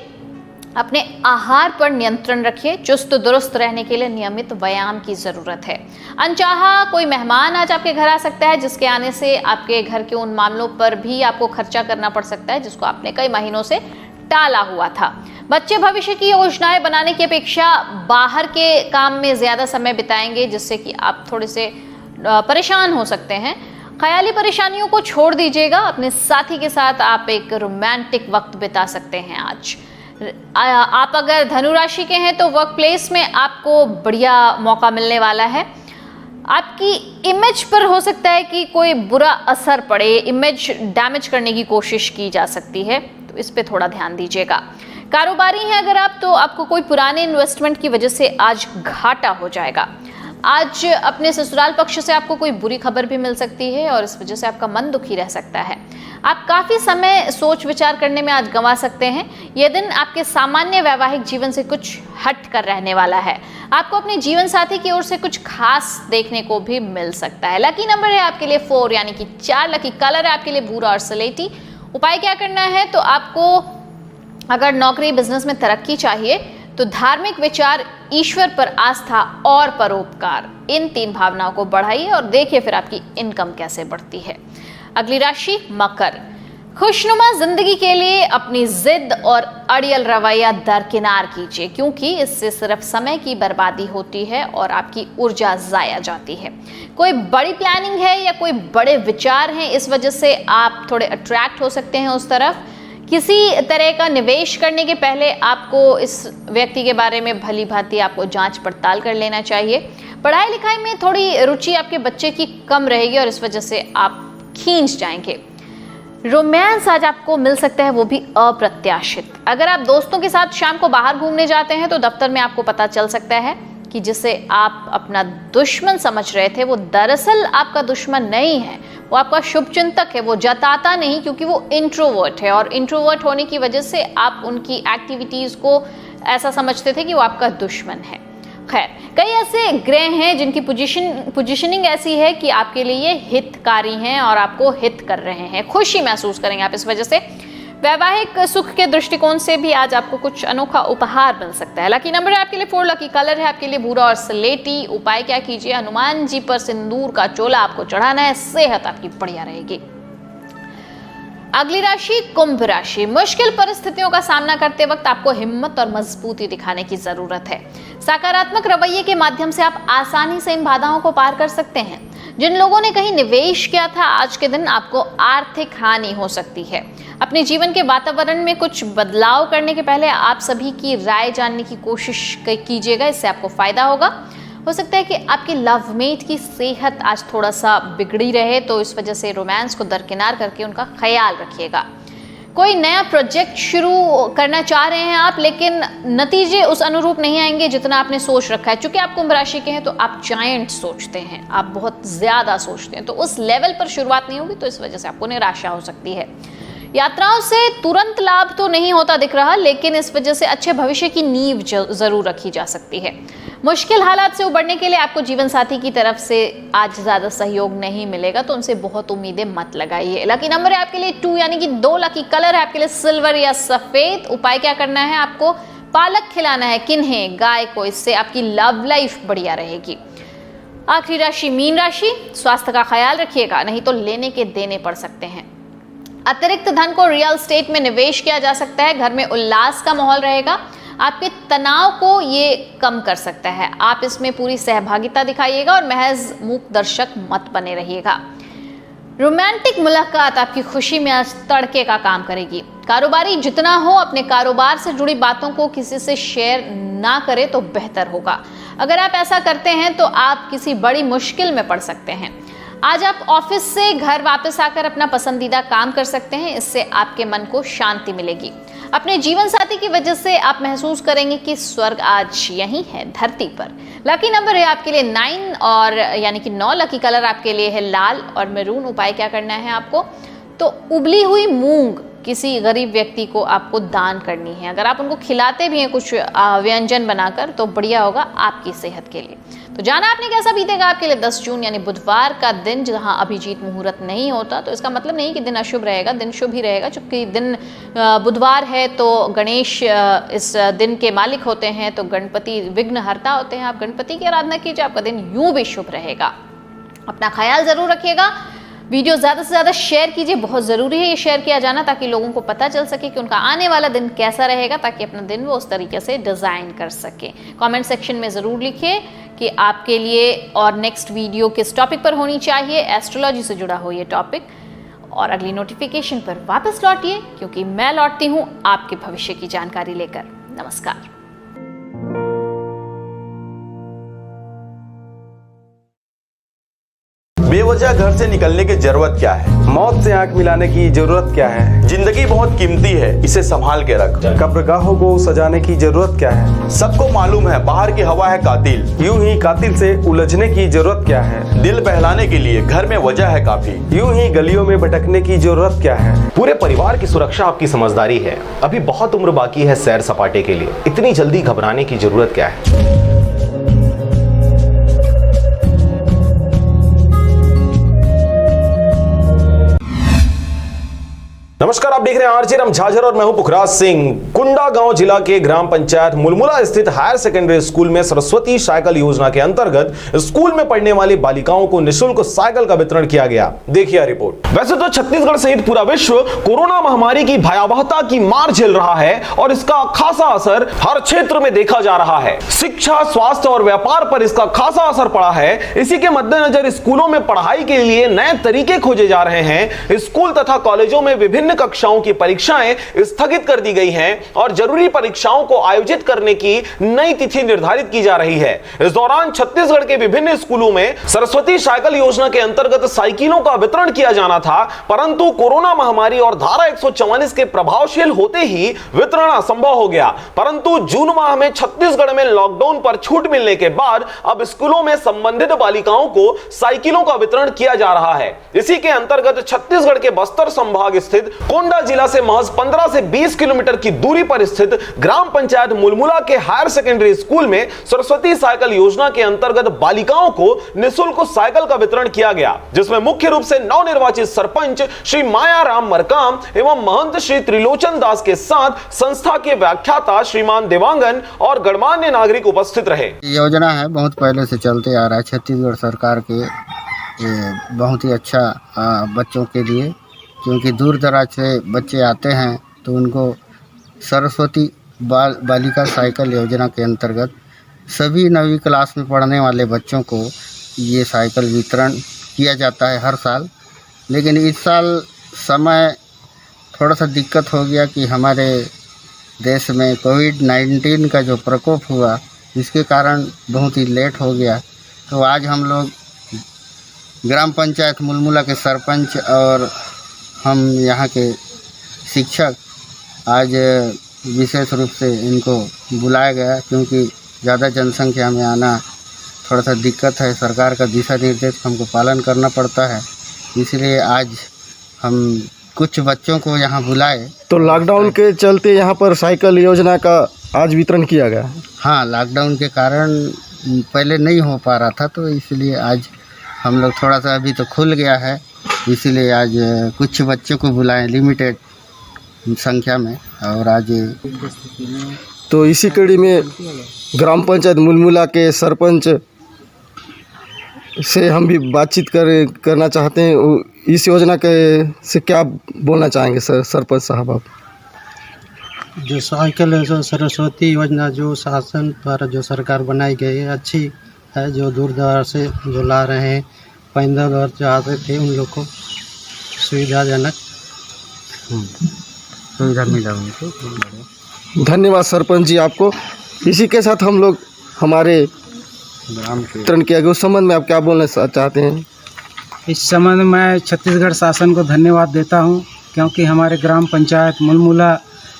अपने आहार पर नियंत्रण रखिए। चुस्त दुरुस्त रहने के लिए नियमित व्यायाम की जरूरत है। अनचाहा कोई मेहमान आज आपके घर आ सकता है, जिसके आने से आपके घर के उन मामलों पर भी आपको खर्चा करना पड़ सकता है जिसको आपने कई महीनों से टाला हुआ था। बच्चे भविष्य की योजनाएं बनाने की अपेक्षा बाहर के काम में ज्यादा समय बिताएंगे, जिससे कि आप थोड़े से परेशान हो सकते हैं। ख्याली परेशानियों को छोड़ दीजिएगा। अपने साथी के साथ आप एक रोमांटिक वक्त बिता सकते हैं आज। आप अगर धनु राशि के हैं तो वर्क प्लेस में आपको बढ़िया मौका मिलने वाला है। आपकी इमेज पर हो सकता है कि कोई बुरा असर पड़े, इमेज डैमेज करने की कोशिश की जा सकती है, तो इस पे थोड़ा ध्यान दीजिएगा। कारोबारी हैं अगर आप, तो आपको कोई पुराने इन्वेस्टमेंट की वजह से आज घाटा हो जाएगा। आज अपने ससुराल पक्ष से आपको कोई बुरी खबर भी मिल सकती है और इस वजह से आपका मन दुखी रह सकता है। आप काफ़ी समय सोच विचार करने में आज गंवा सकते हैं। यह दिन आपके सामान्य वैवाहिक जीवन से कुछ हट कर रहने वाला है। आपको अपने जीवन साथी की ओर से कुछ खास देखने को भी मिल सकता है। लकी नंबर है आपके लिए 4 यानी कि 4। लकी कलर है आपके लिए भूरा और स्लेटी। उपाय क्या करना है, तो आपको अगर नौकरी बिजनेस में तरक्की चाहिए तो धार्मिक विचार, ईश्वर पर आस्था और परोपकार, इन 3 भावनाओं को बढ़ाइए और देखिए फिर आपकी इनकम कैसे बढ़ती है। अगली राशि मकर। खुशनुमा जिंदगी के लिए अपनी जिद और अड़ियल रवैया दरकिनार कीजिए, क्योंकि इससे सिर्फ समय की बर्बादी होती है और आपकी ऊर्जा जाया जाती है। कोई बड़ी प्लानिंग है या कोई बड़े विचार हैं, इस वजह से आप थोड़े अट्रैक्ट हो सकते हैं उस तरफ। किसी तरह का निवेश करने के पहले आपको इस व्यक्ति के बारे में भली भांति आपको जांच पड़ताल कर लेना चाहिए। पढ़ाई लिखाई में थोड़ी रुचि आपके बच्चे की कम रहेगी और इस वजह से आप खींच जाएंगे। रोमांस आज आपको मिल सकता है, वो भी अप्रत्याशित। अगर आप दोस्तों के साथ शाम को बाहर घूमने जाते हैं तो दफ्तर में आपको पता चल सकता है कि जिसे आप अपना दुश्मन समझ रहे थे वो दरअसल आपका दुश्मन नहीं है, वो आपका शुभचिंतक है। वो जताता नहीं क्योंकि वो इंट्रोवर्ट है और इंट्रोवर्ट होने की वजह से आप उनकी एक्टिविटीज़ को ऐसा समझते थे कि वो आपका दुश्मन है। खैर, कई ऐसे ग्रह हैं जिनकी पोजीशनिंग ऐसी है कि आपके लिए हितकारी हैं और आपको हित कर रहे हैं। खुशी महसूस करेंगे आप इस वजह से। वैवाहिक सुख के दृष्टिकोण से भी आज आपको कुछ अनोखा उपहार मिल सकता है। लकी नंबर है आपके लिए 4। लकी कलर है आपके लिए भूरा और स्लेटी। उपाय क्या कीजिए, हनुमान जी पर सिंदूर का चोला आपको चढ़ाना है। सेहत आपकी बढ़िया रहेगी। अगली राशि कुंभ राशि। मुश्किल परिस्थितियों का सामना करते वक्त आपको हिम्मत और मजबूती दिखाने की जरूरत है। सकारात्मक रवैये के माध्यम से आप आसानी से इन बाधाओं को पार कर सकते हैं। जिन लोगों ने कहीं निवेश किया था, आज के दिन आपको आर्थिक हानि हो सकती है। अपने जीवन के वातावरण में कुछ बदलाव करने के पहले आप सभी की राय जानने की कोशिश कीजिएगा, इससे आपको फायदा होगा। हो सकता है कि आपके लवमेट की सेहत आज थोड़ा सा बिगड़ी रहे, तो इस वजह से रोमांस को दरकिनार करके उनका ख्याल रखिएगा। कोई नया प्रोजेक्ट शुरू करना चाह रहे हैं आप, लेकिन नतीजे उस अनुरूप नहीं आएंगे जितना आपने सोच रखा है। चूंकि आप कुंभ राशि के हैं तो आप जायंट सोचते हैं, आप बहुत ज्यादा सोचते हैं, तो उस लेवल पर शुरुआत नहीं होगी, तो इस वजह से आपको निराशा हो सकती है। यात्राओं से तुरंत लाभ तो नहीं होता दिख रहा, लेकिन इस वजह से अच्छे भविष्य की नींव जरूर रखी जा सकती है। मुश्किल हालात से उबरने के लिए आपको जीवन साथी की तरफ से आज ज्यादा सहयोग नहीं मिलेगा, तो उनसे बहुत उम्मीदें मत लगाइए। लकी नंबर है आपके लिए 2 यानी कि 2। लकी कलर है आपके लिए सिल्वर या सफेद। उपाय क्या करना है, आपको पालक खिलाना है किन्हें, गाय को, इससे आपकी लव लाइफ बढ़िया रहेगी। आखिरी राशि मीन राशि। स्वास्थ्य का ख्याल रखिएगा, नहीं तो लेने के देने पड़ सकते हैं। अतिरिक्त धन को रियल एस्टेट में निवेश किया जा सकता है। घर में उल्लास का माहौल रहेगा, आपके तनाव को ये कम कर सकता है। आप इसमें पूरी सहभागिता दिखाइएगा और महज मूक दर्शक मत बने रहिएगा। रोमांटिक मुलाकात आपकी खुशी में आज तड़के का काम करेगी। कारोबारी जितना हो, अपने कारोबार से जुड़ी बातों को किसी से शेयर ना करें तो बेहतर होगा। अगर आप ऐसा करते हैं तो आप किसी बड़ी मुश्किल में पड़ सकते हैं। आज आप ऑफिस से घर वापस आकर अपना पसंदीदा काम कर सकते हैं, इससे आपके मन को शांति मिलेगी। अपने जीवन साथी की वजह से आप महसूस करेंगे कि स्वर्ग आज यहीं है धरती पर। लकी नंबर है आपके लिए 9 और यानी कि 9। लकी कलर आपके लिए है लाल और मैरून। उपाय क्या करना है आपको, तो उबली हुई मूंग किसी गरीब व्यक्ति को आपको दान करनी है। अगर आप उनको खिलाते भी हैं कुछ व्यंजन बनाकर, तो बढ़िया होगा आपकी सेहत के लिए। तो जाना आपने कैसा बीतेगा आपके लिए 10 जून यानी बुधवार का दिन, जहां अभिजीत मुहूर्त नहीं होता, तो इसका मतलब नहीं कि दिन अशुभ रहेगा, दिन शुभ ही रहेगा। चूंकि दिन बुधवार है तो गणेश इस दिन के मालिक होते हैं, तो गणपति विघ्नहर्ता होते हैं। आप गणपति की आराधना कीजिए, आपका दिन यूं भी शुभ रहेगा। अपना ख्याल जरूर रखिएगा। वीडियो ज़्यादा से ज़्यादा शेयर कीजिए, बहुत ज़रूरी है ये शेयर किया जाना, ताकि लोगों को पता चल सके कि उनका आने वाला दिन कैसा रहेगा, ताकि अपना दिन वो उस तरीके से डिज़ाइन कर सके। कमेंट सेक्शन में ज़रूर लिखिए कि आपके लिए और नेक्स्ट वीडियो किस टॉपिक पर होनी चाहिए, एस्ट्रोलॉजी से जुड़ा हो ये टॉपिक। और अगली नोटिफिकेशन पर वापस लौटिए, क्योंकि मैं लौटती हूँ आपके भविष्य की जानकारी लेकर। नमस्कार। बेवजह घर से निकलने की जरूरत क्या है? मौत से आंख मिलाने की जरूरत क्या है? जिंदगी बहुत कीमती है, इसे संभाल के रख। कब्रगाहों को सजाने की जरूरत क्या है? सबको मालूम है बाहर की हवा है कातिल। यूं ही कातिल से उलझने की जरूरत क्या है? दिल बहलाने के लिए घर में वजह है काफी। यूं ही गलियों में भटकने की जरूरत क्या है? पूरे परिवार की सुरक्षा आपकी समझदारी है। अभी बहुत उम्र बाकी है सैर सपाटे के लिए, इतनी जल्दी घबराने की जरूरत क्या है? नमस्कार, आप देख रहे हैं आरजे राम झाझर और मैं हूं पुखराज सिंह। कुंडा गांव जिला के ग्राम पंचायत मुलमुला स्थित हायर सेकेंडरी स्कूल में सरस्वती साइकिल योजना के अंतर्गत स्कूल में पढ़ने वाली बालिकाओं को निःशुल्क साइकिल का वितरण किया गया। देखिए रिपोर्ट। वैसे तो छत्तीसगढ़ सहित पूरा विश्व कोरोना महामारी की भयावहता की मार झेल रहा है और इसका खासा असर हर क्षेत्र में देखा जा रहा है। शिक्षा, स्वास्थ्य और व्यापार पर इसका खासा असर पड़ा है। इसी के मद्देनजर स्कूलों में पढ़ाई के लिए नए तरीके खोजे जा रहे हैं। स्कूल तथा कॉलेजों में विभिन्न कक्षाओं की परीक्षाएं स्थगित कर दी गई हैं और जरूरी परीक्षाओं को आयोजित करने की नई तिथि निर्धारित की जा रही है। इस दौरान छत्तीसगढ़ के विभिन्न स्कूलों में सरस्वती साइकिल योजना के अंतर्गत साइकिलों का वितरण किया जाना था, परंतु कोरोना महामारी और धारा 144 के प्रभावशील होते ही वितरण असंभव हो गया। परंतु जून माह में छत्तीसगढ़ में लॉकडाउन पर छूट मिलने के बाद अब स्कूलों में संबंधित बालिकाओं को साइकिलों का वितरण किया जा रहा है। इसी के अंतर्गत छत्तीसगढ़ के बस्तर संभाग स्थित कोंडा जिला से महज 15 से 20 किलोमीटर की दूरी पर स्थित ग्राम पंचायत मुलमुला के हायर सेकेंडरी स्कूल में सरस्वती साइकिल योजना के अंतर्गत बालिकाओं को निःशुल्क साइकिल का वितरण किया गया, जिसमें मुख्य रूप से नवनिर्वाचित सरपंच श्री मायाराम मरकाम एवं महंत श्री त्रिलोचन दास के साथ संस्था के व्याख्याता श्रीमान देवांगन और गणमान्य नागरिक उपस्थित रहे। योजना है, बहुत पहले से चलते आ रहा है छत्तीसगढ़ सरकार के, बहुत ही अच्छा बच्चों के लिए क्योंकि दूर दराज से बच्चे आते हैं तो उनको सरस्वती बालिका साइकिल योजना के अंतर्गत सभी 9वीं क्लास में पढ़ने वाले बच्चों को ये साइकिल वितरण किया जाता है हर साल। लेकिन इस साल समय थोड़ा सा दिक्कत हो गया कि हमारे देश में कोविड-19 का जो प्रकोप हुआ, इसके कारण बहुत ही लेट हो गया। तो आज हम लोग ग्राम पंचायत मुलमुला के सरपंच और हम यहाँ के शिक्षक आज विशेष रूप से इनको बुलाया गया, क्योंकि ज़्यादा जनसंख्या में आना थोड़ा सा दिक्कत है। सरकार का दिशा निर्देश हमको पालन करना पड़ता है, इसलिए आज हम कुछ बच्चों को यहाँ बुलाए। तो लॉकडाउन के चलते यहाँ पर साइकिल योजना का आज वितरण किया गया। हाँ, लॉकडाउन के कारण पहले नहीं हो पा रहा था, तो इसलिए आज हम लोग थोड़ा सा, अभी तो खुल गया है, इसलिए आज कुछ बच्चों को बुलाएं लिमिटेड संख्या में। और आज तो इसी कड़ी में ग्राम पंचायत मुलमुला के सरपंच से हम भी बातचीत करना चाहते हैं। इस योजना के से क्या बोलना चाहेंगे सरपंच साहब आप? जो साइकिल सरस्वती योजना जो शासन द्वारा जो सरकार बनाई गई है, अच्छी है। जो दूर दराज से जो ला रहे हैं, पैदल और जाते थे उन लोग को सुविधाजनक सुविधा मिला उनको। धन्यवाद सरपंच जी आपको। इसी के साथ हम लोग हमारे वितरण किया गया, उस संबंध में आप क्या बोलना चाहते हैं? इस संबंध में मैं छत्तीसगढ़ शासन को धन्यवाद देता हूं, क्योंकि हमारे ग्राम पंचायत मुलमुला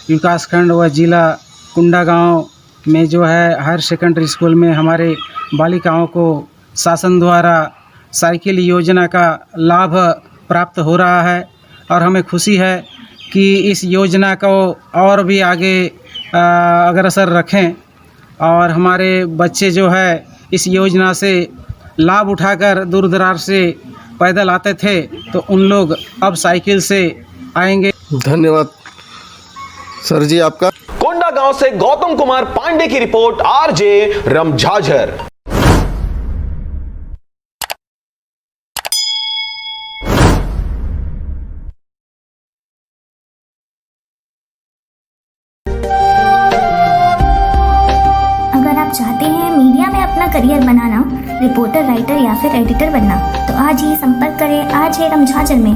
विकासखंड व जिला कुंडा गांव में जो है हायर सेकेंडरी स्कूल में हमारे बालिकाओं को शासन द्वारा साइकिल योजना का लाभ प्राप्त हो रहा है। और हमें खुशी है कि इस योजना को और भी आगे अग्रसर रखें और हमारे बच्चे जो है इस योजना से लाभ उठाकर दूर दराज से पैदल आते थे, तो उन लोग अब साइकिल से आएंगे। धन्यवाद सर जी आपका। कोंडा गांव से गौतम कुमार पांडे की रिपोर्ट, आरजे रमझाझर। अगर आप चाहते हैं मीडिया में अपना करियर बनाना, रिपोर्टर, राइटर या फिर एडिटर बनना, तो आज ही संपर्क करें आरजे रमझाझर में।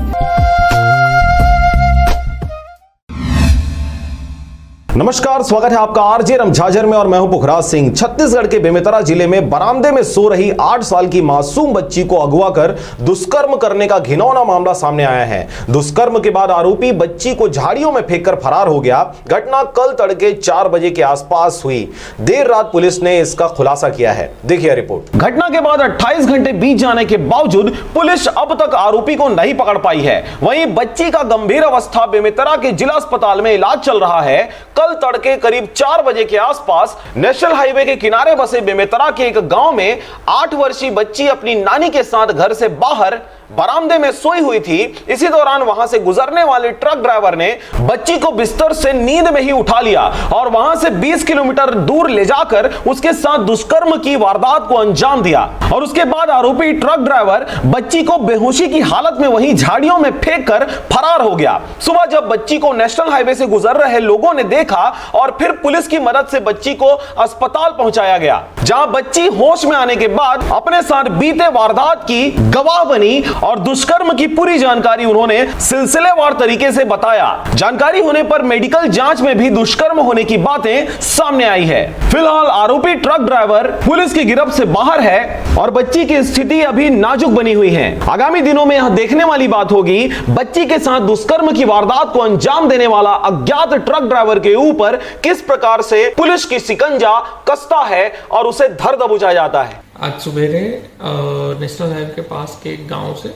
नमस्कार, स्वागत है आपका आरजे रमझाझर में और मैं हूं पुखराज सिंह। छत्तीसगढ़ के बेमेतरा जिले में बरामदे में सो रही 8 साल की मासूम बच्ची को अगवा कर दुष्कर्म करने का घिनौना मामला सामने आया है। दुष्कर्म के बाद आरोपी बच्ची को झाड़ियों में फेंककर फरार हो गया। घटना कल तड़के 4 बजे के आसपास हुई। देर रात पुलिस ने इसका खुलासा किया है। देखिए रिपोर्ट। घटना के बाद 28 घंटे बीत जाने के बावजूद पुलिस अब तक आरोपी को नहीं पकड़ पाई है। वहीं बच्ची का गंभीर अवस्था बेमेतरा के जिला अस्पताल में इलाज चल रहा है। कल तड़के करीब 4 बजे के आसपास नेशनल हाईवे के किनारे बसे बेमेतरा के एक गांव में 8 वर्षीय बच्ची अपनी नानी के साथ घर से बाहर बरामदे में सोई हुई थी। इसी दौरान वहां से गुजरने वाले ट्रक ड्राइवर ने बच्ची को बिस्तर से नींद में ही उठा लिया और वहां से 20 किलोमीटर दूर ले जाकर उसके साथ दुष्कर्म की वारदात को अंजाम दिया। और उसके बाद आरोपी ट्रक ड्राइवर बच्ची को बेहोशी की हालत में वहीं झाड़ियों में फेंक कर फरार हो गया। सुबह जब बच्ची को नेशनल हाईवे से गुजर रहे लोगों ने देखा और फिर पुलिस की मदद से बच्ची को अस्पताल पहुंचाया गया, जहां बच्ची होश में आने के बाद अपने साथ बीते वारदात की गवाह बनी और दुष्कर्म की पूरी जानकारी उन्होंने सिलसिलेवार तरीके से बताया। जानकारी होने पर मेडिकल जांच में भी दुष्कर्म होने की बातें सामने आई है। फिलहाल आरोपी ट्रक ड्राइवर पुलिस की गिरफ्त से बाहर है और बच्ची की स्थिति अभी नाजुक बनी हुई है। आगामी दिनों में यह देखने वाली बात होगी बच्ची के साथ दुष्कर्म की वारदात को अंजाम देने वाला अज्ञात ट्रक ड्राइवर के ऊपर किस प्रकार से पुलिस की शिकंजा कसता है और उसे धर दबोचा जाता है। आज सुबेरे नेशनल हाईवे के पास के एक गांव से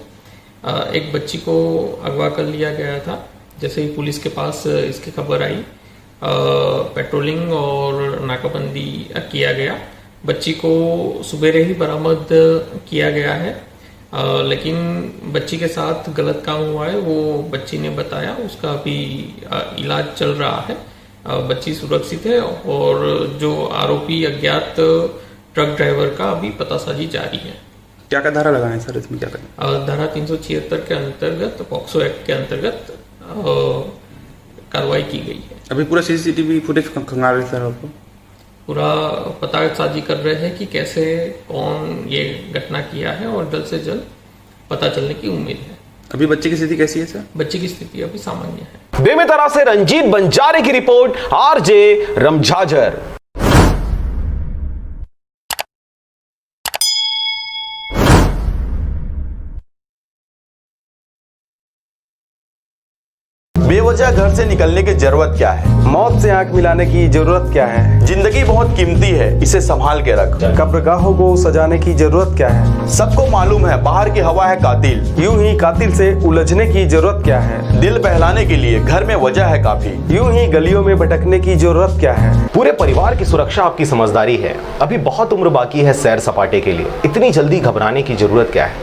एक बच्ची को अगवा कर लिया गया था। जैसे ही पुलिस के पास इसकी खबर आई, पेट्रोलिंग और नाकाबंदी किया गया। बच्ची को सुबेरे ही बरामद किया गया है, लेकिन बच्ची के साथ गलत काम हुआ है वो बच्ची ने बताया। उसका अभी इलाज चल रहा है। बच्ची सुरक्षित है और जो आरोपी अज्ञात ट्रक ड्राइवर का अभी पतासाजी जारी है। क्या क्या धारा लगाए सर, इसमें क्या करें? धारा 376 के अंतर्गत, पॉक्सो एक्ट के अंतर्गत कार्रवाई की गई है। अभी पूरा CCTV फुटेज खंगाल रहे सर आपको? पूरा पतासाजी कर रहे हैं कि कैसे कौन ये घटना किया है और जल्द से जल्द पता चलने की उम्मीद है। अभी बच्चे की स्थिति कैसी है सर? बच्चे की स्थिति अभी सामान्य है। बेमेतरा से रंजीत बंजारे की रिपोर्ट, RJ रमझाझर। बेवजह घर से निकलने की जरूरत क्या है? मौत से आंख मिलाने की जरूरत क्या है? जिंदगी बहुत कीमती है, इसे संभाल के रख। कब्रगाहों को सजाने की जरूरत क्या है? सबको मालूम है बाहर की हवा है कातिल। यूं ही कातिल से उलझने की जरूरत क्या है? दिल बहलाने के लिए घर में वजह है काफी। यूं ही गलियों में भटकने की जरूरत क्या है? पूरे परिवार की सुरक्षा आपकी समझदारी है। अभी बहुत उम्र बाकी है सैर सपाटे के लिए, इतनी जल्दी घबराने की जरूरत क्या है?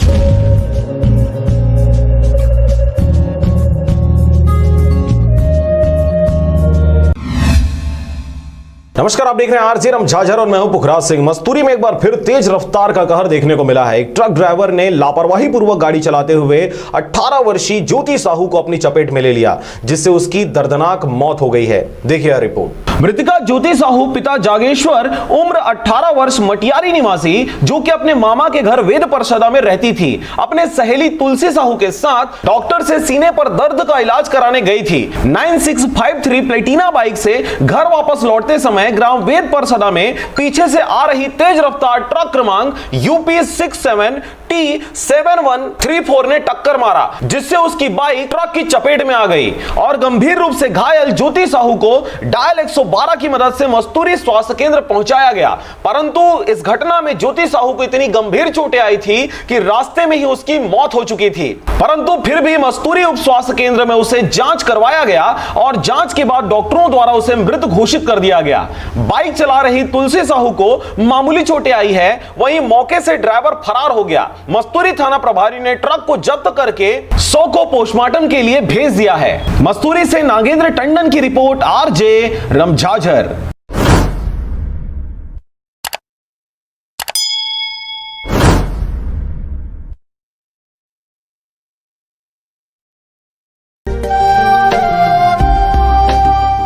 नमस्कार, आप देख रहे हैं RJ रमझाझर और मैं हूं पुखराज सिंह। मस्तूरी में एक बार फिर तेज रफ्तार का कहर देखने को मिला है। एक ट्रक ड्राइवर ने लापरवाही पूर्वक गाड़ी चलाते हुए 18 वर्षीय ज्योति साहू को अपनी चपेट में ले लिया, जिससे उसकी दर्दनाक मौत हो गई है। देखिए रिपोर्ट। मृतका ज्योति साहू पिता जागेश्वर, उम्र 18 वर्ष, मटियारी निवासी, जो कि अपने मामा के घर वेद परसदा में रहती थी, अपने सहेली तुलसी साहू के साथ डॉक्टर से सीने पर दर्द का इलाज कराने गई थी। 9653 प्लेटिना बाइक से घर वापस लौटते समय ग्राम वेद परसदा में पीछे से आ रही तेज रफ्तार ट्रक क्रमांक UP 67T7134 ने टक्कर मारा, जिससे उसकी बाइक ट्रक की चपेट में आ गई और गंभीर रूप से घायल ज्योति साहू को डायल 112 की मदद से मस्तूरी स्वास्थ्य केंद्र पहुंचाया गया। परंतु इस घटना में ज्योति साहू को इतनी गंभीर चोटें आई थी कि रास्ते में ही उसकी मौत हो चुकी थी। परंतु फिर भी मस्तूरी उप स्वास्थ्य केंद्र में उसे जांच करवाया गया और जांच के बाद डॉक्टरों द्वारा उसे मृत घोषित कर दिया गया। बाइक चला रही तुलसी साहू को मामूली चोटें आई है, वहीं मौके से ड्राइवर फरार हो गया। मस्तूरी थाना प्रभारी ने ट्रक को जब्त करके 100 को पोस्टमार्टम के लिए भेज दिया है। मस्तूरी से नागेंद्र टंडन की रिपोर्ट, RJ रमझाझर।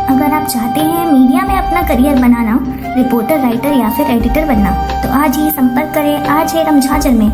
अगर आप चाहते हैं मीडिया में अपना करियर बनाना, रिपोर्टर, राइटर या फिर एडिटर बनना, तो आज ही संपर्क करें RJ रमझाझर में।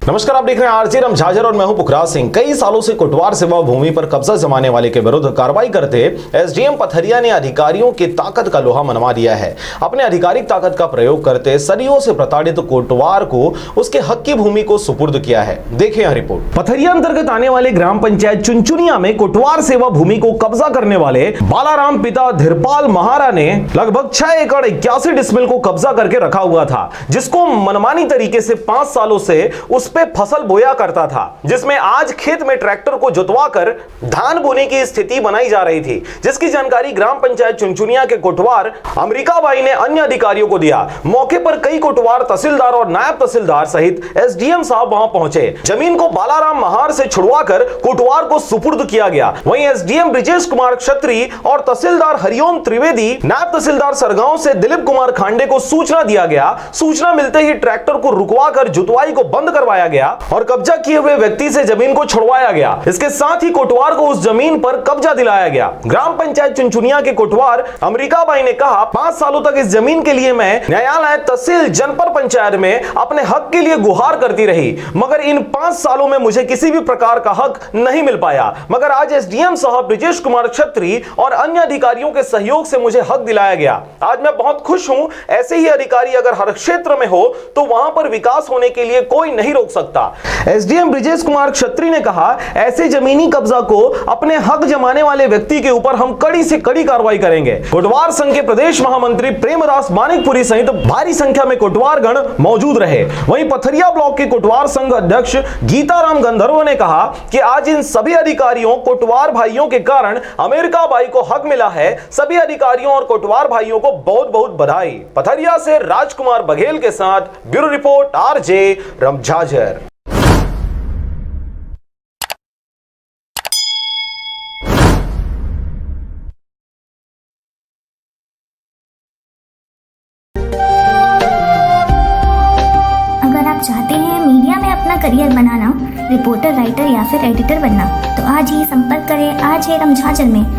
नमस्कार, आप देख रहे हैं RJ रमझाझर और मैं हूं पुखराज सिंह। कई सालों से कुटवार सेवा भूमि पर कब्जा जमाने वाले के विरुद्ध कार्रवाई करते SDM पथरिया ने अधिकारियों की ताकत का लोहा मनवा दिया है। अपने आधिकारिक ताकत का प्रयोग करते सदियों से प्रताड़ित कोटवार को उसके हक की भूमि को सुपुर्द किया है। देखिए यह रिपोर्ट। पथरिया अंतर्गत आने वाले ग्राम पंचायत चुनचुनिया में कोटवार सेवा भूमि को कब्जा करने वाले बालाराम पिता धीरपाल महारा ने लगभग 6 एकड़ 81 डिसमिल को कब्जा करके रखा हुआ था, जिसको मनमानी तरीके से 5 सालों से उस पे फसल बोया करता था, जिसमें आज खेत में ट्रैक्टर को जुतवा कर धान बोने की स्थिति बनाई जा रही थी, जिसकी जानकारी ग्राम पंचायत चुनचुनिया के कोटवार अमरीका बाई ने अन्य अधिकारियों को दिया। मौके पर कई कोटवार तहसीलदार और नायब तहसीलदार सहित SDM साहब वहां पहुंचे। जमीन को बालाराम महार से छुड़वाकर कोटवार को सुपुर्द किया गया। वहीं SDM ब्रिजेश कुमार क्षत्री और तहसीलदार हरिओम त्रिवेदी, नायब तहसीलदार सरगांव से दिलीप कुमार खांडे को सूचना दिया गया। सूचना मिलते ही ट्रैक्टर को रुकवा कर जुतवाई को बंद करवाया गया और कब्जा किए हुए व्यक्ति से जमीन को छुड़वाया गया। इसके साथ ही कोटवार को उस जमीन पर कब्जा दिलाया गया। ग्राम पंचायत चुनचुनिया के कोटवार अमरीका बाई ने कहा, 5 सालों तक इस जमीन के लिए मैं न्यायालय, तहसील, जनपद पंचायत में अपने हक के लिए गुहार करती रही, मगर इन 5 सालों में मुझे किसी भी प्रकार का हक नहीं मिल पाया। मगर आज SDM साहब ब्रिजेश कुमार क्षत्री और अन्य अधिकारियों के सहयोग से मुझे हक दिलाया गया। आज मैं बहुत खुश हूं। ऐसे ही अधिकारी अगर हर क्षेत्र में हो तो वहां पर विकास होने के लिए कोई नहीं रोक सकता। SDM ब्रिजेश कुमार क्षत्री ने कहा, ऐसे जमीनी कब्जा को अपने हक जमाने वाले व्यक्ति के ऊपर हम कड़ी से कड़ी कार्रवाई करेंगे। कोटवार संघ के प्रदेश महामंत्री प्रेमदास मानिकपुरी सहित भारी संख्या में कोटवार गण मौजूद रहे। वहीं पथरिया ब्लॉक के कोटवार संघ अध्यक्ष गीताराम गंधर्व ने कहा कि आज इन सभी अधिकारियों, कोटवार भाइयों के कारण अमेरिका बाई को हक मिला है। सभी अधिकारियों और कोटवार भाइयों को बहुत बहुत बधाई। पथरिया से राजकुमार बघेल के साथ ब्यूरो रिपोर्ट, RJ रमझाझर। करियर बनाना हो, रिपोर्टर, राइटर या फिर एडिटर बनना, तो आज ही संपर्क करें आज रमझाझर में।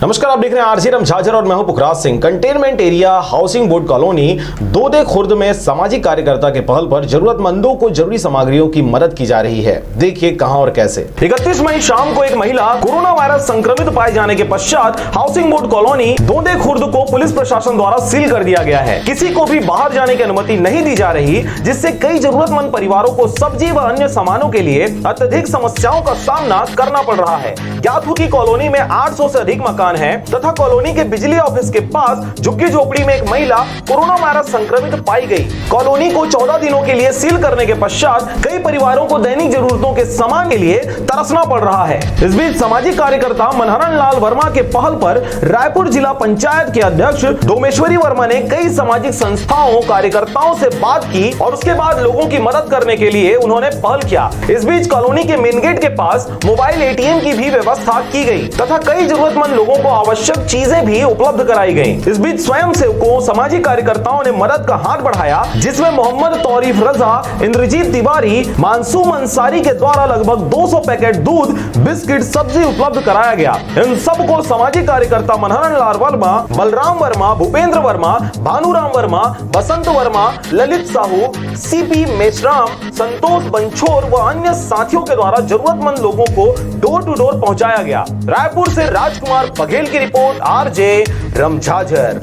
नमस्कार, आप देख रहे हैं आरजे रमझाझर और मैं हूं Pukhraj Singh. Containment area housing board colony Dode Khurd में सामाजिक कार्यकर्ता के पहल पर जरूरतमंदों को जरूरी सामग्रियों की मदद की जा रही है। देखिए कहां और कैसे। 31 मई शाम को एक महिला कोरोना वायरस संक्रमित पाए जाने के पश्चात housing board colony Dode Khurd को पुलिस प्रशासन द्वारा सील कर दिया गया है। किसी को भी बाहर जाने की अनुमति नहीं दी जा रही, जिससे कई जरूरतमंद परिवारों को सब्जी व अन्य सामानों के लिए अत्यधिक समस्याओं का सामना करना पड़ रहा है। ज्ञात हो कि कॉलोनी में 800 से अधिक मकान है तथा कॉलोनी के बिजली ऑफिस के पास झुग्गी झोपड़ी में एक महिला कोरोना वायरस संक्रमित पाई गई। कॉलोनी को 14 दिनों के लिए सील करने के पश्चात कई परिवारों को दैनिक जरूरतों के सामान के लिए तरसना पड़ रहा है। इस बीच सामाजिक कार्यकर्ता मनहरन लाल वर्मा के पहल पर रायपुर जिला पंचायत के अध्यक्ष डोमेश्वरी वर्मा ने कई सामाजिक संस्थाओं कार्यकर्ताओं से बात की और उसके बाद लोगों की मदद करने के लिए उन्होंने पहल किया। इस बीच कॉलोनी के मेन गेट के पास मोबाइल ATM की भी व्यवस्था की गई तथा कई जरूरतमंद लोगों को आवश्यक चीजें भी उपलब्ध कराई गई। इस बीच स्वयं सेवकों सामाजिक कार्यकर्ताओं ने मदद का हाथ बढ़ाया, जिसमें मोहम्मद तौरीफ रजा, इंद्रजीत तिवारी, मानसूम अंसारी के द्वारा लगभग 200 पैकेट दूध, बिस्किट, सब्जी उपलब्ध कराया गया। इन सबको सामाजिक कार्यकर्ता मनहरन लाल वर्मा, बलराम वर्मा, भूपेंद्र वर्मा, भानुराम वर्मा, बसंत वर्मा, ललित साहू, CP मेश्राम, संतोष बंछोर व अन्य साथियों के द्वारा जरूरतमंद लोगों को डोर टू डोर पहुंचाया गया। रायपुर से राजकुमार बघेल की रिपोर्ट, आरजे रमझाझर।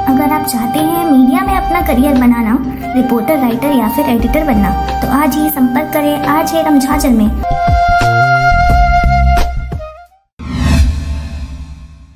अगर आप चाहते हैं मीडिया में अपना करियर बनाना, रिपोर्टर, राइटर या फिर एडिटर बनना, तो आज ही संपर्क करें आज रमझाझर में।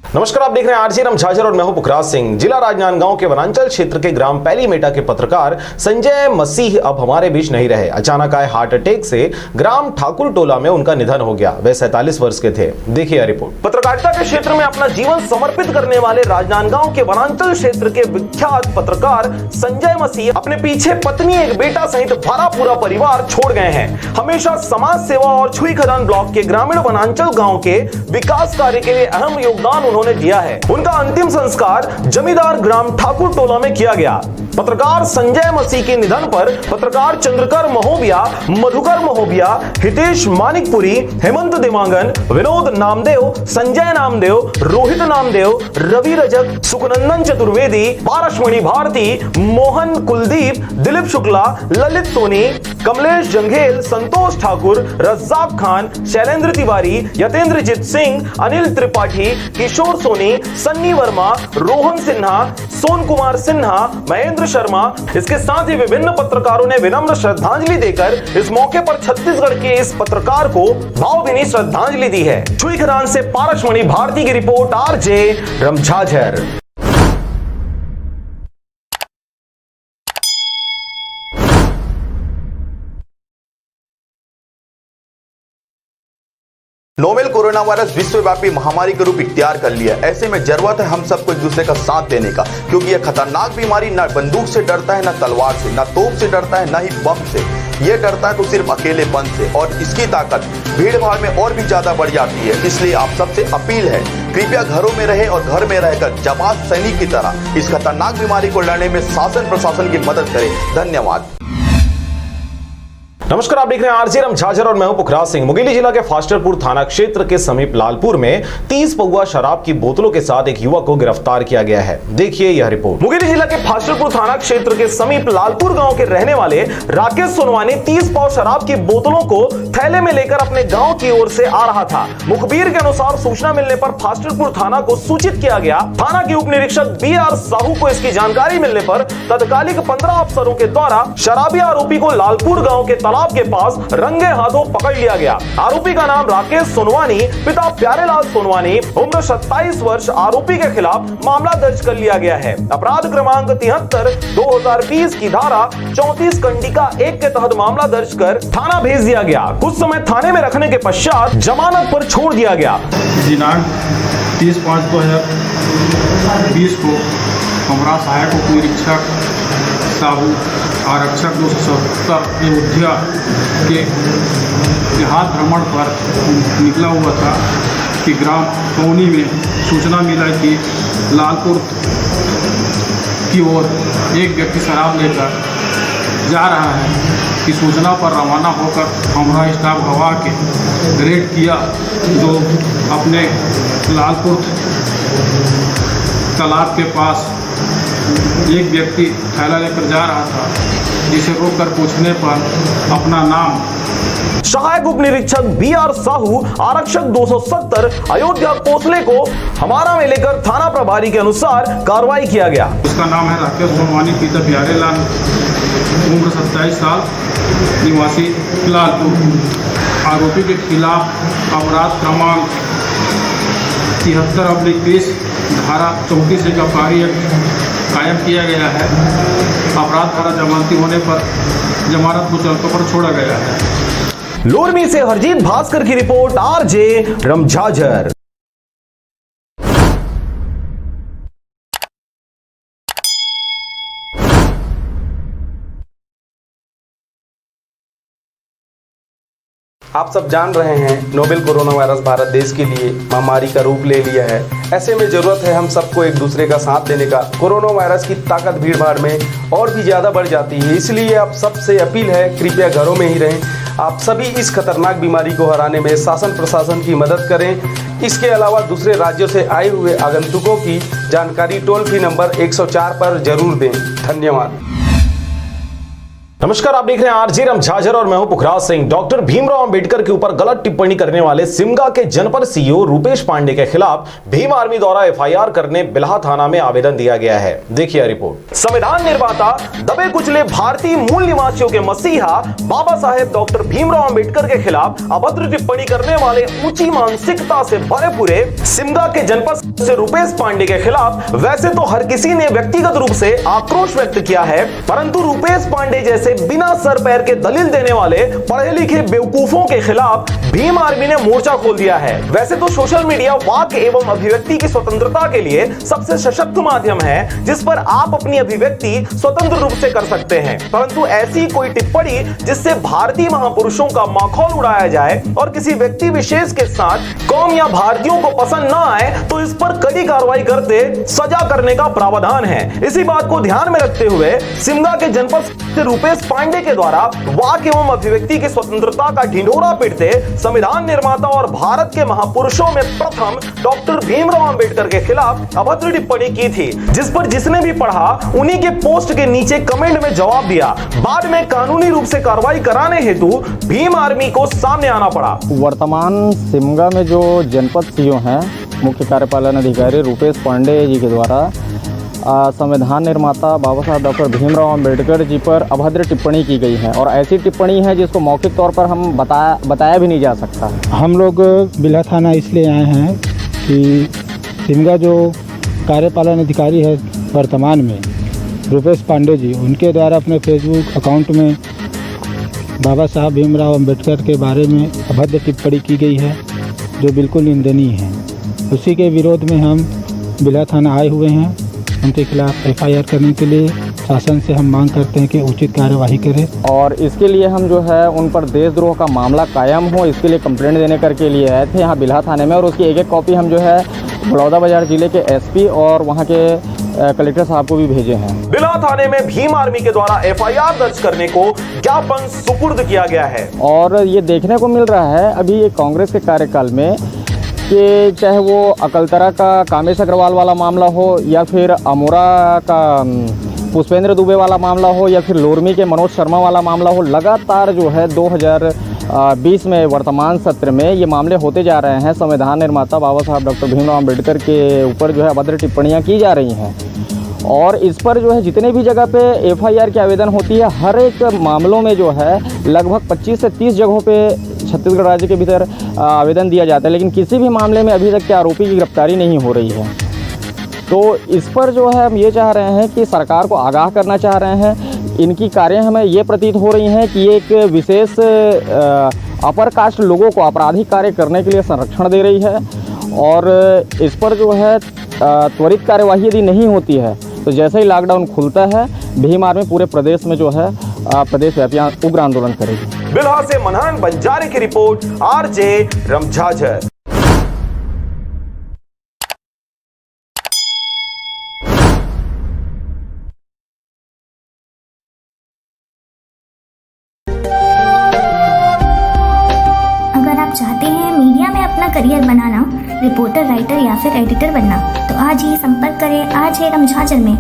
नमस्कार, आप देख रहे हैं आरजे रमझाझर और मैं हूं पुखराज सिंह। जिला राजनांदगांव के वनांचल क्षेत्र के ग्राम पैलीमेटा के पत्रकार संजय मसीह अब हमारे बीच नहीं रहे। अचानक आए हार्ट अटैक से ग्राम ठाकुर टोला में उनका निधन हो गया। वे 47 वर्ष के थे। देखिए रिपोर्ट। पत्रकारिता के क्षेत्र में अपना जीवन समर्पित करने वाले राजनांदगांव के वनांचल क्षेत्र के विख्यात पत्रकार संजय मसीह अपने पीछे पत्नी, एक बेटा सहित भरा पूरा परिवार छोड़ गए हैं। हमेशा समाज सेवा और छुई खदान ब्लॉक के ग्रामीण वनांचल गाँव के विकास कार्य के लिए अहम योगदान उन्होंने दिया है। उनका अंतिम संस्कार जमींदार ग्राम ठाकुर टोला में किया गया। पत्रकार संजय मसीह के निधन पर पत्रकार चंद्रकर महोबिया, मधुकर महोबिया, हितेश मानिकपुरी, हेमंत देवांगन, विनोद नामदेव, संजय नामदेव, रोहित नामदेव, रवि रजक, सुखनंदन चतुर्वेदी, पारसमणि भारती, मोहन कुलदीप, दिलीप शुक्ला, ललित सोनी, कमलेश जंघेल, संतोष ठाकुर, रज्जाक खान, शैलेंद्र तिवारी, यतेंद्रजीत सिंह, अनिल त्रिपाठी, किशोर सोनी, सन्नी वर्मा, रोहन सिन्हा, सोन कुमार सिन्हा, महेंद्र शर्मा, इसके साथ ही विभिन्न पत्रकारों ने विनम्र श्रद्धांजलि देकर इस मौके पर छत्तीसगढ़ के इस पत्रकार को भावभीनी श्रद्धांजलि दी है। छुई खदान से पारसमणि भारती की report, RJ Ramjhajhar. Novel coronavirus विश्वव्यापी महामारी का रूप इख्तियार कर लिया। ऐसे में जरूरत है हम सबको एक दूसरे का साथ देने का, क्योंकि यह खतरनाक बीमारी न बंदूक से डरता है, न तलवार से, न तोप से डरता है, न ही बम से। ये डरता है तो सिर्फ अकेलेपन से, और इसकी ताकत भीड़ भाड़ में और भी ज्यादा बढ़ जाती है। इसलिए आप सबसे अपील है, कृपया घरों में रहे और घर में रहकर जाबाज सैनिक की तरह इस खतरनाक बीमारी को लड़ने में शासन प्रशासन की मदद करें। धन्यवाद। नमस्कार, आप देख रहे हैं आरजे रमझाझर और मैं हूं पुखराज सिंह। मुंगेली जिला के फास्टरपुर थाना क्षेत्र के समीप लालपुर में 30 पौवा शराब की बोतलों के साथ एक युवक को गिरफ्तार किया गया है। देखिए यह रिपोर्ट। मुंगेली जिला के फास्टरपुर थाना क्षेत्र के समीप लालपुर गांव के रहने वाले राकेश सोनवानी 30 पाव शराब की बोतलों को थैले में लेकर अपने गांव की ओर से आ रहा था। मुखबिर के अनुसार सूचना मिलने पर फास्टरपुर थाना को सूचित किया गया। थाना के उप निरीक्षक BR साहू को इसकी जानकारी मिलने पर तत्कालिक 15 अफसरों के द्वारा शराबी आरोपी को लालपुर गांव के तालाब के पास रंगे हाथों पकड़ लिया गया। आरोपी का नाम राकेश सोनवानी, पिता प्यारेलाल सोनवानी, उम्र 27 वर्ष। आरोपी के खिलाफ मामला दर्ज कर लिया गया है। अपराध क्रमांक 73/2020 की धारा 34 कंडिका 1 के तहत मामला दर्ज कर थाना भेज दिया गया। कुछ समय थाने में रखने के पश्चात जमानत पर छोड़ दिया गया। दिनांक 30/5/2020 को हमारा सहायक उप निरीक्षक साहू आरक्षक 270 अयोध्या के देहात भ्रमण पर निकला हुआ था कि ग्राम पौनी में सूचना मिला कि लालपुर की ओर एक व्यक्ति शराब लेकर जा रहा है। कि सूचना पर रवाना होकर हमारा स्टाफ हवा के रेड किया, जो अपने लालपुर तालाब के पास एक व्यक्ति थैला लेकर जा रहा था, जिसे रोककर पूछने पर अपना नाम सहायक उप निरीक्षक BR साहू आरक्षक 270 अयोध्या कोसले को हमारा में लेकर थाना प्रभारी के अनुसार कार्रवाई किया गया। उसका नाम है राकेश भवानी पिता प्यारे लाल, उम्र 27 साल, निवासी लालपुर। आरोपी के खिलाफ अपराध क्रमांक 73/20 धारा 34 का कायम किया गया है। अपराध धारा जमानती होने पर जमानत मुचलकों पर छोड़ा गया है। लोरमी से हरजीत भास्कर की रिपोर्ट, RJ रमझाझर। आप सब जान रहे हैं नोवेल कोरोना वायरस भारत देश के लिए महामारी का रूप ले लिया है। ऐसे में जरूरत है हम सबको एक दूसरे का साथ देने का। कोरोना वायरस की ताकत भीड़ भाड़ में और भी ज़्यादा बढ़ जाती है, इसलिए आप सबसे अपील है कृपया घरों में ही रहें। आप सभी इस खतरनाक बीमारी को हराने में शासन प्रशासन की मदद करें। इसके अलावा दूसरे राज्यों से आए हुए आगंतुकों की जानकारी टोल फ्री नंबर 104 पर जरूर दें। धन्यवाद। नमस्कार, आप देख रहे हैं RJ रमझाझर और मैं हूं पुखराज सिंह। डॉक्टर भीमराव अंबेडकर के ऊपर गलत टिप्पणी करने वाले सिमगा के जनपद CEO रूपेश पांडे के खिलाफ भीम आर्मी द्वारा FIR करने बिल्हा थाना में आवेदन दिया गया है। देखिए रिपोर्ट। संविधान निर्माता, दबे कुचले भारतीय मूल निवासियों के मसीहा बाबा साहेब डॉक्टर भीमराव अंबेडकर के खिलाफ अभद्र टिप्पणी करने वाले ऊंची मानसिकता से भरे पूरे सिमगा के जनपद से रूपेश पांडे के खिलाफ वैसे तो हर किसी ने व्यक्तिगत रूप से आक्रोश व्यक्त किया है, परंतु रूपेश पांडे जैसे बिना सर पैर के दलील देने वाले पढ़े लिखे बेवकूफों के खिलाफ भीम आर्मी ने मोर्चा खोल दिया है। वैसे तो सोशल मीडिया वाक एवं अभिव्यक्ति की स्वतंत्रता के लिए सबसे सशक्त माध्यम है, जिस पर आप अपनी अभिव्यक्ति स्वतंत्र रूप से कर सकते हैं, परंतु ऐसी कोई टिप्पणी जिससे भारतीय महापुरुषों का माखौल उड़ाया जाए और किसी व्यक्ति विशेष के साथ कौम या भारतीयों को पसंद ना आए तो इस पर कड़ी कार्रवाई करते सजा करने का प्रावधान है। इसी बात को ध्यान में रखते हुए सिमगा के जनपद से रूपेश पांडे के द्वारा वाक एवं अभिव्यक्ति की स्वतंत्रता का ढिंढोरा पीटते संविधान निर्माता और भारत के महापुरुषों में प्रथम डॉक्टर भीमराव अंबेडकर के खिलाफ अभद्र टिप्पणी की थी, जिस पर जिसने भी पढ़ा उन्हीं के पोस्ट के नीचे कमेंट में जवाब दिया। बाद में कानूनी रूप से कार्रवाई कराने हेतु भीम आर्मी को सामने आना पड़ा। वर्तमान सिमगा में जो जनपद CEO हैं मुख्य कार्यपालन अधिकारी रूपेश पांडे जी के द्वारा संविधान निर्माता बाबा साहब डॉक्टर भीमराव अंबेडकर जी पर अभद्र टिप्पणी की गई है और ऐसी टिप्पणी है जिसको मौखिक तौर पर हम बताया भी नहीं जा सकता। हम लोग बिल्हा थाना इसलिए आए हैं कि सिमगा जो कार्यपालन अधिकारी है वर्तमान में रूपेश पांडे जी, उनके द्वारा अपने फेसबुक अकाउंट में बाबा साहब भीमराव अंबेडकर के बारे में अभद्र टिप्पणी की गई है जो बिल्कुल निंदनीय है। उसी के विरोध में हम बिल्हा थाना आए हुए हैं। उनके खिलाफ FIR करने के लिए शासन से हम मांग करते हैं कि उचित कार्यवाही करें और इसके लिए हम जो है उन पर देशद्रोह का मामला कायम हो, इसके लिए कंप्लेंट देने करके लिए आए थे यहाँ बिल्हा थाने में और उसकी एक कॉपी हम जो है बलौदाबाजार जिले के SP और वहाँ के कलेक्टर साहब को भी भेजे हैं। बिल्हा थाने में भीम आर्मी के द्वारा FIR दर्ज करने को ज्ञापन सुपुर्द किया गया है और ये देखने को मिल रहा है अभी ये कांग्रेस के कार्यकाल में कि चाहे वो अकलतरा का कामेश अग्रवाल वाला मामला हो या फिर अमोरा का पुष्पेंद्र दुबे वाला मामला हो या फिर लोरमी के मनोज शर्मा वाला मामला हो, लगातार जो है 2020 में वर्तमान सत्र में ये मामले होते जा रहे हैं। संविधान निर्माता बाबा साहब डॉक्टर भीमराव अंबेडकर के ऊपर जो है अभद्र टिप्पणियाँ की जा रही हैं और इस पर जो है जितने भी जगह पे FIR की आवेदन होती है हर एक मामलों में जो है लगभग 25 से 30 जगहों पे छत्तीसगढ़ राज्य के भीतर आवेदन दिया जाता है, लेकिन किसी भी मामले में अभी तक के आरोपी की गिरफ्तारी नहीं हो रही है। तो इस पर जो है हम ये चाह रहे हैं कि सरकार को आगाह करना चाह रहे हैं। इनकी कार्य हमें ये प्रतीत हो रही हैं कि एक विशेष अपर कास्ट लोगों को आपराधिक कार्य करने के लिए संरक्षण दे रही है और इस पर जो है त्वरित कार्यवाही यदि नहीं होती है तो जैसे ही लॉकडाउन खुलता है भीम आर्मी पूरे प्रदेश में जो है प्रदेश व्यापी उग्र आंदोलन करेगी। बिल्हा से मनहरन बंजारे की रिपोर्ट, आरजे रमझाझर। अगर आप चाहते हैं मीडिया में अपना करियर बनाना, रिपोर्टर, राइटर या फिर एडिटर बनना, तो आज ही संपर्क करें आरजे रमझाझर में।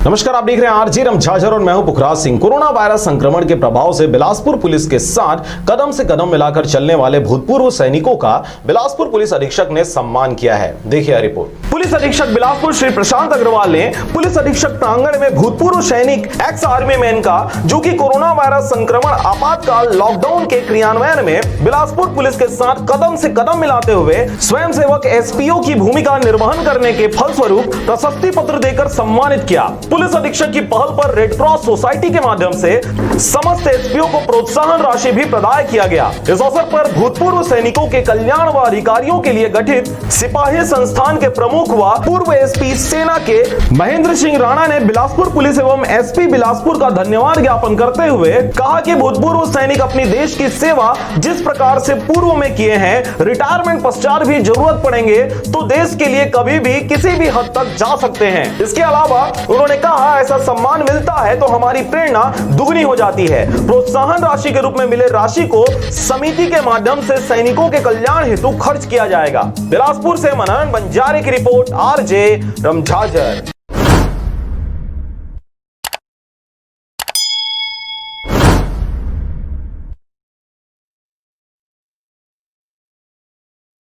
नमस्कार, आप देख रहे हैं आरजे रमझाझर और मैं हूं पुखराज सिंह। कोरोना वायरस संक्रमण के प्रभाव से बिलासपुर पुलिस के साथ कदम से कदम मिलाकर चलने वाले भूतपूर्व सैनिकों का बिलासपुर पुलिस अधीक्षक ने सम्मान किया है। देखिए रिपोर्ट। पुलिस अधीक्षक बिलासपुर श्री प्रशांत अग्रवाल ने पुलिस अधीक्षक प्रांगण में भूतपूर्व सैनिक एक्स आर्मी मैन का, जो कि कोरोना वायरस संक्रमण आपातकाल लॉकडाउन के क्रियान्वयन में बिलासपुर पुलिस के साथ कदम से कदम मिलाते हुए स्वयंसेवक एसपीओ की भूमिका निर्वहन करने के फलस्वरूप प्रशस्ति पत्र देकर सम्मानित किया। पुलिस अधीक्षक की पहल पर रेड क्रॉस सोसाइटी के माध्यम से समस्त एसपीओ को प्रोत्साहन राशि भी प्रदान किया गया। इस अवसर पर भूतपूर्व सैनिकों के कल्याण व अधिकारियों के लिए गठित सिपाही संस्थान के प्रमुख व पूर्व एसपी सेना के महेंद्र सिंह राणा ने बिलासपुर पुलिस एवं एसपी बिलासपुर का धन्यवाद ज्ञापन करते हुए कहा कि भूतपूर्व सैनिक अपनी देश की सेवा जिस प्रकार से पूर्व में किए हैं, रिटायरमेंट पश्चात भी जरूरत पड़ेंगे तो देश के लिए कभी भी किसी भी हद तक जा सकते हैं। इसके अलावा उन्होंने कहा, ऐसा सम्मान मिलता है तो हमारी प्रेरणा दुगनी हो जाती है। प्रोत्साहन राशि के रूप में मिले राशि को समिति के माध्यम से सैनिकों के कल्याण हेतु खर्च किया जाएगा। बिलासपुर से मनहरन बंजारे की रिपोर्ट, आरजे रमझाझर।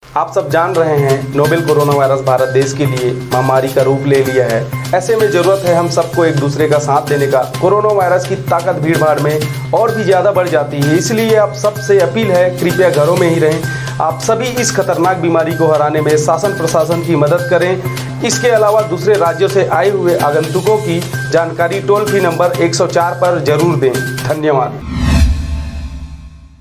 आप सब जान रहे हैं नोवेल कोरोना वायरस भारत देश के लिए महामारी का रूप ले लिया है। ऐसे में जरूरत है हम सबको एक दूसरे का साथ देने का। कोरोना वायरस की ताकत भीड़ भाड़ में और भी ज़्यादा बढ़ जाती है, इसलिए आप सबसे अपील है कृपया घरों में ही रहें। आप सभी इस खतरनाक बीमारी को हराने में शासन प्रशासन की मदद करें। इसके अलावा दूसरे राज्यों से आए हुए आगंतुकों की जानकारी टोल फ्री नंबर 104 पर जरूर दें। धन्यवाद।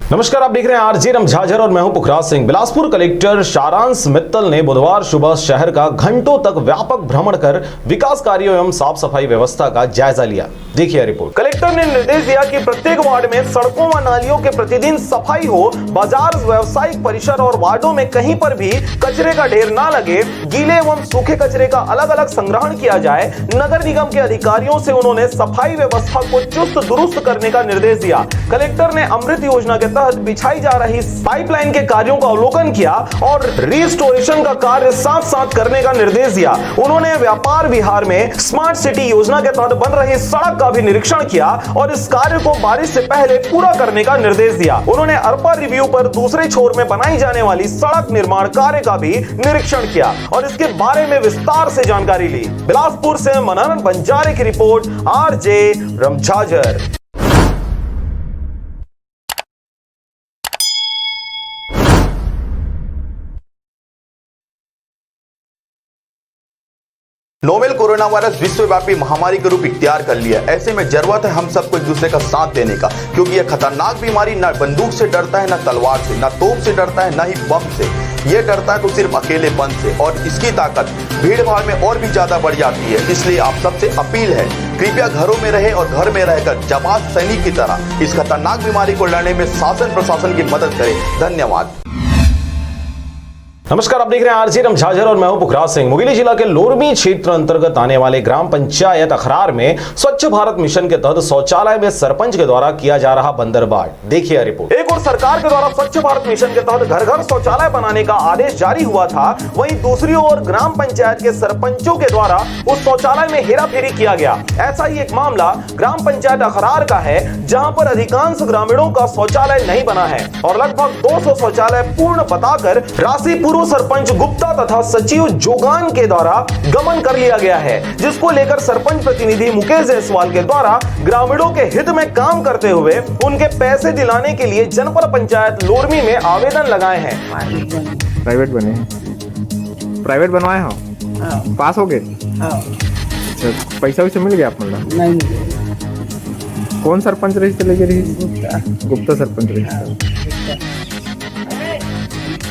नमस्कार, आप देख रहे हैं आरजे रमझाझर और मैं हूं पुखराज सिंह। बिलासपुर कलेक्टर सारांश मित्तल ने बुधवार सुबह शहर का घंटों तक व्यापक भ्रमण कर विकास कार्यों एवं साफ सफाई व्यवस्था का जायजा लिया। देखिए रिपोर्ट। कलेक्टर ने निर्देश दिया कि प्रत्येक वार्ड में सड़कों व नालियों के प्रतिदिन सफाई हो, बाजार, व्यवसायिक परिसर और वार्डों में कहीं पर भी कचरे का ढेर ना लगे, गीले एवं सूखे कचरे का अलग अलग संग्रहण किया जाए। नगर निगम के अधिकारियों से उन्होंने सफाई व्यवस्था को चुस्त दुरुस्त करने का निर्देश दिया। कलेक्टर ने अमृत योजना के बिछाई जा रही पाइपलाइन के कार्यों का अवलोकन किया और रिस्टोरेशन का कार्य साथ साथ करने का निर्देश दिया। उन्होंने व्यापार विहार में स्मार्ट सिटी योजना के तहत बन रही सड़क का भी निरीक्षण किया और इस कार्य को बारिश से पहले पूरा करने का निर्देश दिया। उन्होंने अरपा रिव्यू पर दूसरे छोर में बनाई जाने वाली सड़क निर्माण कार्य का भी निरीक्षण किया और इसके बारे में विस्तार से जानकारी ली। बिलासपुर से मनहरन बंजारे की report, RJ Ramjhajhar. Novel coronavirus विश्वव्यापी महामारी का रूप इख्तियार कर लिया। ऐसे में जरूरत है हम सबको एक दूसरे का साथ देने का, क्योंकि यह खतरनाक बीमारी न बंदूक से डरता है, न तलवार से, न तोप से डरता है, न ही बम से। ये डरता है तो सिर्फ अकेलेपन से, और इसकी ताकत भीड़ भाड़ में और भी ज्यादा बढ़ जाती है। इसलिए आप सबसे अपील है कृपया घरों में रहे और घर में रहकर जाबाज सैनिक की तरह इस खतरनाक बीमारी को लड़ने में शासन प्रशासन की मदद करें। धन्यवाद। नमस्कार, आप देख रहे हैं आरजे रमझाझर और मैं हूं पुखराज सिंह। मुंगेली जिला के लोरमी क्षेत्र अंतर्गत आने वाले ग्राम पंचायत अखरार में स्वच्छ भारत मिशन के तहत शौचालय में सरपंच के द्वारा किया जा रहा बंदरबांट। देखिए रिपोर्ट। एक और सरकार के द्वारा स्वच्छ भारत मिशन के तहत घर घर शौचालय बनाने का आदेश जारी हुआ था, वहीं दूसरी ओर ग्राम पंचायत के सरपंचों के द्वारा उस शौचालय में हेराफेरी किया गया। ऐसा ही एक मामला ग्राम पंचायत अखरार का है, जहां पर अधिकांश ग्रामीणों का शौचालय नहीं बना है और लगभग 200 शौचालय पूर्ण बताकर राशि पूर्व सरपंच गुप्ता तथा सचिव जोगान के द्वारा गमन कर लिया गया है, जिसको लेकर सरपंच प्रतिनिधि मुकेश जायसवाल के द्वारा ग्रामीणों के हित में काम करते हुए उनके पैसे दिलाने के लिए जनपद पंचायत लोरमी में आवेदन लगाए हैं। प्राइवेट बने, प्राइवेट बनवाए हो, पास हो गए, पैसा वैसा मिल गया आप? मतलब नहीं। कौन सरपंच रही चले गए? गुप्ता सरपंच रही।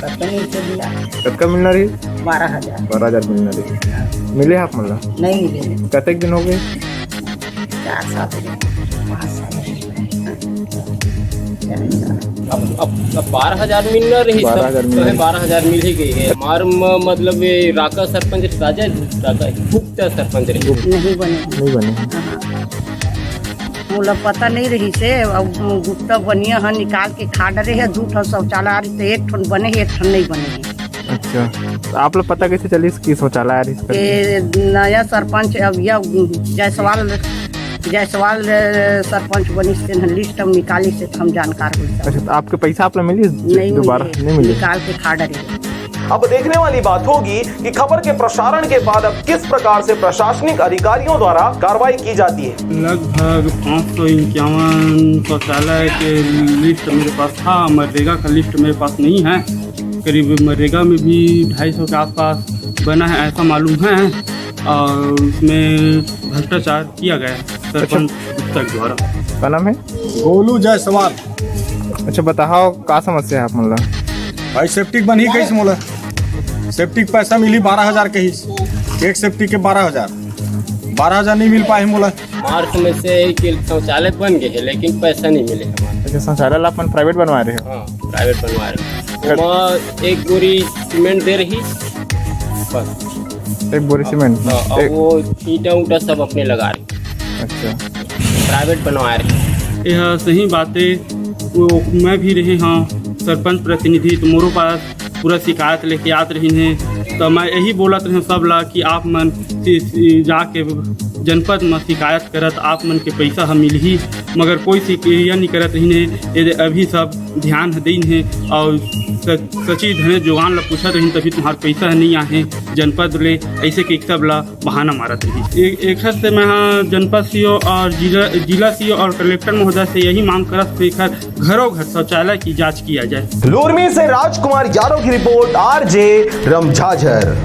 कतका मिलना रही? 12,000। 12,000 मिलना रही। मिले आप मतलब? नहीं मिले। कतेक दिन हो गए? 4 साल 5 साल। अब 12,000 मिल न रही, 12,000 मिल ही गई है। हमार मतलब ये राका सरपंच राजा गुप्ता सरपंच रही नहीं बने। मोला पता नहीं रही से अब गुप्ता बनिया है, निकाल के खा डरे है। 2 ठन शौचालय आ रही तो 1 ठन बने है, 1 ठन नहीं बने। अच्छा, तो आप लोग पता कैसे चली कि शौचालय आ रही? नया सरपंच अब यह जायसवाल सरपंच बनी से लिस्ट हम निकाली से हम जानकार हुई। अच्छा, तो आपके पैसा आप लोग मिली? दोबारा नहीं मिली? निकाल के खा डरे। अब देखने वाली बात होगी कि खबर के प्रसारण के बाद अब किस प्रकार से प्रशासनिक अधिकारियों द्वारा कार्रवाई की जाती है। लगभग 551 शौचालय के लिस्ट मेरे पास था। मनरेगा का लिस्ट मेरे पास नहीं है। करीब मनरेगा में भी 250 के आसपास बना है ऐसा मालूम है, और उसमें भ्रष्टाचार किया गया है सरपंच गुप्ता के द्वारा। क्या नाम है? गोलू जायसवाल। अच्छा, बताओ क्या समस्या है आप मतलब? भाई सेप्टिक बन ही गई मोला। सेप्टिक पैसा मिली 12,000 के ही, एक सेप्टिक के 12,000 नहीं मिल पाए मोला। मार्च में से कि शौचालय बन गए हैं लेकिन पैसा नहीं मिले हमारे। अच्छा, शौचालय आप प्राइवेट बनवा रहे हो? हाँ, प्राइवेट बनवा रहे हो। 1 बोरी सीमेंट दे रही बस। 1 बोरी सीमेंट? और वो ईंटा उटा सब अपने लगा रही। अच्छा, प्राइवेट बनवा रहे। यह सही बातें वो मैं भी रहे हाँ सरपंच प्रतिनिधि, तो मोरो पास पूरा शिकायत लेके आते रही हैं। तो मैं यही बोलत रहे सब ला कि आप मन जाके जनपद में शिकायत करत, आप मन के पैसा हम मिल ही, मगर कोई यह नहीं करत रही है। यदि अभी सब ध्यान दें है और सची धने जोगान ला पूछत रही तभी तुम्हारे पैसा नहीं आए जनपद ले, ऐसे के सब ला बहाना मारत रही। एक से मैं हाँ जनपद सीओ और जिला सीओ और कलेक्टर महोदय से यही मांग करत घरों घर शौचालय की जाँच किया जाए। लूरमी से राजकुमार यादव की रिपोर्ट, आरजे रमझाझर।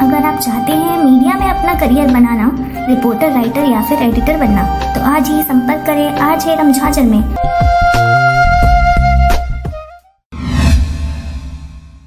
अगर आप चाहते हैं मीडिया में अपना करियर बनाना, रिपोर्टर, राइटर या फिर एडिटर बनना, तो आज ही संपर्क करें आरजे रमझाझर में।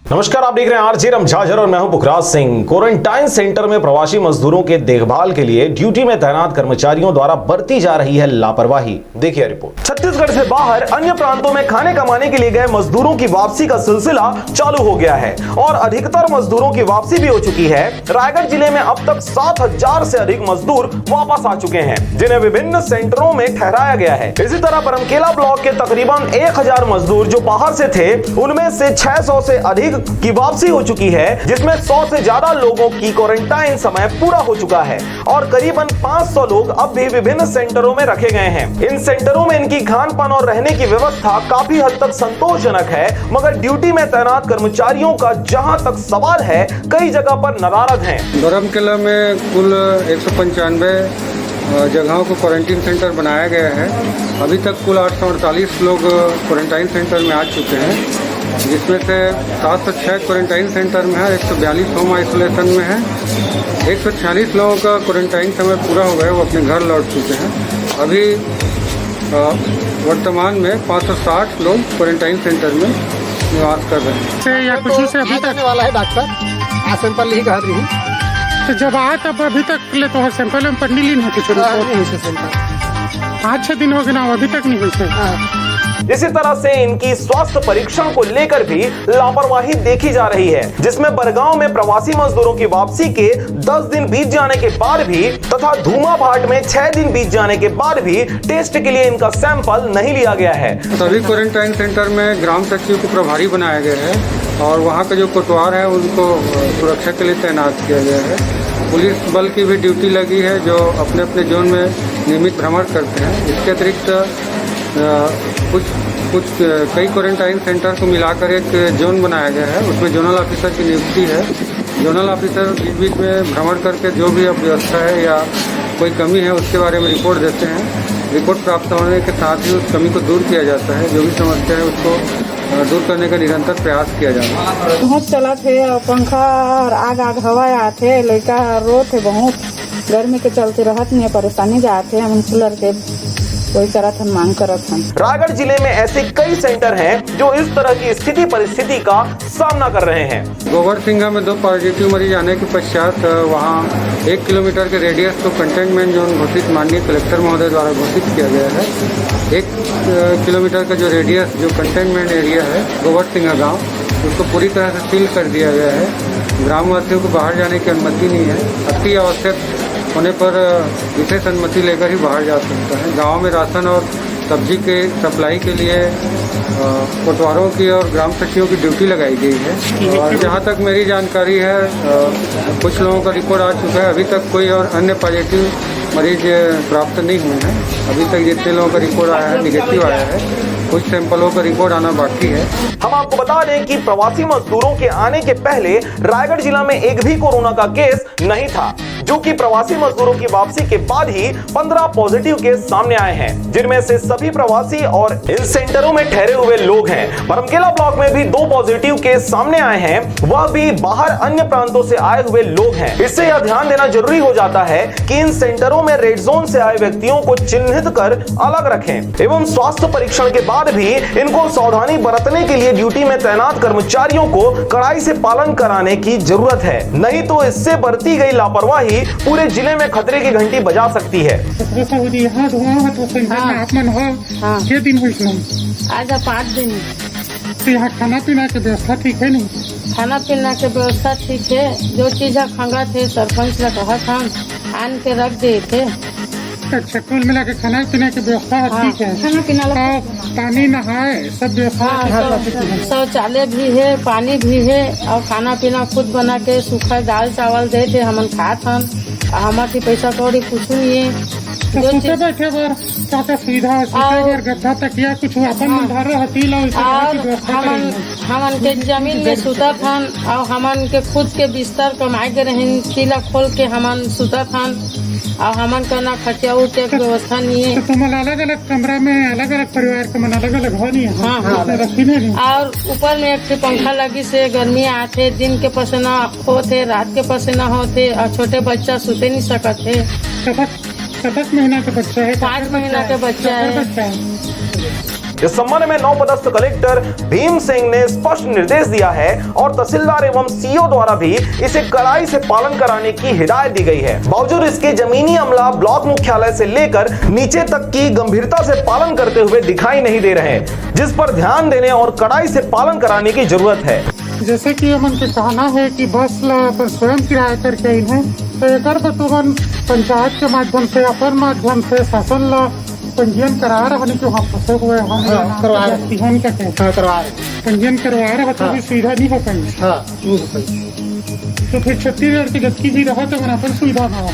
नमस्कार, आप देख रहे हैं आरजे रमझाझर और मैं हूं पुखराज सिंह। क्वारंटाइन सेंटर में प्रवासी मजदूरों के देखभाल के लिए ड्यूटी में तैनात कर्मचारियों द्वारा बरती जा रही है लापरवाही। देखिए रिपोर्ट। छत्तीसगढ़ से बाहर अन्य प्रांतों में खाने कमाने के लिए गए मजदूरों की वापसी का सिलसिला चालू हो गया है और अधिकतर मजदूरों की वापसी भी हो चुकी है। रायगढ़ जिले में अब तक 7,000 से अधिक मजदूर वापस आ चुके हैं, जिन्हें विभिन्न सेंटरों में ठहराया गया है। इसी तरह बरमकेला ब्लॉक के तकरीबन 1,000 मजदूर जो बाहर से थे, उनमें से 600 से अधिक की वापसी हो चुकी है, जिसमें 100 से ज्यादा लोगों की क्वारंटाइन समय पूरा हो चुका है और करीबन 500 लोग अब भी विभिन्न सेंटरों में रखे गए हैं। इन सेंटरों में इनकी खान-पान और रहने की व्यवस्था काफी हद तक संतोषजनक है, मगर ड्यूटी में तैनात कर्मचारियों का जहां तक सवाल है, कई जगह पर नदारद हैं। बरमकेला में कुल 195 जगहों को क्वारंटीन सेंटर बनाया गया है। अभी तक कुल 848 लोग क्वारंटाइन सेंटर में आ चुके हैं, जिसमें से 706 क्वारंटाइन सेंटर में है, 142 होम आइसोलेशन में है। 146 लोगों का क्वारंटाइन समय पूरा हो गया, वो अपने घर लौट चुके हैं। अभी वर्तमान में 560 लोग क्वारंटाइन सेंटर में निवास कर रहे हैं। या कुछ से अभी तक वाला है डॉक्टर आ सैंपल ही कहा रही तो जब आए तब अभी तक ले तो सैंपल में पढ़नी ली नहीं कुछ 5-6 दिन हो गए ना, अभी तक नहीं हुई। इसी तरह से इनकी स्वास्थ्य परीक्षण को लेकर भी लापरवाही देखी जा रही है, जिसमें बरगांव में प्रवासी मजदूरों की वापसी के 10 दिन बीत जाने के बाद भी तथा धूमाभाट में 6 दिन बीत जाने के बाद भी टेस्ट के लिए इनका सैंपल नहीं लिया गया है। सभी क्वारंटाइन सेंटर में ग्राम सचिव को प्रभारी बनाया गया है और वहाँ का जो कोटवार है उनको सुरक्षा के लिए तैनात किया गया है। पुलिस बल की भी ड्यूटी लगी है, जो अपने अपने जोन में नियमित भ्रमण करते हैं। इसके अतिरिक्त कुछ कई क्वारंटाइन सेंटर को मिलाकर एक जोन बनाया गया है, उसमें जोनल ऑफिसर की नियुक्ति है। जोनल ऑफिसर बीच बीच में भ्रमण करके जो भी अब व्यवस्था है या कोई कमी है उसके बारे में रिपोर्ट देते हैं। रिपोर्ट प्राप्त होने के साथ ही उस कमी को दूर किया जाता है, जो भी समस्या है उसको दूर करने का निरंतर प्रयास किया जा रहा है। बहुत चला थे और पंखा और आग हवा आते लड़का रो थे बहुत गर्मी के चलते रहत नहीं परेशानी जाते हम कूलर के कोई तरह हम मांग करत हम। रायगढ़ जिले में ऐसे कई सेंटर हैं जो इस तरह की स्थिति परिस्थिति का सामना कर रहे हैं। गोबर सिंगा में 2 पॉजिटिव मरीज आने के पश्चात वहाँ 1 किलोमीटर के रेडियस को कंटेनमेंट जोन घोषित माननीय कलेक्टर महोदय द्वारा घोषित किया गया है। 1 किलोमीटर का जो रेडियस जो कंटेनमेंट एरिया है गोबर सिंगा गाँव, उसको पूरी तरह से सील कर दिया गया है। ग्रामवासियों को बाहर जाने की अनुमति नहीं है। अति आवश्यक होने पर विशेष अनुमति लेकर ही बाहर जा सकता है। गांव में राशन और सब्जी के सप्लाई के लिए कोटवारों की और ग्राम सचिवों की ड्यूटी लगाई गई है। और जहां तक मेरी जानकारी है कुछ लोगों का रिपोर्ट आ चुका है। अभी तक कोई और अन्य पॉजिटिव मरीज प्राप्त नहीं हुए हैं। अभी तक जितने लोगों का रिपोर्ट आया है निगेटिव आया है। कुछ सैंपलों का रिपोर्ट आना बाकी है। हम आपको बता दें कि प्रवासी मजदूरों के आने के पहले रायगढ़ जिला में एक भी कोरोना का केस नहीं था, जो कि प्रवासी मजदूरों की वापसी के बाद ही 15 पॉजिटिव केस सामने आए हैं, जिनमें से सभी प्रवासी और इन सेंटरों में ठहरे हुए लोग हैं। बरमकेला ब्लॉक में भी 2 पॉजिटिव केस सामने आए हैं, वह भी बाहर अन्य प्रांतों से आए हुए लोग हैं। इससे यह ध्यान देना जरूरी हो जाता है कि इन सेंटरों में रेड जोन से आए व्यक्तियों को चिन्हित कर अलग रखें एवं स्वास्थ्य परीक्षण के बाद भी इनको सावधानी बरतने के लिए ड्यूटी में तैनात कर्मचारियों को कड़ाई से पालन कराने की जरूरत है, नहीं तो इससे बरती गई लापरवाही पूरे जिले में खतरे की घंटी बजा सकती है। आज 5 दिन यहाँ खाना पीना की व्यवस्था ठीक है नहीं? खाना पीना की व्यवस्था ठीक है। जो चीज खंगा थे सरपंच ने कहा था आन के रख दिए थे। अच्छा, कुल मिला के खाना पीने की व्यवस्था ठीक है? खाना पीना पानी नहाए सब व्यवस्था? शौचालय भी है, पानी भी है और खाना पीना खुद बना के सूखा दाल चावल दे थे हमन खात हम। हमारे पैसा कौड़ी कुछ नहीं है। बैठे बार क्या सुविधा गद्दा तकिया कुछ हमन के जमीन में सुता थन और हमन के खुद के बिस्तर कमाए के रहन किला खोल के हमन सुता थन और हमन का ना खटिया उठे की व्यवस्था नहीं है। तो तुम अलग अलग कमरा में अलग अलग परिवार के मन अलग अलग हो नहीं है। और ऊपर में एक पंखा लगी से गर्मी आते, दिन के पसीना होते, रात के पसीना होते और छोटे बच्चा सुते नहीं सकते। 7 महीना का बच्चा है? 5 महीना का बच्चा है। इस संबंध में नवपदस्थ कलेक्टर भीम सिंह ने स्पष्ट निर्देश दिया है और तहसीलदार एवं सीओ द्वारा भी इसे कड़ाई से पालन कराने की हिदायत दी गई है। बावजूद इसके जमीनी अमला ब्लॉक मुख्यालय से लेकर नीचे तक की गंभीरता से पालन करते हुए दिखाई नहीं दे रहे, जिस पर ध्यान देने और कड़ाई से पालन कराने की जरूरत है। जैसे कि हमन के कहना है कि बस स्वयं किराया करके इन्हें तो एक बतौन पंचायत के माध्यम से अपन माध्यम से शासन ला पंजीयन करा रहे हैं। जो हम फंसे हुए हम करवा रहे पंजीयन करवा रहे तो भी सुविधा नहीं हो पाई। तो फिर छत्तीसगढ़ की जबकि भी रहा तो अपन सुविधा ना हो।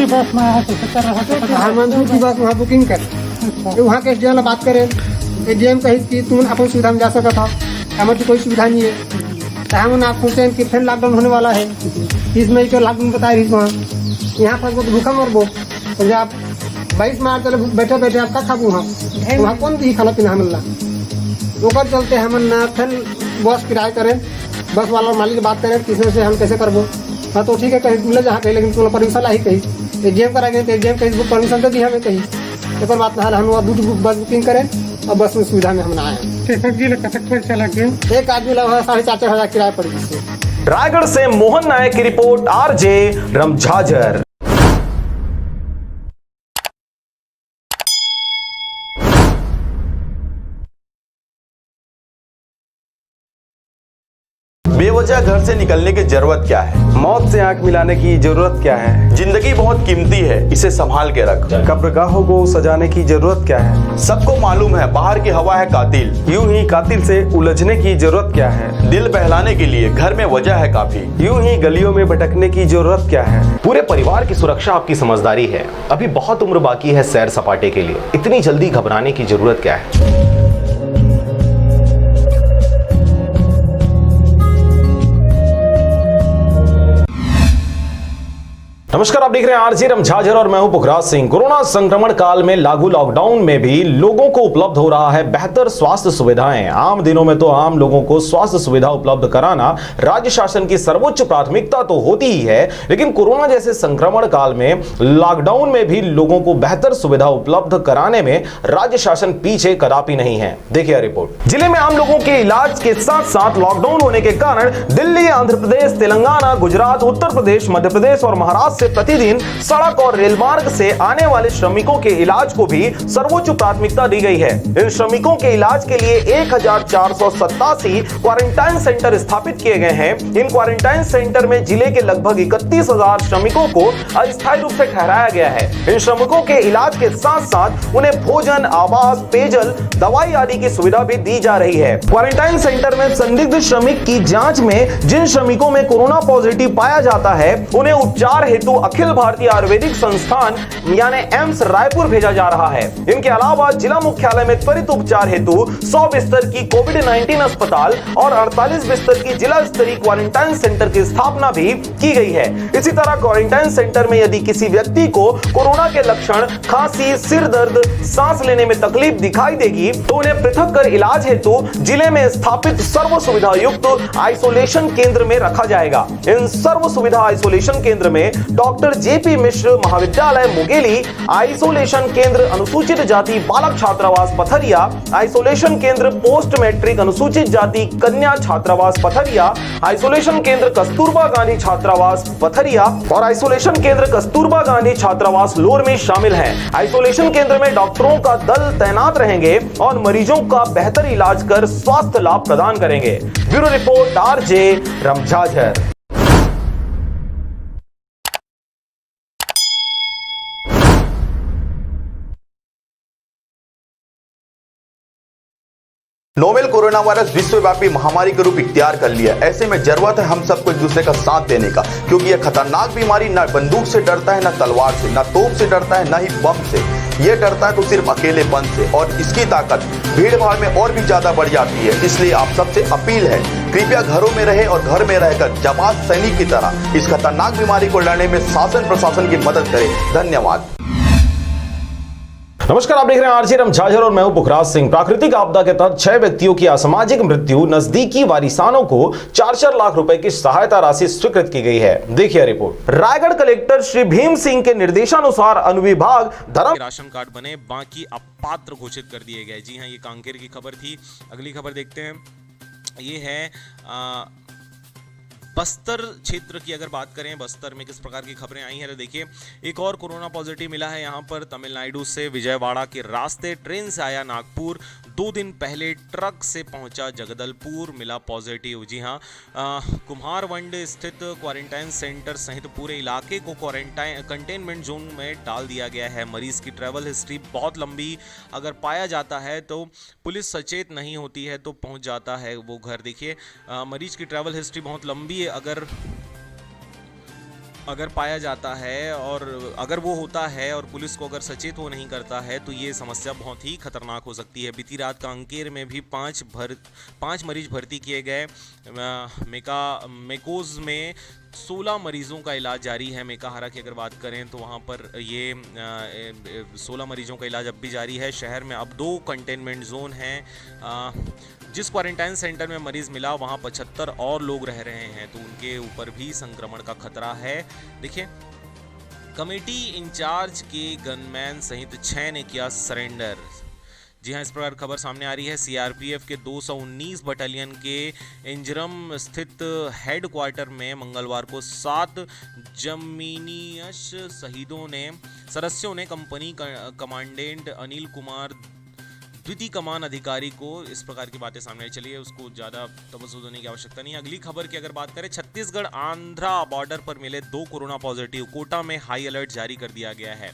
बस में प्रधानमंत्री की बस वहाँ बुकिंग कर वहाँ के एसडीएम बात करें। एसडीएम कही कि तुम अपन सुविधा में जा सकता था, हमारी कोई सुविधा नहीं है। हम आप सोचते हैं कि फिर लॉकडाउन होने वाला है। 30 मई को लॉकडाउन बता रही वहाँ यहाँ फंस तो भूखा मरबो। तो आप 22 मार्च चले बैठे बैठे आप खा वहाँ कौन दी खाना पीना हमला ओकर चलते हम ना फिर बस किराया करें, बस वाला मालिक बात करें किसने से हम कैसे करबो। हाँ तो ठीक है कहीं मिले जहाँ कहीं, लेकिन तुम्हें परमिशन ला ही कहीं एजीएम कराएंगे तो एजीएम कहीं परमिशन तो दी हमें कहीं। एक बात ना हम बस बुकिंग करें और बस में सुविधा में हम ना आए। एक आदमी लगभग 4,500 हजार किराया पड़ी। रायगढ़ से मोहन नायक की रिपोर्ट, आरजे रमझाझर। बेवजह घर से निकलने की जरूरत क्या है? मौत से आंख मिलाने की जरूरत क्या है? जिंदगी बहुत कीमती है, इसे संभाल के रख। कब्रगाहों को सजाने की जरूरत क्या है? सबको मालूम है बाहर की हवा है कातिल। यूं ही कातिल से उलझने की जरूरत क्या है? दिल बहलाने के लिए घर में वजह है काफी। यूं ही गलियों में भटकने की जरूरत क्या है? पूरे परिवार की सुरक्षा आपकी समझदारी है। अभी बहुत उम्र बाकी है सैर सपाटे के लिए, इतनी जल्दी घबराने की जरूरत क्या है? नमस्कार, आप देख रहे हैं आरजे रमझाझर और मैं हूं पुखराज सिंह। कोरोना संक्रमण काल में लागू लॉकडाउन में भी लोगों को उपलब्ध हो रहा है बेहतर स्वास्थ्य सुविधाएं। आम दिनों में तो आम लोगों को स्वास्थ्य सुविधा उपलब्ध कराना राज्य शासन की सर्वोच्च प्राथमिकता तो होती ही है, लेकिन कोरोना जैसे संक्रमण काल में लॉकडाउन में भी लोगों को बेहतर सुविधा उपलब्ध कराने में राज्य शासन पीछे कदापि नहीं है। देखिए रिपोर्ट। जिले में आम लोगों के इलाज के साथ साथ लॉकडाउन होने के कारण दिल्ली, आंध्र प्रदेश, तेलंगाना, गुजरात, उत्तर प्रदेश, मध्य प्रदेश और महाराष्ट्र से प्रतिदिन सड़क और रेल मार्ग से आने वाले श्रमिकों के इलाज को भी सर्वोच्च प्राथमिकता दी गई है। इन श्रमिकों के इलाज के लिए 1487 क्वारंटाइन सेंटर स्थापित किए गए हैं। इन क्वारंटाइन सेंटर में जिले के लगभग 31,000 श्रमिकों को अस्थायी रूप से ठहराया गया है। इन श्रमिकों के इलाज के साथ साथ उन्हें भोजन, आवास, पेयजल, दवाई आदि की सुविधा भी दी जा रही है। क्वारंटाइन सेंटर में संदिग्ध श्रमिक की जांच में जिन श्रमिकों में कोरोना पॉजिटिव पाया जाता है उन्हें उपचार हेतु अखिल भारतीय आयुर्वेदिक संस्थान यानी एम्स रायपुर भेजा जा रहा है। इनके अलावा जिला मुख्यालय में त्वरित उपचार हेतु 100 बिस्तर की कोविड-19 अस्पताल और 48 बिस्तर की जिला स्तरीय क्वारंटाइन सेंटर की स्थापना भी की गई है। इसी तरह क्वारंटाइन सेंटर में यदि किसी व्यक्ति को कोरोना के लक्षण खांसी, सिर दर्द, सांस लेने में तकलीफ दिखाई देगी तो उन्हें पृथक कर इलाज हेतु जिले में स्थापित सर्व सुविधा युक्त आइसोलेशन केंद्र में रखा जाएगा। इन सर्व सुविधा आइसोलेशन केंद्र में डॉक्टर जेपी मिश्र महाविद्यालय मुंगेली, आइसोलेशन केंद्र अनुसूचित जाति बालक छात्रावास पथरिया, आइसोलेशन केंद्र पोस्ट मैट्रिक अनुसूचित जाति कन्या छात्रावास पथरिया, आइसोलेशन केंद्र कस्तूरबा गांधी छात्रावास पथरिया और आइसोलेशन केंद्र कस्तूरबा गांधी छात्रावास लोर में शामिल हैं। आइसोलेशन केंद्र में डॉक्टरों का दल तैनात रहेंगे और मरीजों का बेहतर इलाज कर स्वास्थ्य लाभ प्रदान करेंगे। Bureau report, RJ Ramjhajhar. Novel coronavirus विश्वव्यापी महामारी का रूप इख्तियार कर लिया। ऐसे में जरूरत है हम सबको एक दूसरे का साथ देने का, क्योंकि यह खतरनाक बीमारी न बंदूक से डरता है, न तलवार से, न तोप से डरता है, न ही बम से। यह डरता है तो सिर्फ अकेलेपन से, और इसकी ताकत भीड़ भाड़ में और भी ज्यादा बढ़ जाती है। इसलिए आप सबसे अपील है, कृपया घरों में रहे और घर में रहकर जाबाज सैनिक की तरह इस खतरनाक बीमारी को लड़ने में शासन प्रशासन की मदद करें। धन्यवाद। नमस्कार, आप देख रहे हैं आरजे रमझाझर और मैं हूं पुखराज सिंह। प्राकृतिक आपदा के तहत 6 व्यक्तियों की असामाजिक मृत्यु, नजदीकी वारिसानों को 4-4 लाख रुपए की सहायता राशि स्वीकृत की गई है। देखिए रिपोर्ट। रायगढ़ कलेक्टर श्री भीम सिंह के निर्देशानुसार अनुविभाग धर्म राशन कार्ड बने, बाकी अपात्र घोषित कर दिए गए। जी हां, ये कांकेर की खबर थी। अगली खबर देखते हैं। ये है बस्तर क्षेत्र की। अगर बात करें बस्तर में किस प्रकार की खबरें आई हैं तो देखिए, एक और कोरोना पॉजिटिव मिला है यहाँ पर। तमिलनाडु से विजयवाड़ा के रास्ते ट्रेन से आया नागपुर, 2 दिन पहले ट्रक से पहुंचा जगदलपुर, मिला पॉजिटिव। जी हाँ, कुम्हारवंड स्थित क्वारंटाइन सेंटर सहित पूरे इलाके को कंटेनमेंट जोन में डाल दिया गया है। मरीज की ट्रैवल हिस्ट्री बहुत लंबी अगर पाया जाता है तो पुलिस सचेत नहीं होती है तो पहुंच जाता है वो घर। देखिए, मरीज की ट्रैवल हिस्ट्री बहुत लंबी अगर पाया जाता है और अगर वो होता है और पुलिस को अगर सचेत वो नहीं करता है तो ये समस्या बहुत ही खतरनाक हो सकती है। बीती रात कांकेर में भी 5 मरीज भर्ती किए गए। मेकोज में 16 मरीजों का इलाज जारी है। मेकाहारा की अगर बात करें तो वहाँ पर ये 16 मरीजों का इलाज अब भी जारी है। शहर में अब 2 कंटेनमेंट जोन हैं। जिस क्वारंटाइन सेंटर में मरीज मिला वहाँ 75 और लोग रह रहे हैं, तो उनके ऊपर भी संक्रमण का खतरा है। देखिए, कमेटी इंचार्ज के गनमैन सहित 6 ने किया सरेंडर। जी हाँ, इस प्रकार खबर सामने आ रही है। सीआरपीएफ के 219 बटालियन के इंजरम स्थित हेड क्वार्टर में मंगलवार को 7 जमीनियश सदस्यों ने कंपनी कमांडेंट अनिल कुमार द्वितीय कमान अधिकारी को इस प्रकार की बातें सामने चलिए, उसको ज़्यादा तवज्जो देने की आवश्यकता नहीं है। अगली खबर की अगर बात करें, छत्तीसगढ़ आंध्रा बॉर्डर पर मिले 2 कोरोना पॉजिटिव। कोटा में हाई अलर्ट जारी कर दिया गया है।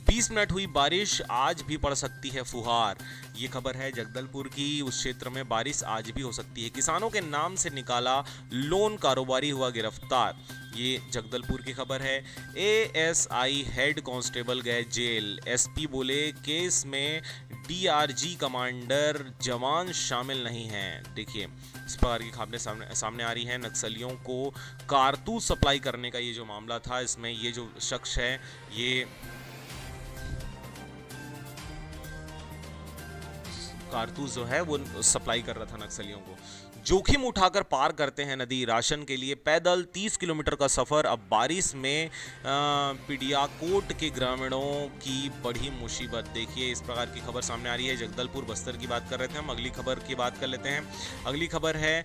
20 मिनट हुई बारिश, आज भी पड़ सकती है फुहार। ये खबर है जगदलपुर की। उस क्षेत्र में बारिश आज भी हो सकती है। किसानों के नाम से निकाला लोन, कारोबारी हुआ गिरफ्तार। ये जगदलपुर की खबर है। एएसआई हेड कांस्टेबल गए जेल। एसपी बोले केस में डीआरजी कमांडर जवान शामिल नहीं हैं। देखिए इस प्रकार की खबरें सामने आ रही हैं। नक्सलियों को कारतूस सप्लाई करने का ये जो मामला था, इसमें ये जो शख्स है ये कारतूस जो है वो सप्लाई कर रहा था नक्सलियों को। जोखिम उठाकर पार करते हैं नदी, राशन के लिए पैदल 30 किलोमीटर का सफ़र। अब बारिश में पिडियाकोट के ग्रामीणों की बड़ी मुसीबत। देखिए इस प्रकार की खबर सामने आ रही है। जगदलपुर बस्तर की बात कर रहे थे हम, अगली खबर की बात कर लेते हैं। अगली खबर है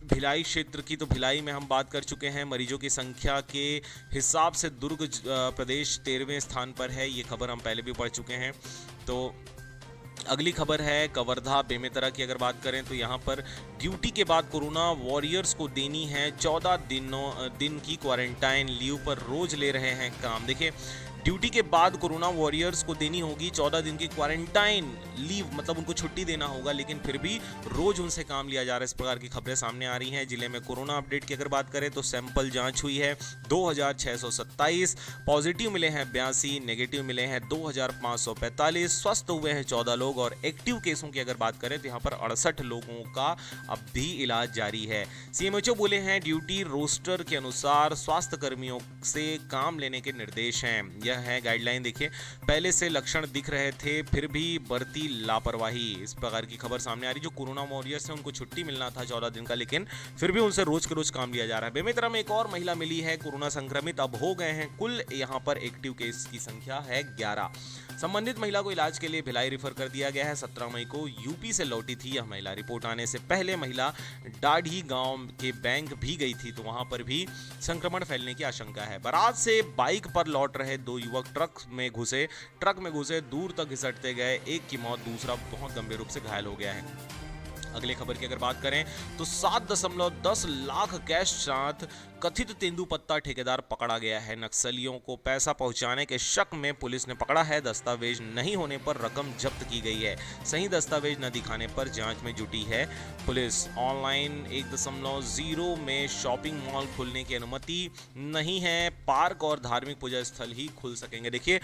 भिलाई क्षेत्र की। तो भिलाई में हम बात कर चुके हैं। मरीजों की संख्या के हिसाब से दुर्ग प्रदेश 13वें स्थान पर है। ये खबर हम पहले भी पढ़ चुके हैं। तो अगली खबर है कवर्धा बेमेतरा की। अगर बात करें तो यहाँ पर ड्यूटी के बाद कोरोना वॉरियर्स को देनी है 14 दिन की क्वारंटाइन लीव पर रोज ले रहे हैं काम। देखिए ड्यूटी के बाद कोरोना वॉरियर्स को देनी होगी 14 दिन की क्वारंटाइन लीव, मतलब उनको छुट्टी देना होगा, लेकिन फिर भी रोज उनसे काम लिया जा रहा है। इस प्रकार की खबरें सामने आ रही हैं। जिले में कोरोना अपडेट की अगर बात करें तो सैंपल जांच हुई है 2627, पॉजिटिव मिले हैं 82, नेगेटिव मिले हैं 2545, स्वस्थ हुए हैं 14 लोग। और एक्टिव केसों की अगर बात करें तो यहाँ पर 68 लोगों का अब भी इलाज जारी है। सीएमएचओ बोले हैं ड्यूटी रोस्टर के अनुसार स्वास्थ्य कर्मियों से काम लेने के निर्देश हैं। यह है गाइडलाइन। देखिए पहले से लक्षण दिख रहे थे फिर भी बरती लापरवाही। इस प्रकार की खबर सामने आ रही। जो कोरोना वॉरियर्स हैं उनको छुट्टी मिलना था 14 दिन का, लेकिन फिर भी उनसे रोज के रोज काम लिया जा रहा है। बेमेतरा में एक और महिला मिली है कोरोना संक्रमित। अब हो गए हैं कुल यहाँ पर एक्टिव केस की संख्या है 11। संबंधित महिला को इलाज के लिए भिलाई रेफर कर दिया गया है। 17 मई को यूपी से लौटी थी यह महिला। रिपोर्ट आने से पहले महिला डाढ़ी गांव के बैंक भी गई थी, तो वहां पर भी संक्रमण फैलने की आशंका है। बारात से बाइक पर लौट रहे 2 युवक ट्रक में घुसे दूर तक घिसटते गए। एक की मौत, दूसरा बहुत गंभीर रूप से घायल हो गया है। अगले खबर की अगर बात करें तो 7.10 लाख कैश साथ कथित तेंदुपत्ता ठेकेदार पकड़ा गया है। नक्सलियों को पैसा पहुंचाने के शक में पुलिस ने पकड़ा है। दस्तावेज नहीं होने पर रकम जब्त की गई है। सही दस्तावेज न दिखाने पर जांच में जुटी है पुलिस। ऑनलाइन 1.0 में शॉपिंग मॉल खुलने की अनुमति नहीं है। पार्क और धार्मिक पूजा स्थल ही खुल सकेंगे। देखिए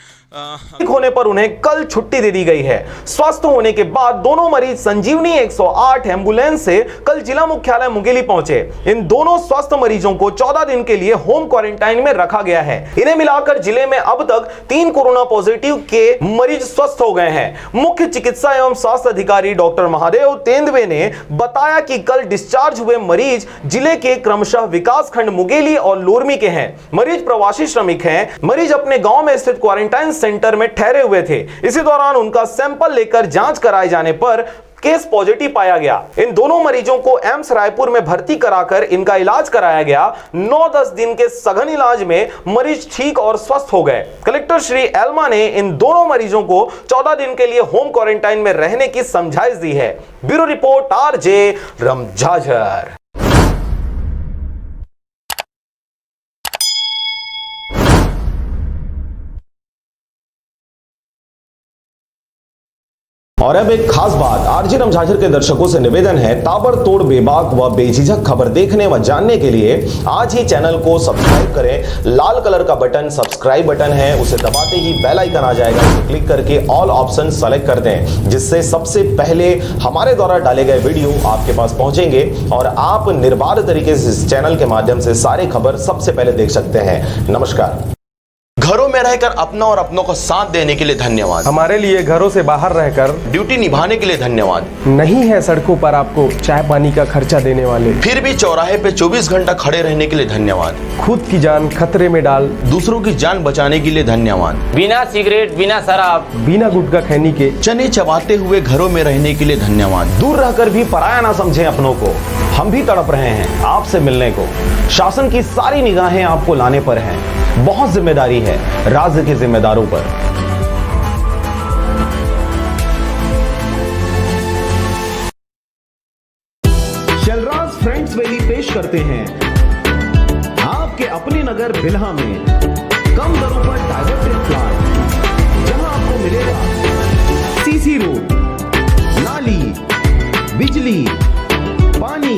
होने पर उन्हें कल छुट्टी दे दी गई है। स्वस्थ होने के बाद दोनों मरीज संजीवनी 108 एम्बुलेंस से कल जिला मुख्यालय मुंगेली पहुंचे। इन दोनों स्वस्थ मरीजों को 14 दिन के लिए होम क्वारंटाइन में रखा गया है। इन्हें मिलाकर जिले में अब तक 3 कोरोना पॉजिटिव के मरीज स्वस्थ हो गए हैं। मुख्य चिकित्सा एवं स्वास्थ्य अधिकारी डॉक्टर महादेव तेंदवे ने बताया कि कल डिस्चार्ज हुए मरीज जिले के क्रमशः विकासखंड मुंगेली और लोरमी के हैं। मरीज प्रवासी श्रमिक हैं। मरीज अपने गांव में स्थित क्वारंटाइन सेंटर में ठहरे हुए थे। इसी दौरान उनका सैंपल लेकर जांच कराए जाने पर केस पॉजिटिव पाया गया। इन दोनों मरीजों को एम्स रायपुर में भर्ती कराकर इनका इलाज कराया गया। 9-10 दिन के सघन इलाज में मरीज ठीक और स्वस्थ हो गए। कलेक्टर श्री एल्मा ने इन दोनों मरीजों को 14 दिन के लिए होम क्वारंटाइन में रहने की समझाइश दी है। Bureau report RJ Ramjhajhar. और अब एक खास बात, आरजे रमझाझर के दर्शकों से निवेदन है, ताबड़तोड़ बेबाक व बेझिझक खबर देखने व जानने के लिए आज ही चैनल को सब्सक्राइब करें। लाल कलर का बटन सब्सक्राइब बटन है, उसे दबाते ही बेल आइकन आ जाएगा। उसे क्लिक करके ऑल ऑप्शन सेलेक्ट कर दें, जिससे सबसे पहले हमारे द्वारा डाले गए वीडियो आपके पास पहुंचेंगे और आप निर्बाध तरीके से इस चैनल के माध्यम से सारी खबर सबसे पहले देख सकते हैं। नमस्कार। घरों में रहकर अपना और अपनों का साथ देने के लिए धन्यवाद। हमारे लिए घरों से बाहर रहकर ड्यूटी निभाने के लिए धन्यवाद। नहीं है सड़कों पर आपको चाय पानी का खर्चा देने वाले, फिर भी चौराहे पे 24 घंटा खड़े रहने के लिए धन्यवाद। खुद की जान खतरे में डाल दूसरों की जान बचाने के लिए धन्यवाद। बिना सिगरेट, बिना शराब, बिना गुटखा खैनी के चने चबाते हुए घरों में रहने के लिए धन्यवाद। दूर रहकर भी पराया ना समझें अपनों को। हम भी तड़प रहे हैं आपसे मिलने को। शासन की सारी निगाहें आपको लाने पर हैं। बहुत जिम्मेदारी है राज्य के जिम्मेदारों पर। शलराज फ्रेंड्स वैली पेश करते हैं आपके अपने नगर बिल्हा में कम दरों पर डाइवर्टेड फ्लैट। आपको मिलेगा सीसी रोड, नाली, बिजली, पानी,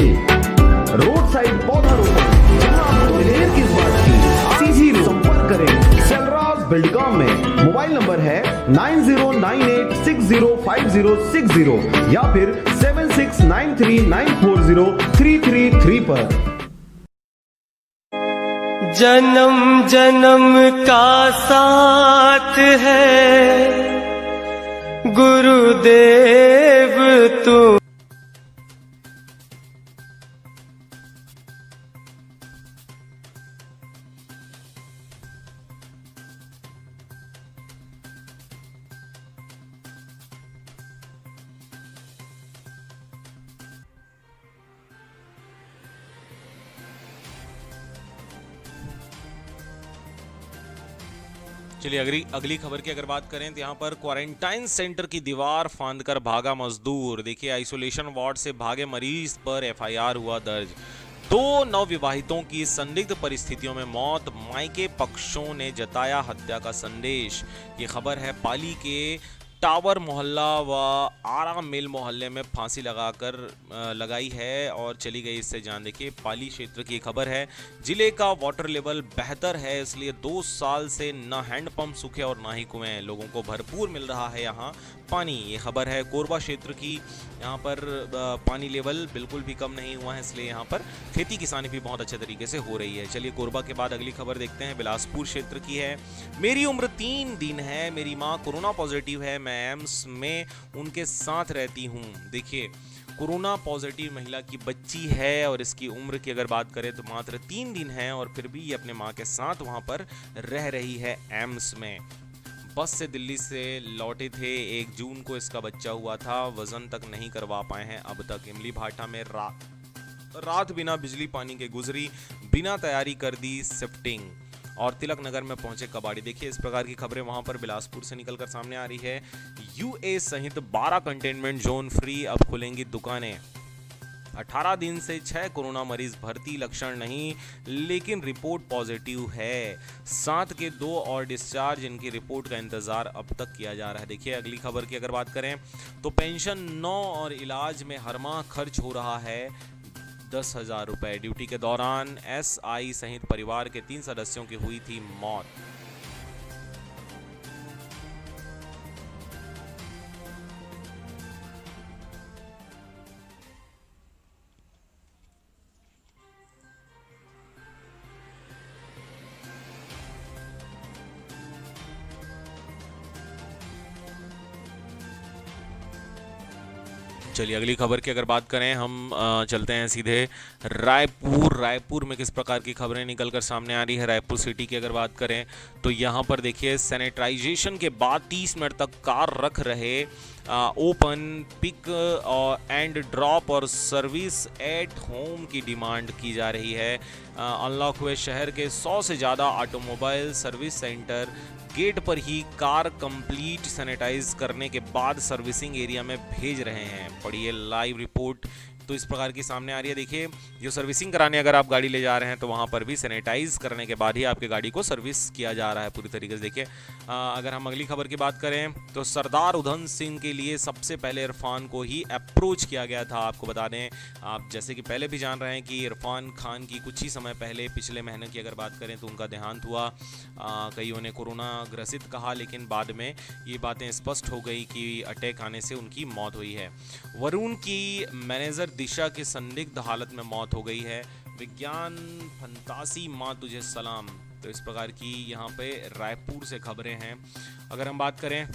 रोड साइड पौधारोपण, जहां आपको देर किस बात की। सीसी रोड संपर्क करें सेलराज बिल्डकॉम में। मोबाइल नंबर है 9098605060 या फिर 7693940333 पर। जन्म जन्म का साथ है गुरुदेव तू। चलिए अगली खबर की अगर बात करें तो यहाँ पर क्वारंटाइन सेंटर की दीवार फांदकर भागा मजदूर। देखिए आइसोलेशन वार्ड से भागे मरीज पर एफआईआर हुआ दर्ज। 2 नवविवाहितों की संदिग्ध परिस्थितियों में मौत, मायके पक्षों ने जताया हत्या का संदेश। ये खबर है पाली के टावर मोहल्ला व आरा मिल मोहल्ले में फांसी लगाई है और चली गई इससे जान। देखिए पाली क्षेत्र की खबर है। जिले का वाटर लेवल बेहतर है, इसलिए 2 साल से न हैंडपंप सूखे और ना ही कुएं। लोगों को भरपूर मिल रहा है यहाँ पानी। ये खबर है कोरबा क्षेत्र की। यहाँ पर पानी लेवल बिल्कुल भी कम नहीं हुआ है, इसलिए यहाँ पर खेती किसानी भी बहुत अच्छे तरीके से हो रही है। चलिए कोरबा के बाद अगली खबर देखते हैं, बिलासपुर क्षेत्र की है। मेरी उम्र 3 दिन है, मेरी माँ कोरोना पॉजिटिव है, मैं एम्स में उनके साथ रहती हूँ। देखिए कोरोना पॉजिटिव महिला की बच्ची है और इसकी उम्र की अगर बात करें तो मात्र 3 दिन है और फिर भी ये अपने माँ के साथ वहाँ पर रह रही है एम्स में। बस से दिल्ली से लौटे थे, 1 जून को इसका बच्चा हुआ था, वजन तक नहीं करवा पाए हैं अब तक। इमली भाटा में रात बिना बिजली पानी के गुजरी, बिना तैयारी कर दी शिफ्टिंग। और तिलक नगर में पहुंचे कबाड़ी। देखिए इस प्रकार की खबरें वहां पर बिलासपुर से निकलकर सामने आ रही है। यूए सहित 12 कंटेनमेंट जोन फ्री, अब खुलेंगी दुकानें। 18 दिन से 6 कोरोना मरीज भर्ती, लक्षण नहीं लेकिन रिपोर्ट पॉजिटिव है। 7 के 2 और डिस्चार्ज, इनकी रिपोर्ट का इंतजार अब तक किया जा रहा है। देखिए अगली खबर की अगर बात करें तो पेंशन 9 और इलाज में हर माह खर्च हो रहा है 10,000 रुपए। ड्यूटी के दौरान एसआई सहित परिवार के 3 सदस्यों की हुई थी मौत। चलिए अगली खबर की अगर बात करें हम चलते हैं सीधे रायपुर में किस प्रकार की खबरें निकलकर सामने आ रही है। रायपुर सिटी की अगर बात करें तो यहाँ पर देखिए सैनिटाइजेशन के बाद 30 मिनट तक कार रख रहे, ओपन पिक एंड ड्रॉप और सर्विस एट होम की डिमांड की जा रही है। अनलॉक हुए शहर के 100 से ज़्यादा ऑटोमोबाइल सर्विस सेंटर गेट पर ही कार कंप्लीट सैनिटाइज करने के बाद सर्विसिंग एरिया में भेज रहे हैं। पढ़िए लाइव रिपोर्ट तो इस प्रकार की सामने आ रही है। देखिए जो सर्विसिंग कराने अगर आप गाड़ी ले जा रहे हैं तो वहाँ पर भी सैनिटाइज करने के बाद ही आपकी गाड़ी को सर्विस किया जा रहा है पूरी तरीके से। देखिए अगर हम अगली खबर की बात करें तो सरदार उधम सिंह के लिए सबसे पहले इरफान को ही अप्रोच किया गया था। आपको बता दें, आप जैसे कि पहले भी जान रहे हैं कि इरफान खान की कुछ ही समय पहले पिछले महीने की अगर बात करें तो उनका देहांत हुआ। कईयों ने कोरोना ग्रसित कहा, लेकिन बाद में ये बातें स्पष्ट हो गई कि अटैक आने से उनकी मौत हुई है। वरुण की मैनेजर दिशा की संदिग्ध हालत में मौत हो गई है। विज्ञान फंतासी माँ तुझे सलाम। तो इस प्रकार की यहाँ पे रायपुर से खबरें हैं। अगर हम बात करें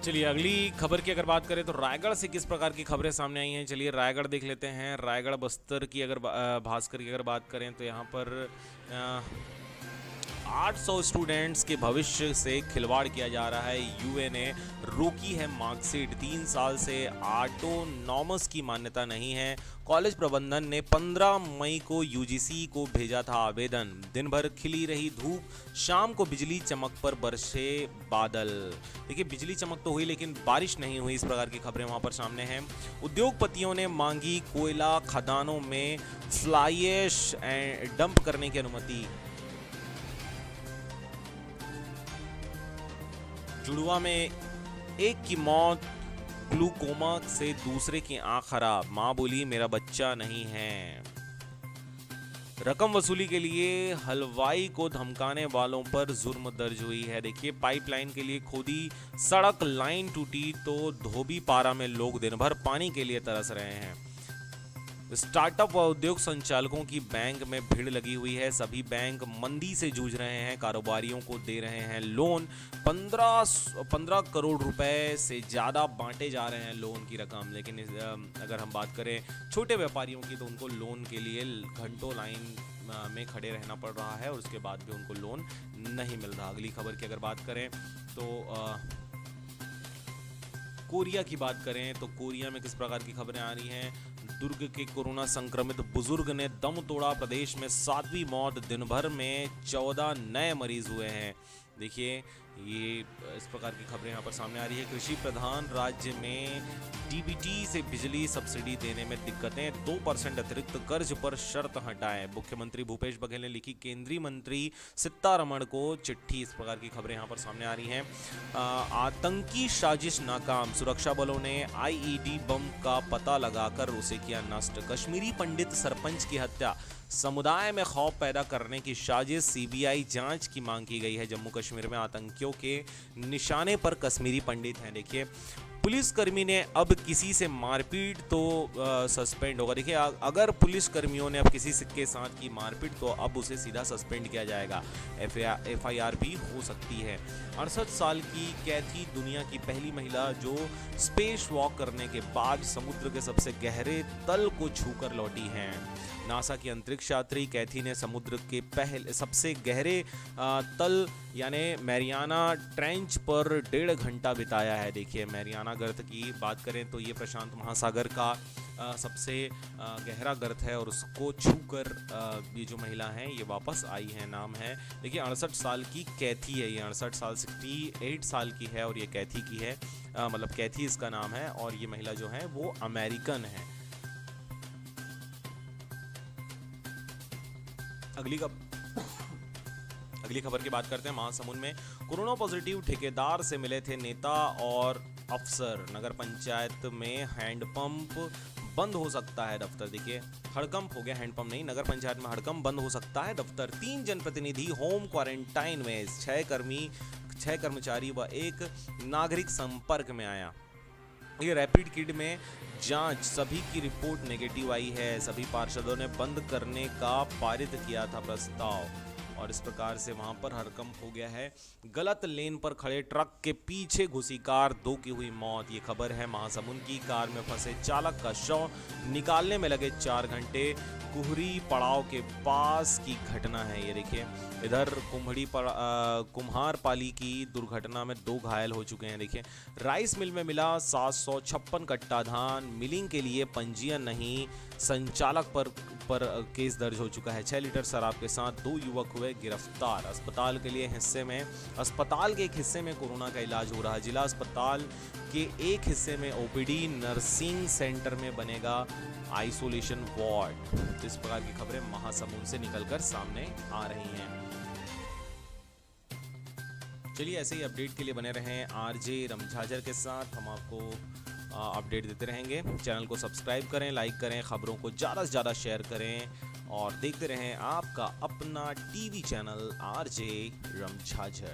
चलिए अगली खबर की अगर बात करें तो रायगढ़ से किस प्रकार की खबरें सामने आई हैं। चलिए रायगढ़ देख लेते हैं। रायगढ़ बस्तर की अगर भास्कर की अगर बात करें तो यहाँ पर 800 स्टूडेंट्स के भविष्य से खिलवाड़ किया जा रहा है। यूए ने रोकी है मार्कशीट। 3 साल से ऑटोनॉमस की मान्यता नहीं है। कॉलेज प्रबंधन ने 15 मई को यूजीसी को भेजा था आवेदन। दिन भर खिली रही धूप, शाम को बिजली चमक पर बरसे बादल। देखिए, बिजली चमक तो हुई लेकिन बारिश नहीं हुई, इस प्रकार की खबरें वहां पर सामने हैं। उद्योगपतियों ने मांगी कोयला खदानों में फ्लाई ऐश डंप करने की अनुमति। जुड़वा में एक की मौत ग्लूकोमा से, दूसरे की आंख खराब। मां बोली मेरा बच्चा नहीं है। रकम वसूली के लिए हलवाई को धमकाने वालों पर जुर्म दर्ज हुई है। देखिए, पाइपलाइन के लिए खोदी सड़क लाइन टूटी तो धोबीपारा में लोग दिन भर पानी के लिए तरस रहे हैं। स्टार्टअप व उद्योग संचालकों की बैंक में भीड़ लगी हुई है। सभी बैंक मंदी से जूझ रहे हैं। कारोबारियों को दे रहे हैं लोन। 15 करोड़ रुपए से ज़्यादा बांटे जा रहे हैं लोन की रकम। लेकिन अगर हम बात करें छोटे व्यापारियों की तो उनको लोन के लिए घंटों लाइन में खड़े रहना पड़ रहा है और उसके बाद भी उनको लोन नहीं मिल रहा। अगली खबर की अगर बात करें तो कोरिया की बात करें तो कोरिया में किस प्रकार की खबरें आ रही हैं। दुर्ग के कोरोना संक्रमित बुजुर्ग ने दम तोड़ा। प्रदेश में 7वीं मौत। दिन भर में 14 नए मरीज हुए हैं। देखिए, ये इस प्रकार की खबरें यहाँ पर सामने आ रही है। कृषि प्रधान राज्य में डीबीटी से बिजली सब्सिडी देने में दिक्कतें। 2% अतिरिक्त कर्ज पर शर्त हटाएं। मुख्यमंत्री भूपेश बघेल ने लिखी केंद्रीय मंत्री सीतारमण को चिट्ठी। इस प्रकार की खबरें यहाँ पर सामने आ रही हैं। आतंकी साजिश नाकाम। सुरक्षा बलों ने आईईडी बम का पता लगाकर उसे किया नष्ट। कश्मीरी पंडित सरपंच की हत्या। समुदाय में खौफ पैदा करने की साजिश। सीबीआई जांच की मांग की गई है। जम्मू कश्मीर में आतंकियों के निशाने पर कश्मीरी पंडित हैं। देखिए, पुलिसकर्मी ने अब किसी से मारपीट तो सस्पेंड होगा। देखिए, अगर पुलिसकर्मियों ने अब किसी के साथ की मारपीट तो अब उसे सीधा सस्पेंड किया जाएगा। एफआईआर भी हो सकती है। 68 साल की कैथी दुनिया की पहली महिला जो स्पेस वॉक करने के बाद समुद्र के सबसे गहरे तल को छूकर लौटी हैं। नासा की अंतरिक्ष यात्री कैथी ने समुद्र के सबसे गहरे तल यानी मैरियाना ट्रेंच पर 1.5 घंटा बिताया है। देखिए, मैरियाना गर्त की बात करें तो ये प्रशांत महासागर का सबसे गहरा गर्त है और उसको छूकर ये जो महिला हैं ये वापस आई हैं। नाम है, देखिए, 68 साल की कैथी है। ये 68 साल 68 साल की है और ये कैथी की है, मतलब कैथी इसका नाम है और ये महिला जो है वो अमेरिकन है। अगली खबर की बात करते हैं। महासमुंद में कोरोना पॉजिटिव ठेकेदार से मिले थे नेता और अफसर। नगर पंचायत में हैंडपंप बंद हो सकता है दफ्तर। देखिए, हड़कंप हो गया, हैंडपंप नहीं, नगर पंचायत में हड़कंप बंद हो सकता है दफ्तर। 3 जनप्रतिनिधि होम क्वारंटाइन में। 6 कर्मचारी व 1 नागरिक संपर्क में आया। ये रैपिड किट में जांच, सभी की रिपोर्ट नेगेटिव आई है। सभी पार्षदों ने बंद करने का पारित किया था प्रस्ताव और इस प्रकार से वहां पर हड़कंप हो गया है। गलत लेन पर खड़े ट्रक के पीछे घुसी कार, 2 की हुई मौत। ये खबर है महासमुंद की। कार में फंसे चालक का शव निकालने में लगे 4 घंटे। कुहरी पड़ाव के पास की घटना है ये। देखिए, इधर कुम्हारपाली की दुर्घटना में 2 घायल हो चुके हैं। देखिए, राइस मिल में मिला 756 कट्टा धान। मिलिंग के लिए पंजीयन नहीं, संचालक पर केस दर्ज हो चुका है। 6 लीटर शराब के साथ 2 युवक हुए गिरफ्तार। अस्पताल के एक हिस्से में कोरोना का इलाज हो रहा है। जिला अस्पताल के एक हिस्से में ओपीडी, नर्सिंग सेंटर में बनेगा आइसोलेशन वार्ड। तो इस प्रकार की खबरें महासमुंद से निकलकर सामने आ रही हैं। चलिए, ऐसे ही अपडेट के लिए बने रहें आरजे रमझाझर के साथ। हम आपको अपडेट देते रहेंगे। चैनल को सब्सक्राइब करें, लाइक करें, खबरों को ज़्यादा से ज़्यादा शेयर करें और देखते रहें आपका अपना टीवी चैनल आरजे रमझाझर।